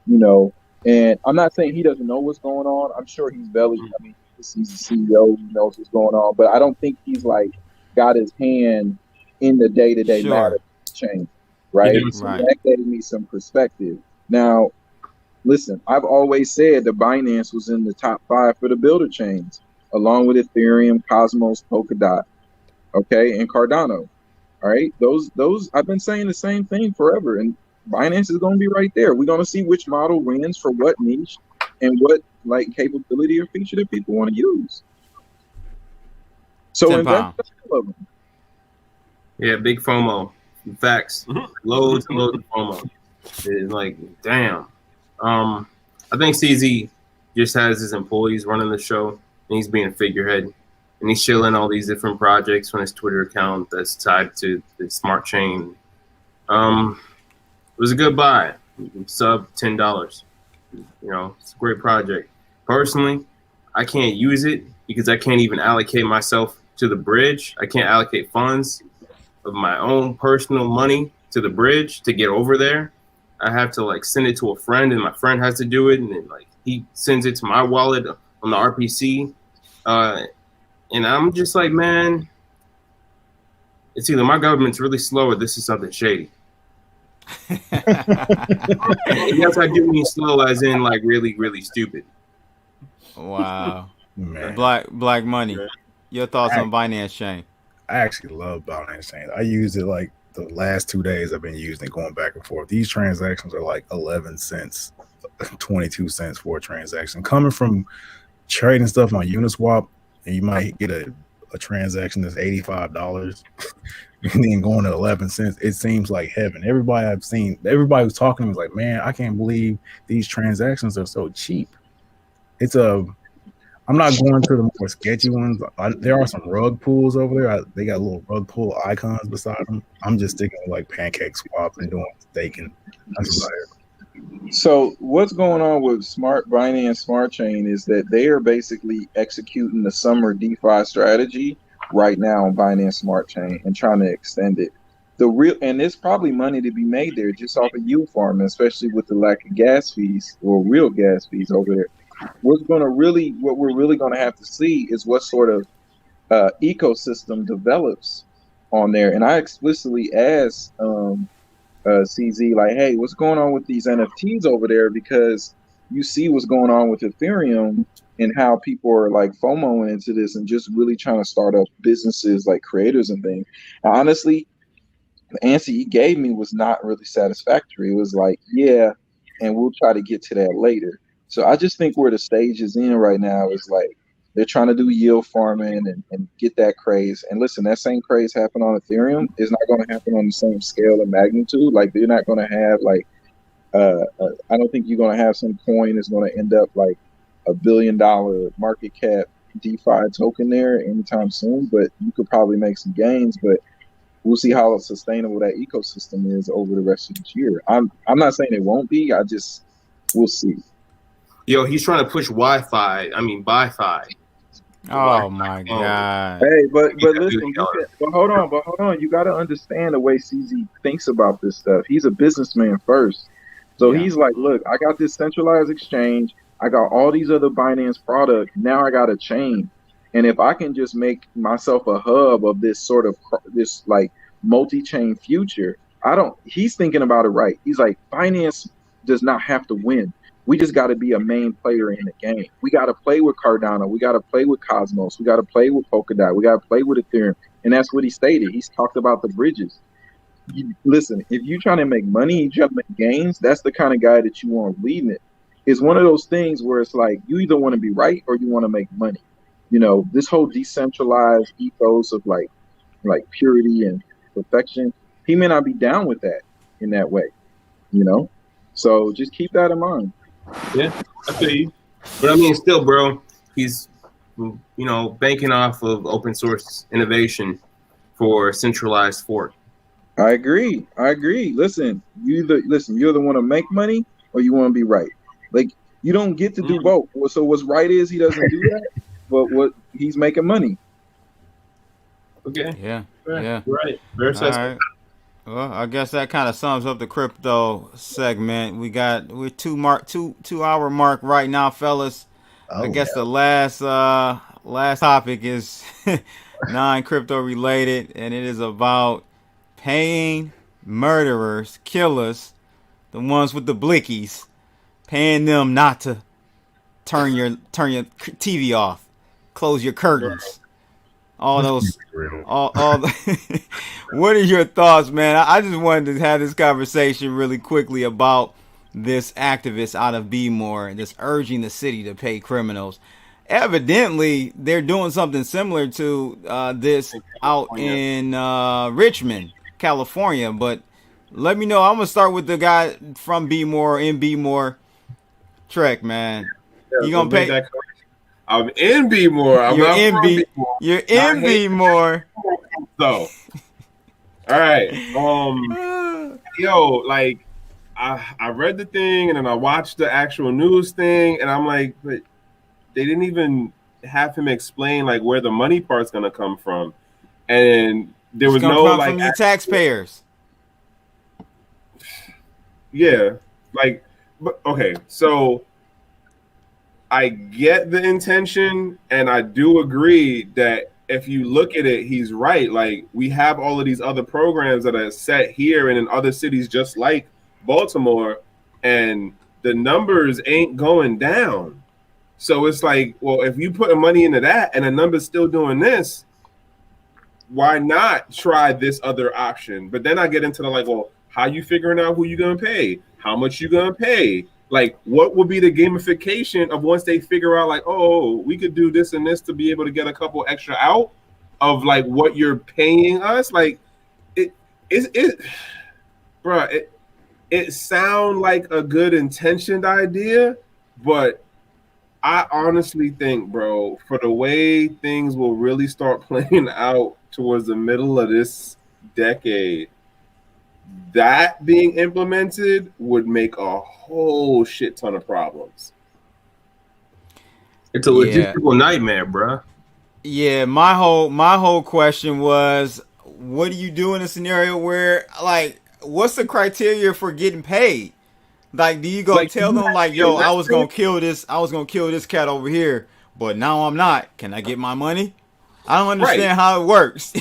S6: you know. And I'm not saying he doesn't know what's going on. I'm sure he's belly. I mean, he's the CEO. He knows what's going on. But I don't think he's like got his hand in the day-to-day matter change, right? So that gave me some perspective. Now, listen, I've always said the Binance was in the top 5 for the builder chains, along with Ethereum, Cosmos, Polkadot, okay, and Cardano. All right, those I've been saying the same thing forever, and Binance is going to be right there. We're going to see which model wins for what niche and what like capability or feature that people want to use. So invest in all of them.
S3: Yeah, big FOMO. Facts. Loads and loads of FOMO. It's like, damn. I think CZ just has his employees running the show, and he's being a figurehead. And he's shilling all these different projects on his Twitter account that's tied to the smart chain. It was a good buy. Sub $10. You know, it's a great project. Personally, I can't use it because I can't even allocate myself to the bridge. I can't allocate funds of my own personal money to the bridge to get over there. I have to like send it to a friend, and my friend has to do it, and then like he sends it to my wallet on the RPC. And I'm just like, man, it's either my government's really slow or this is something shady. Yes, I do mean slow as in like really, really stupid.
S1: Wow. Man. Black money. Your thoughts on Binance Chain?
S4: I actually love Binance Chain. I use it like the last 2 days I've been using it, going back and forth. These transactions are like 11 cents, 22 cents for a transaction. Coming from trading stuff on Uniswap, and you might get a transaction that's $85 and then going to 11 cents. It seems like heaven. Everybody I've seen, everybody who's talking to me is like, man, I can't believe these transactions are so cheap. I'm not going to the more sketchy ones. There are some rug pools over there. They got little rug pool icons beside them. I'm just sticking with like Pancake Swap and doing staking. That's about it.
S6: So what's going on with Binance Smart Chain is that they are basically executing the summer DeFi strategy right now on Binance Smart Chain and trying to extend it. And there's probably money to be made there just off of yield farming, especially with the lack of gas fees or real gas fees over there. What we're really going to have to see is what sort of ecosystem develops on there. And I explicitly asked CZ, like, hey, what's going on with these NFTs over there? Because you see what's going on with Ethereum and how people are like FOMOing into this and just really trying to start up businesses like creators and things. Now, honestly, the answer he gave me was not really satisfactory. It was like, yeah, and we'll try to get to that later. So I just think where the stage is in right now is like they're trying to do yield farming and get that craze. And listen, that same craze happened on Ethereum is not going to happen on the same scale and magnitude. Like they're not going to have like, I don't think you're going to have some coin that's going to end up like $1 billion market cap DeFi token there anytime soon. But you could probably make some gains. But we'll see how sustainable that ecosystem is over the rest of this year. I'm not saying it won't be. We'll see.
S3: Yo, he's trying to push Wi-Fi.
S1: Oh my God!
S6: Hey, but listen, but hold on. You got to understand the way CZ thinks about this stuff. He's a businessman first, so he's like, look, I got this centralized exchange. I got all these other Binance products. Now I got a chain, and if I can just make myself a hub of this sort of this like multi-chain future, He's thinking about it right. He's like, Binance does not have to win. We just got to be a main player in the game. We got to play with Cardano. We got to play with Cosmos. We got to play with Polkadot. We got to play with Ethereum. And that's what he stated. He's talked about the bridges. Listen, if you're trying to make money, you trying to make gains, that's the kind of guy that you want leading it. It's one of those things where it's like you either want to be right or you want to make money. You know, this whole decentralized ethos of like purity and perfection, he may not be down with that in that way, you know? So just keep that in mind.
S3: Yeah, I feel you. But I mean, still, bro, he's, banking off of open source innovation for centralized fork.
S6: I agree. Listen, you either want to make money or you want to be right. Like, you don't get to do both. So what's right is he doesn't do that, but what he's making money.
S3: Okay.
S1: Yeah.
S3: Right. Very sensible.
S1: Right. Well, I guess that kind of sums up the crypto segment. We're 2 hour mark right now, fellas. I guess the last topic is non-crypto related, and it is about paying murderers, killers, the ones with the blickies, paying them not to turn your TV off, close your curtains. All those, what are your thoughts, man? I just wanted to have this conversation really quickly about this activist out of B-More and just urging the city to pay criminals. Evidently, they're doing something similar to this out in Richmond, California. But let me know. I'm gonna start with the guy from B-More, in B-More. Trekk, man, you gonna pay?
S2: That I'm in B-More.
S1: You're in B-More. You're in B-More.
S2: So, all right. Yo, like, I read the thing and then I watched the actual news thing, and I'm like, but they didn't even have him explain like where the money part's gonna come from, and there was no like
S1: from your taxpayers.
S2: Yeah, like, but okay, so. I get the intention, and I do agree that if you look at it, he's right. Like, we have all of these other programs that are set here and in other cities just like Baltimore, and the numbers ain't going down. So it's like, well, if you put money into that and the number's still doing this, why not try this other option? But then I get into the like, well, how you figuring out who you gonna pay? How much you gonna pay? Like, what will be the gamification of once they figure out, like, oh, we could do this and this to be able to get a couple extra out of like what you're paying us? Like, it sounds like a good intentioned idea, but I honestly think, bro, for the way things will really start playing out towards the middle of this decade, that being implemented would make a whole shit ton of problems.
S3: It's a logistical nightmare, bro.
S1: Yeah, my whole question was, what do you do in a scenario where, like, what's the criteria for getting paid? Like, do you go like, tell them like, yo, I was gonna kill this cat over here, but now I'm not. Can I get my money? I don't understand how it works.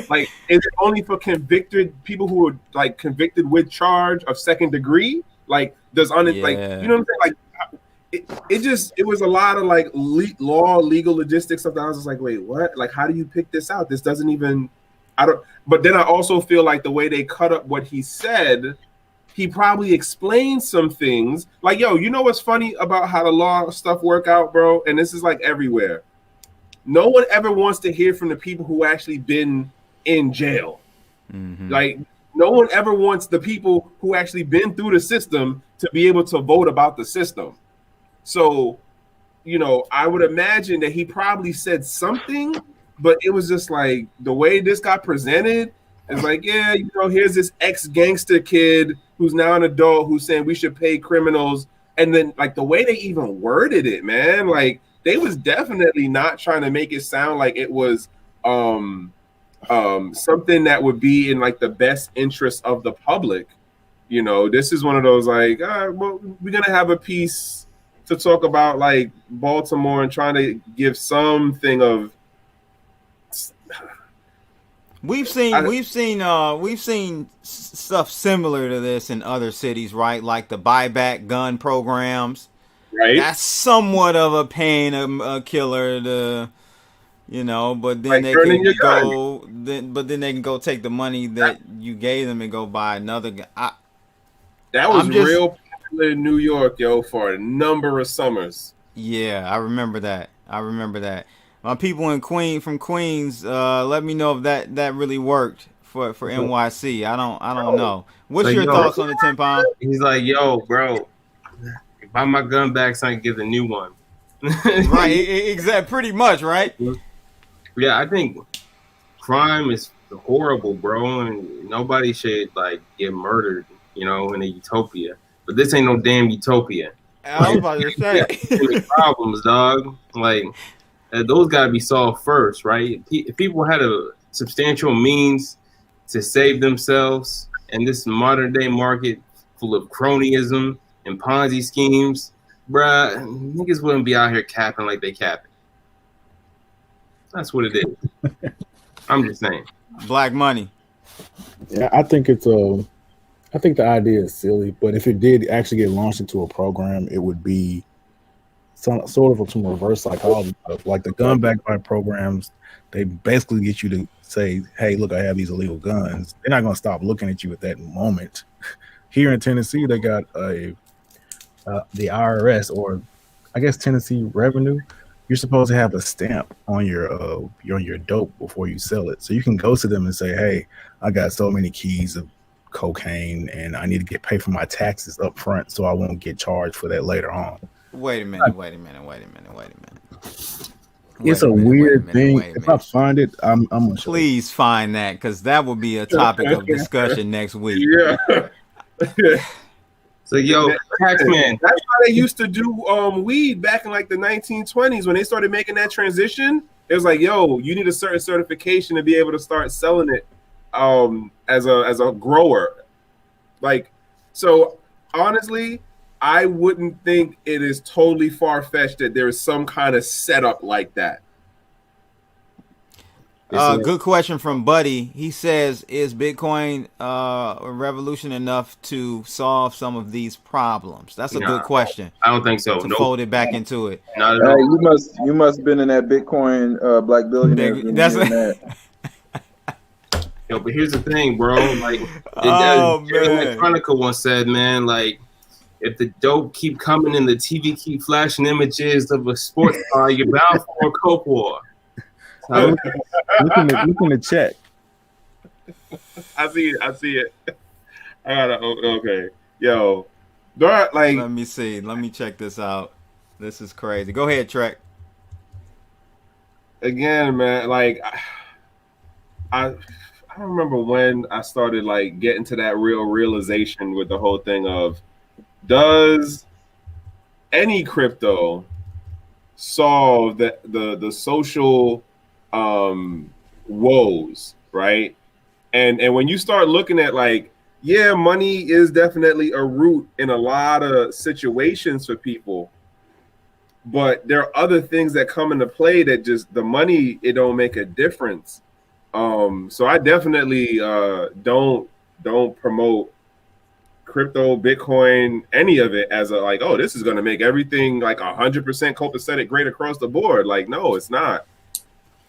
S2: Like, is it only for convicted people who are like convicted with charge of second degree? Like, like, you know what I'm saying? Like, it was a lot of like legal logistics stuff that I was just like, wait, what? Like, how do you pick this out? This doesn't even, but then I also feel like the way they cut up what he said, he probably explained some things. Like, yo, you know what's funny about how the law stuff work out, bro? And this is like everywhere. No one ever wants to hear from the people who actually been in jail. Mm-hmm. Like, no one ever wants the people who actually been through the system to be able to vote about the system. So, you know, I would imagine that he probably said something, but it was just like the way this got presented is like, yeah, you know, here's this ex-gangster kid who's now an adult who's saying we should pay criminals. And then like the way they even worded it, man, like, they was definitely not trying to make it sound like it was something that would be in like the best interest of the public. You know, this is one of those like, well, we're gonna have a piece to talk about like Baltimore and trying to give something of.
S1: We've seen stuff similar to this in other cities, right? Like the buyback gun programs.
S2: Right.
S1: That's somewhat of a pain, a killer to, you know, but then
S2: like
S1: they can go, then they can go take the money that you gave them and go buy another gun.
S2: That was real popular in New York, yo, for a number of summers.
S1: Yeah, I remember that. My people from Queens, let me know if that really worked for NYC. I don't know. What's your thoughts on the 10 pound?
S3: He's like, yo, bro. Buy my gun back so I can get a new one.
S1: Right, exactly. Pretty much, right?
S3: Yeah, I think crime is horrible, bro, and nobody should like get murdered, you know, in a utopia. But this ain't no damn utopia.
S1: I was about to say
S3: problems, dog. Like those gotta be solved first, right? If people had a substantial means to save themselves, in this modern day market full of cronyism and Ponzi schemes, bruh, niggas wouldn't be out here capping like they capping. That's what it is. I'm just saying.
S1: Black money.
S4: Yeah, I think I think the idea is silly, but if it did actually get launched into a program, it would be sort of some reverse psychology stuff. Like the gun back buy programs, they basically get you to say, hey, look, I have these illegal guns. They're not going to stop looking at you at that moment. Here in Tennessee, they got the IRS, or I guess Tennessee Revenue. You're supposed to have a stamp on your dope before you sell it. So you can go to them and say, hey, I got so many keys of cocaine and I need to get paid for my taxes up front so I won't get charged for that later on.
S1: Wait a minute.
S4: It's a weird thing. If I find it, I'm gonna show
S1: Please find that, because that will be a topic of discussion next week.
S2: Yeah.
S3: So yo, Taxman.
S2: That's how they used to do weed back in like the 1920s when they started making that transition. It was like, yo, you need a certain certification to be able to start selling it as a grower. Like, so honestly, I wouldn't think it is totally far-fetched that there is some kind of setup like that.
S1: Good question from Buddy. He says, is Bitcoin a revolution enough to solve some of these problems? That's a good question.
S3: I don't think so.
S1: To fold it back into it.
S3: Not at all.
S6: You must have been in that Bitcoin Black Billionaire.
S3: Yo, but here's the thing, bro. Like,
S1: man.
S3: Chronicle once said, man, like, if the dope keep coming and the TV keep flashing images of a sports car, you're bound for a coke war. So,
S4: look in the chat.
S2: I see it. Okay. Yo, like,
S1: let me see. Let me check this out. This is crazy. Go ahead, Trekk.
S2: Again, man, like, I don't remember when I started like getting to that realization with the whole thing of, does any crypto solve the social woes, right? And when you start looking at like, yeah, money is definitely a root in a lot of situations for people, but there are other things that come into play that just the money, it don't make a difference. So I definitely don't promote crypto, Bitcoin, any of it as a like, oh, this is going to make everything like 100% copacetic great across the board. Like, no, it's not.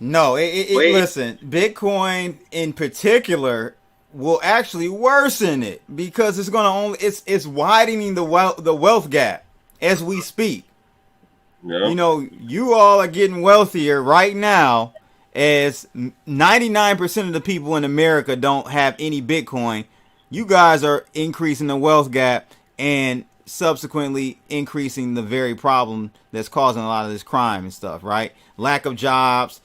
S1: No, listen, Bitcoin in particular will actually worsen it, because it's going to it's widening the wealth gap as we speak.
S2: Yeah.
S1: You know, you all are getting wealthier right now, as 99% of the people in America don't have any Bitcoin. You guys are increasing the wealth gap and subsequently increasing the very problem that's causing a lot of this crime and stuff, right? Lack of jobs.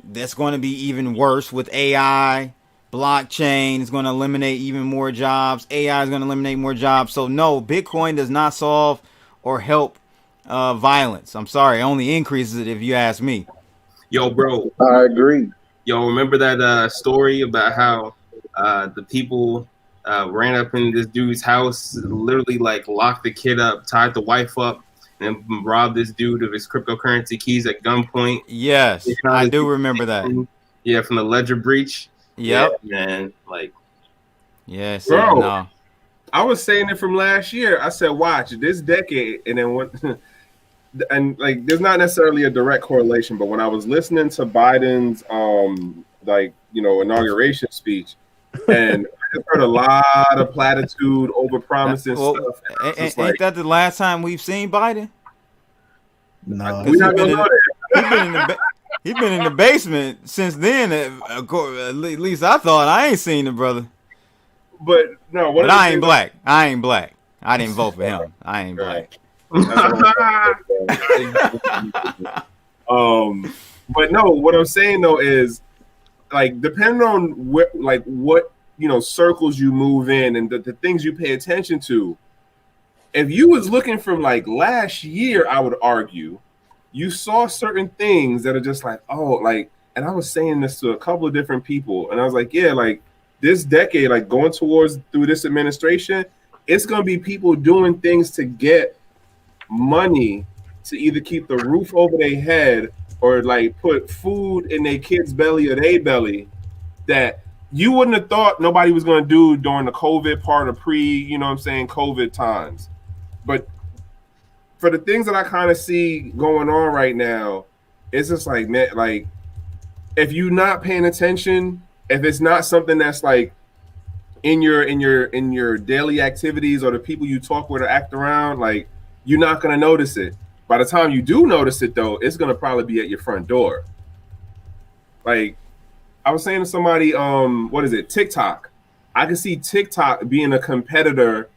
S1: That's going to be even worse with AI. Blockchain is going to eliminate even more jobs. AI is going to eliminate more jobs. So no, Bitcoin does not solve or help violence. I'm sorry, it only increases it, if you ask me.
S3: Yo, bro.
S6: I agree.
S3: Yo, remember that story about how the people ran up in this dude's house, literally like locked the kid up, tied the wife up, and robbed this dude of his cryptocurrency keys at gunpoint?
S1: Yes, I do remember that.
S3: Yeah, from the ledger breach.
S1: Yep.
S3: Yeah, man. Like,
S1: yes,
S2: bro.
S1: No.
S2: I was saying it from last year. I said, watch this decade, and then what? And like, there's not necessarily a direct correlation, but when I was listening to Biden's inauguration speech, and I just heard a lot of platitude, over promising stuff.
S1: Ain't that the last time we've seen Biden?
S4: No,
S2: we're not gonna know that.
S1: He's been in the basement since then. At least I thought. I ain't seen the brother.
S2: But no,
S1: but I ain't black. I ain't black. I didn't vote for him. I ain't black.
S2: But no, what I'm saying though is, like, depending on what circles you move in and the things you pay attention to, if you was looking from like last year, I would argue you saw certain things that are just like, oh, like, and I was saying this to a couple of different people, and I was like, yeah, like, this decade, like going towards through this administration, it's going to be people doing things to get money to either keep the roof over their head or like put food in their kid's belly or their belly that you wouldn't have thought nobody was going to do during the COVID part of COVID times. But for the things that I kind of see going on right now, it's just like, man, like if you're not paying attention, if it's not something that's like in your daily activities or the people you talk with or act around, like you're not going to notice it. By the time you do notice it, though, it's going to probably be at your front door. Like I was saying to somebody, TikTok. I can see TikTok being a competitor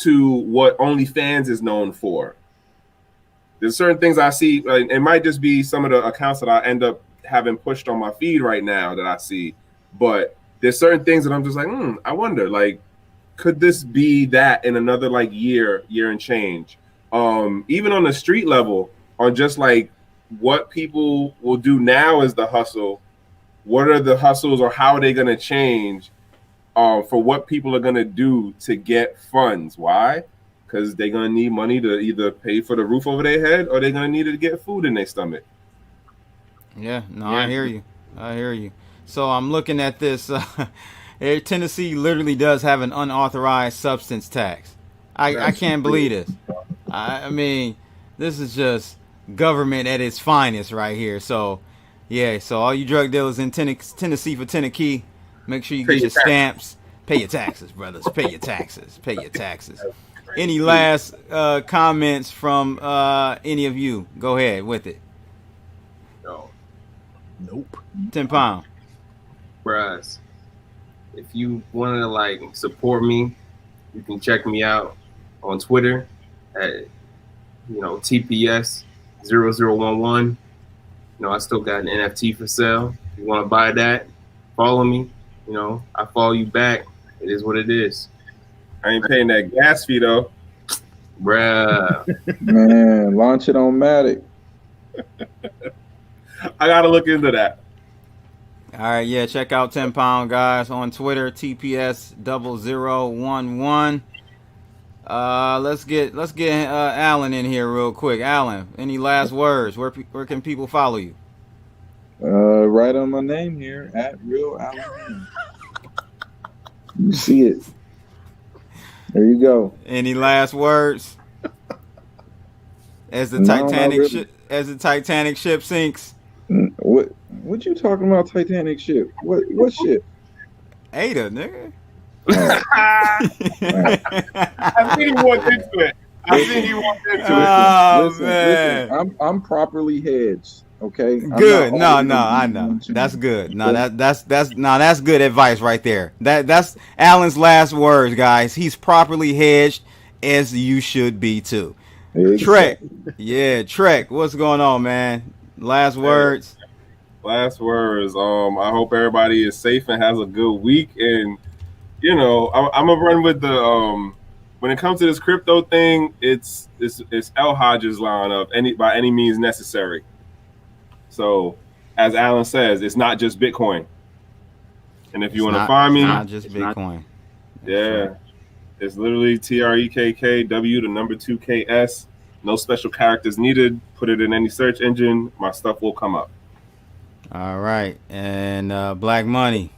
S2: to what OnlyFans is known for. There's certain things I see, it might just be some of the accounts that I end up having pushed on my feed right now that I see, but there's certain things that I'm just like, I wonder, like, could this be that in another like year and change? Even on the street level, on just like what people will do now is the hustle. What are the hustles or how are they going to change for what people are going to do to get funds? Why? Because they're going to need money to either pay for the roof over their head or they're going to need it to get food in their stomach.
S1: Yeah, I hear you. So I'm looking at this. Tennessee literally does have an unauthorized substance tax. I can't believe this. I mean, this is just government at its finest right here. So, yeah, so all you drug dealers in Tennessee for Tennessee, make sure you get your stamps. Pay your taxes, brothers. Pay your taxes. Any last comments from any of you? Go ahead with it.
S3: No.
S4: Nope.
S1: 10 pound.
S3: Bruh, if you want to like support me, you can check me out on Twitter at TPS 0011. I still got an NFT for sale. If you want to buy that, follow me. I follow you back. It is what it is.
S2: I ain't paying that gas fee though.
S3: Bruh.
S7: Man, launch it on Matic.
S2: I gotta look into that.
S1: All right, yeah, check out 10 pound guys on Twitter, TPS 0011. Let's get Alan in here real quick. Alan, any last words? Where can people follow you?
S7: Right on my name here at Real Alan. You see it. There you go.
S1: Any last words? As the Titanic ship sinks.
S7: What you talking about? Titanic ship? What ship?
S1: Ada, nigga.
S2: I think he walked into it.
S7: Listen, I'm properly hedged. Okay.
S1: Good. No, I know. That's good. No, that's good advice right there. That's Alan's last words, guys. He's properly hedged, as you should be too. Trekk. Yeah, Trekk. What's going on, man? Last words.
S2: I hope everybody is safe and has a good week. And I'm gonna run with the when it comes to this crypto thing, it's El Hodges line of by any means necessary. So, as Alan says, it's not just Bitcoin. And if you want to find me,
S1: it's not just Bitcoin.
S2: Yeah, it's literally TREKKW, the number 2KS. No special characters needed. Put it in any search engine. My stuff will come up.
S1: All right, and Black Money.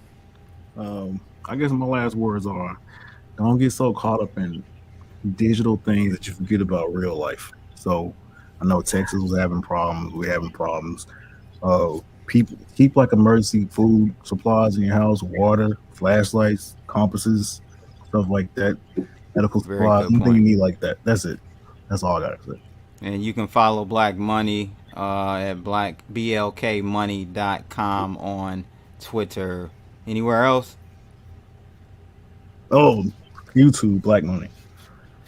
S4: I guess my last words are: don't get so caught up in digital things that you forget about real life. So, I know Texas was having problems. We're having problems. People keep like emergency food supplies in your house, water, flashlights, compasses, stuff like that, medical supplies, anything you need like that. That's it. That's all I gotta say.
S1: And you can follow Black Money at blkmoney.com on Twitter. Anywhere else?
S4: Oh, YouTube, Black Money.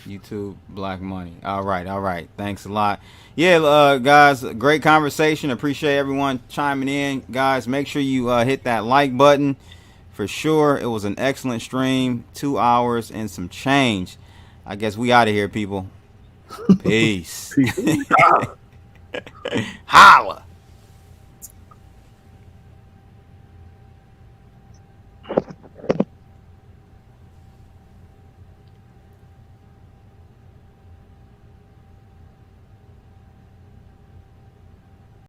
S1: YouTube, Black Money. All right. Thanks a lot. Yeah, guys, great conversation. Appreciate everyone chiming in. Guys, make sure you hit that like button for sure. It was an excellent stream. 2 hours and some change. I guess we out of here, people. Peace. Holla.